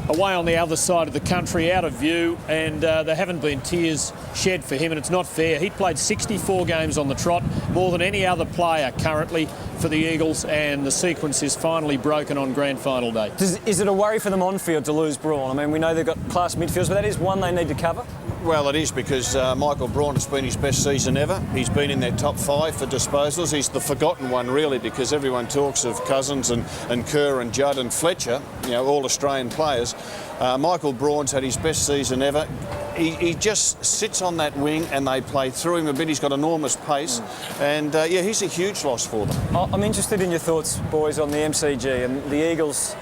away on the other side of the country, out of view, and there haven't been tears shed for him, and it's not fair. He played 64 games on the trot, more than any other player currently for the Eagles, and the sequence is finally broken on Grand Final day. Is it a worry for them on field to lose Braun? I mean, we know they've got class midfielders, but that is one they need to cover. Well, it is, because Michael Braun has been his best season ever. He's been in their top 5 for disposals. He's the forgotten one, really, because everyone talks of Cousins and Kerr and Judd and Fletcher, all Australian players. Michael Braun's had his best season ever. He just sits on that wing and they play through him a bit. He's got enormous pace, and he's a huge loss for them. I'm interested in your thoughts, boys, on the MCG and the Eagles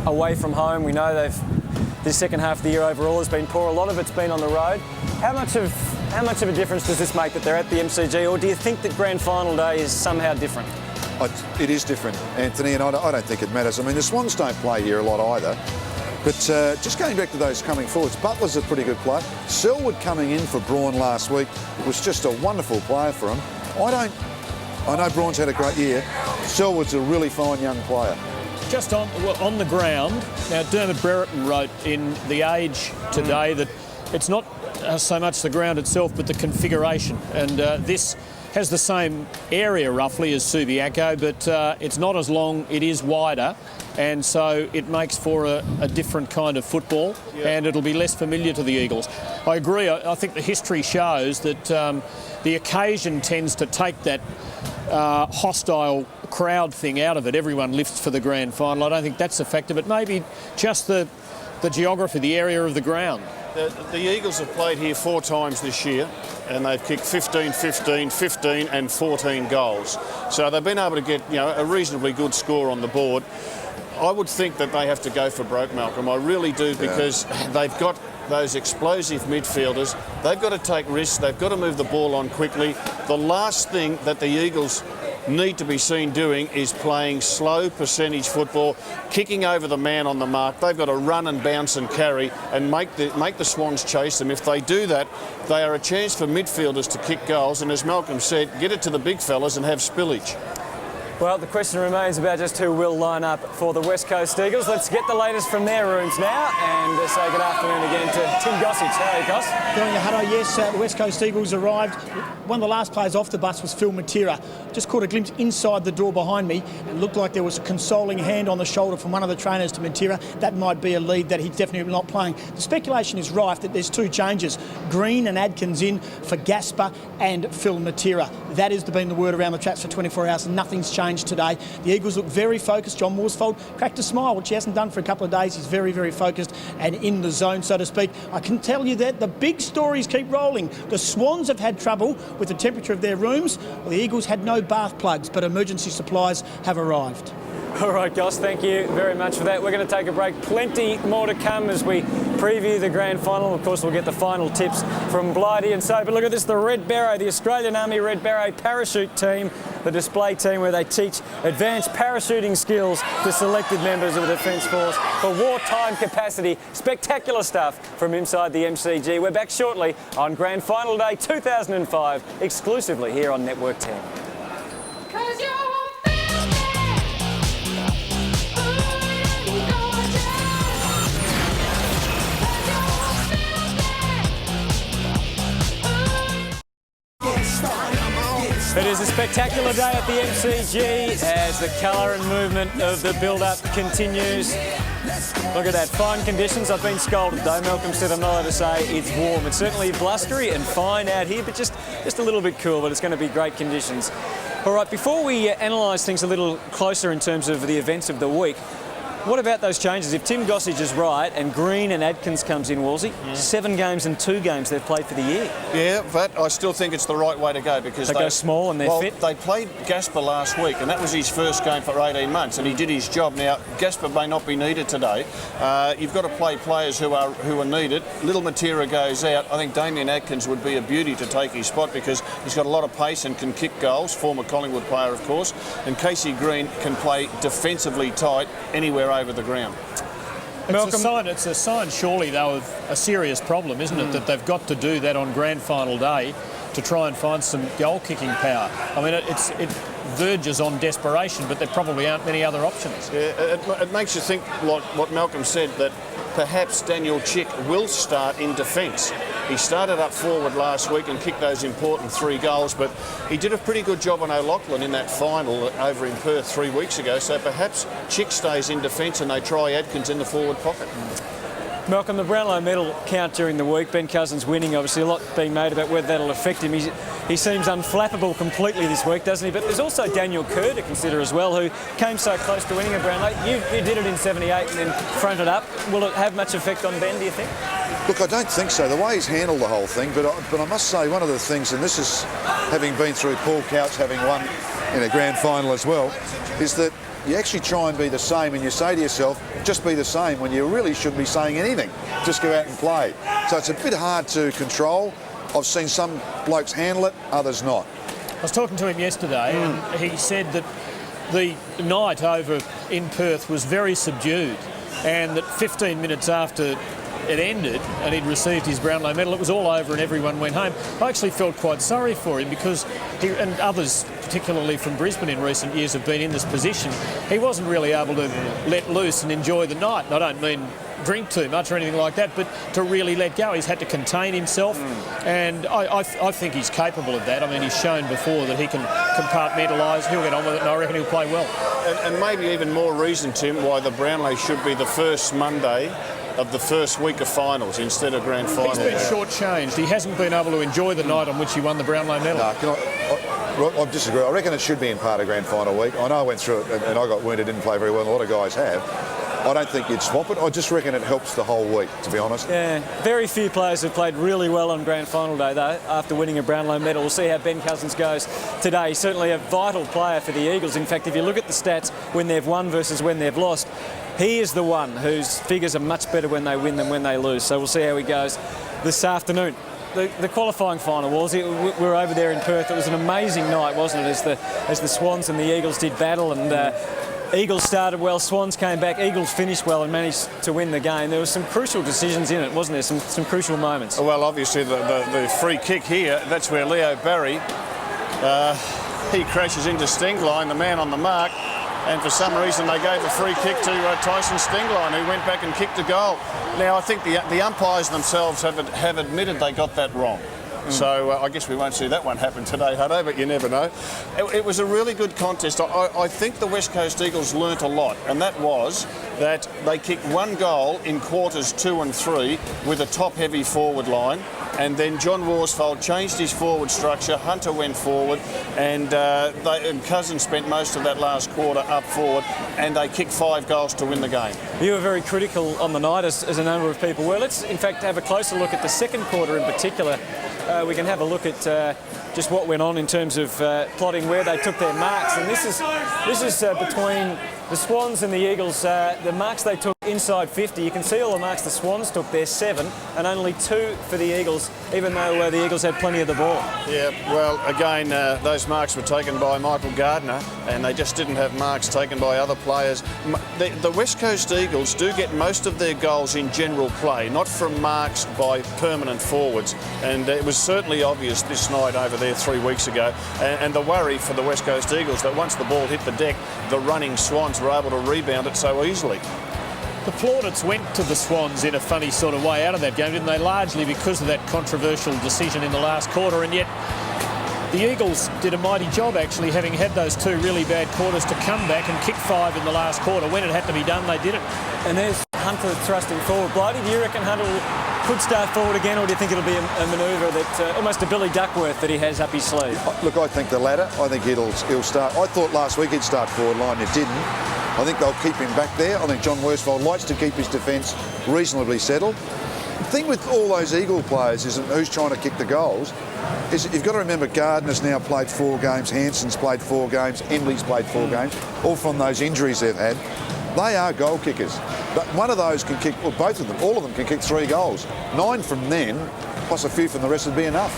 away from home. We know this second half of the year overall has been poor. A lot of it's been on the road. How much of a difference does this make that they're at the MCG, or do you think that Grand Final day is somehow different? It is different, Anthony, and I don't think it matters. I mean, the Swans don't play here a lot either. But just going back to those coming forwards, Butler's a pretty good player. Selwood coming in for Braun last week was just a wonderful player for him. I know Braun's had a great year. Selwood's a really fine young player. Just on the ground, now Dermot Brereton wrote in The Age today that it's not so much the ground itself but the configuration, and this has the same area roughly as Subiaco, but it's not as long, it is wider, and so it makes for a different kind of football, and it'll be less familiar to the Eagles. I agree. I think the history shows that the occasion tends to take that hostile crowd thing out of it. Everyone lifts for the grand final. I don't think that's a factor, but maybe just the geography, the area of the ground. The Eagles have played here 4 times this year, and they've kicked 15, 15, 15 and 14 goals. So they've been able to get a reasonably good score on the board. I would think that they have to go for broke, Malcolm. I really do, because they've got those explosive midfielders. They've got to take risks. They've got to move the ball on quickly. The last thing that the Eagles need to be seen doing is playing slow percentage football, kicking over the man on the mark. They've got to run and bounce and carry and make the Swans chase them. If they do that, they are a chance for midfielders to kick goals, and as Malcolm said, get it to the big fellas and have spillage. Well, the question remains about just who will line up for the West Coast Eagles. Let's get the latest from their rooms now and say good afternoon again to Tim Gossage. How are you, Goss? Going ahead, yes, the West Coast Eagles arrived. One of the last players off the bus was Phil Matera. Just caught a glimpse inside the door behind me. It looked like there was a consoling hand on the shoulder from one of the trainers to Matera. That might be a lead that he's definitely not playing. The speculation is rife that there's 2 changes. Green and Adkins in for Gasper and Phil Matera. That has been the word around the traps for 24 hours, and nothing's changed today. The Eagles look very focused. John Worsfold cracked a smile, which he hasn't done for a couple of days. He's very, very focused and in the zone, so to speak. I can tell you that the big stories keep rolling. The Swans have had trouble with the temperature of their rooms. Well, the Eagles had no bath plugs, but emergency supplies have arrived. All right, Goss, thank you very much for that. We're going to take a break. Plenty more to come as we preview the grand final. Of course, we'll get the final tips from Blighty and so. But look at this, the Red Beret, the Australian Army Red Beret parachute team, the display team where they teach advanced parachuting skills to selected members of the Defence Force for wartime capacity. Spectacular stuff from inside the MCG. We're back shortly on Grand Final Day 2005, exclusively here on Network 10. It is a spectacular day at the MCG as the colour and movement of the build-up continues. Look at that, fine conditions. I've been scolded though. Malcolm said I'm not allowed to say it's warm. It's certainly blustery and fine out here, but just a little bit cool, but it's going to be great conditions. All right, before we analyse things a little closer in terms of the events of the week, what about those changes? If Tim Gossage is right and Green and Adkins comes in, Wolsey, 7 games and 2 games they've played for the year. Yeah, but I still think it's the right way to go because they go small and they're fit. They played Gasper last week and that was his first game for 18 months and he did his job. Now, Gasper may not be needed today. You've got to play players who are needed. Little Matera goes out. I think Damien Adkins would be a beauty to take his spot because he's got a lot of pace and can kick goals, former Collingwood player, of course. And Casey Green can play defensively tight anywhere over the ground. It's a sign, surely, though, of a serious problem, isn't it, that they've got to do that on Grand Final day to try and find some goal-kicking power. I mean, it verges on desperation, but there probably aren't many other options. Yeah, it makes you think, like what Malcolm said, that perhaps Daniel Chick will start in defence. He started up forward last week and kicked those important 3 goals, but he did a pretty good job on O'Loughlin in that final over in Perth 3 weeks ago, so perhaps Chick stays in defence and they try Adkins in the forward pocket. Malcolm, the Brownlow medal count during the week, Ben Cousins winning, obviously a lot being made about whether that'll affect him. He seems unflappable completely this week, doesn't he? But there's also Daniel Kerr to consider as well, who came so close to winning a Brownlow. You did it in 78 and then fronted up. Will it have much effect on Ben, do you think? Look, I don't think so. The way he's handled the whole thing, but I must say one of the things, and this is having been through Paul Couch, having won in a grand final as well, is that you actually try and be the same, and you say to yourself, just be the same, when you really shouldn't be saying anything. Just go out and play. So it's a bit hard to control. I've seen some blokes handle it, others not. I was talking to him yesterday and he said that the night over in Perth was very subdued, and that 15 minutes after it ended and he'd received his Brownlow medal, it was all over and everyone went home. I actually felt quite sorry for him because he, and others, particularly from Brisbane in recent years, have been in this position. He wasn't really able to let loose and enjoy the night. And I don't mean drink too much or anything like that, but to really let go. He's had to contain himself, and I think he's capable of that. I mean, he's shown before that he can compartmentalise. He'll get on with it, and I reckon he'll play well. And maybe even more reason, Tim, why the Brownlow should be the first Monday of the first week of finals instead of grand final. He's been shortchanged. He hasn't been able to enjoy the night on which he won the Brownlow medal. No, I disagree. I reckon it should be in part of grand final week. I know I went through it and I got wounded, didn't play very well, and a lot of guys have. I don't think you'd swap it. I just reckon it helps the whole week, to be honest. Yeah, very few players have played really well on grand final day, though, after winning a Brownlow medal. We'll see how Ben Cousins goes today. He's certainly a vital player for the Eagles. In fact, if you look at the stats when they've won versus when they've lost, he is the one whose figures are much better when they win than when they lose. So we'll see how he goes this afternoon. The qualifying final was, we were over there in Perth. It was an amazing night, wasn't it, as the Swans and the Eagles did battle, and Eagles started well, Swans came back, Eagles finished well and managed to win the game. There were some crucial decisions in it, wasn't there? Some crucial moments. Well, obviously the free kick here, that's where Leo Barry, he crashes into Stingline, the man on the mark, and for some reason they gave a free kick to Tyson Stingline, who went back and kicked a goal. Now, I think the umpires themselves have admitted they got that wrong. So I guess we won't see that one happen today, Hutto, but you never know. It was a really good contest. I think the West Coast Eagles learnt a lot, and that was that they kicked 1 goal in quarters 2 and 3 with a top-heavy forward line, and then John Worsfold changed his forward structure, Hunter went forward, and Cousins spent most of that last quarter up forward, and they kicked 5 goals to win the game. You were very critical on the night, as a number of people were. Let's, in fact, have a closer look at the second quarter in particular. We can have a look at just what went on in terms of plotting where they took their marks, and this is between the Swans and the Eagles. The marks they took inside 50. You can see all the marks the Swans took there, 7, and only 2 for the Eagles, even though the Eagles had plenty of the ball. Yeah, well, again, those marks were taken by Michael Gardner, and they just didn't have marks taken by other players. The West Coast Eagles do get most of their goals in general play, not from marks by permanent forwards, and it was certainly obvious this night over there 3 weeks ago, and the worry for the West Coast Eagles that once the ball hit the deck, the running Swans were able to rebound it so easily. The plaudits went to the Swans in a funny sort of way out of that game, didn't they? Largely because of that controversial decision in the last quarter, and yet the Eagles did a mighty job actually, having had those 2 really bad quarters, to come back and kick 5 in the last quarter. When it had to be done, they did it. And there's Hunter thrusting forward. Blighty, do you reckon Hunter could start forward again, or do you think it'll be a manoeuvre that almost a Billy Duckworth that he has up his sleeve? Look, I think the latter. I think he'll start. I thought last week he'd start forward line. It didn't. I think they'll keep him back there. I think John Worsfold likes to keep his defence reasonably settled. The thing with all those Eagle players is who's trying to kick the goals is you've got to remember Gardner's now played 4 games, Hanson's played 4 games, Embley's played 4 games, all from those injuries they've had. They are goal kickers. But one of those can kick, well, both of them, all of them can kick 3 goals. 9 from them, plus a few from the rest would be enough.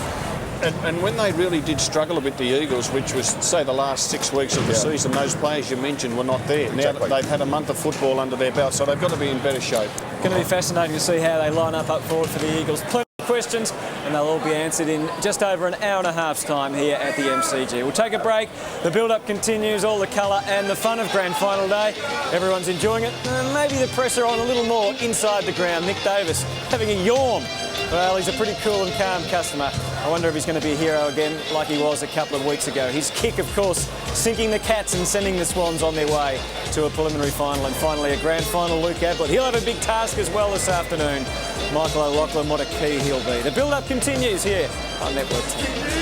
And when they really did struggle a bit, the Eagles, which was, say, the last 6 weeks of the season, those players you mentioned were not there. Exactly. Now they've had a month of football under their belt, so they've got to be in better shape. Going to be fascinating to see how they line up forward for the Eagles. Plenty of questions, and they'll all be answered in just over an hour and a half's time here at the MCG. We'll take a break. The build-up continues, all the colour and the fun of Grand Final Day. Everyone's enjoying it. Maybe the pressure on a little more inside the ground. Nick Davis having a yawn Well, he's a pretty cool and calm customer. I wonder if he's going to be a hero again like he was a couple of weeks ago. His kick, of course, sinking the Cats and sending the Swans on their way to a preliminary final and finally a grand final. Luke Ablett, he'll have a big task as well this afternoon. Michael O'Loughlin, what a key he'll be. The build-up continues here on Network 10.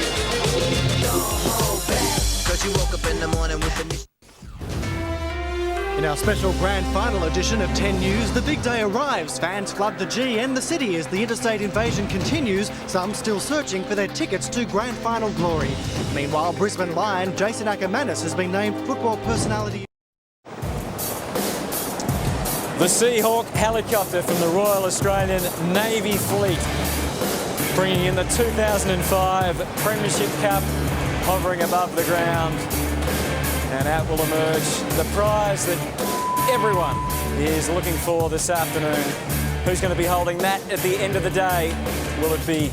In our special grand final edition of 10 News, the big day arrives. Fans flood the G and the city as the interstate invasion continues, some still searching for their tickets to grand final glory. Meanwhile, Brisbane Lion Jason Ackermanis has been named Football Personality. The Seahawk helicopter from the Royal Australian Navy Fleet, bringing in the 2005 Premiership Cup, hovering above the ground. And out will emerge the prize that everyone is looking for this afternoon. Who's going to be holding that at the end of the day? Will it be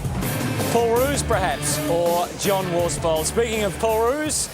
Paul Roos, perhaps, or John Worsfold? Speaking of Paul Roos,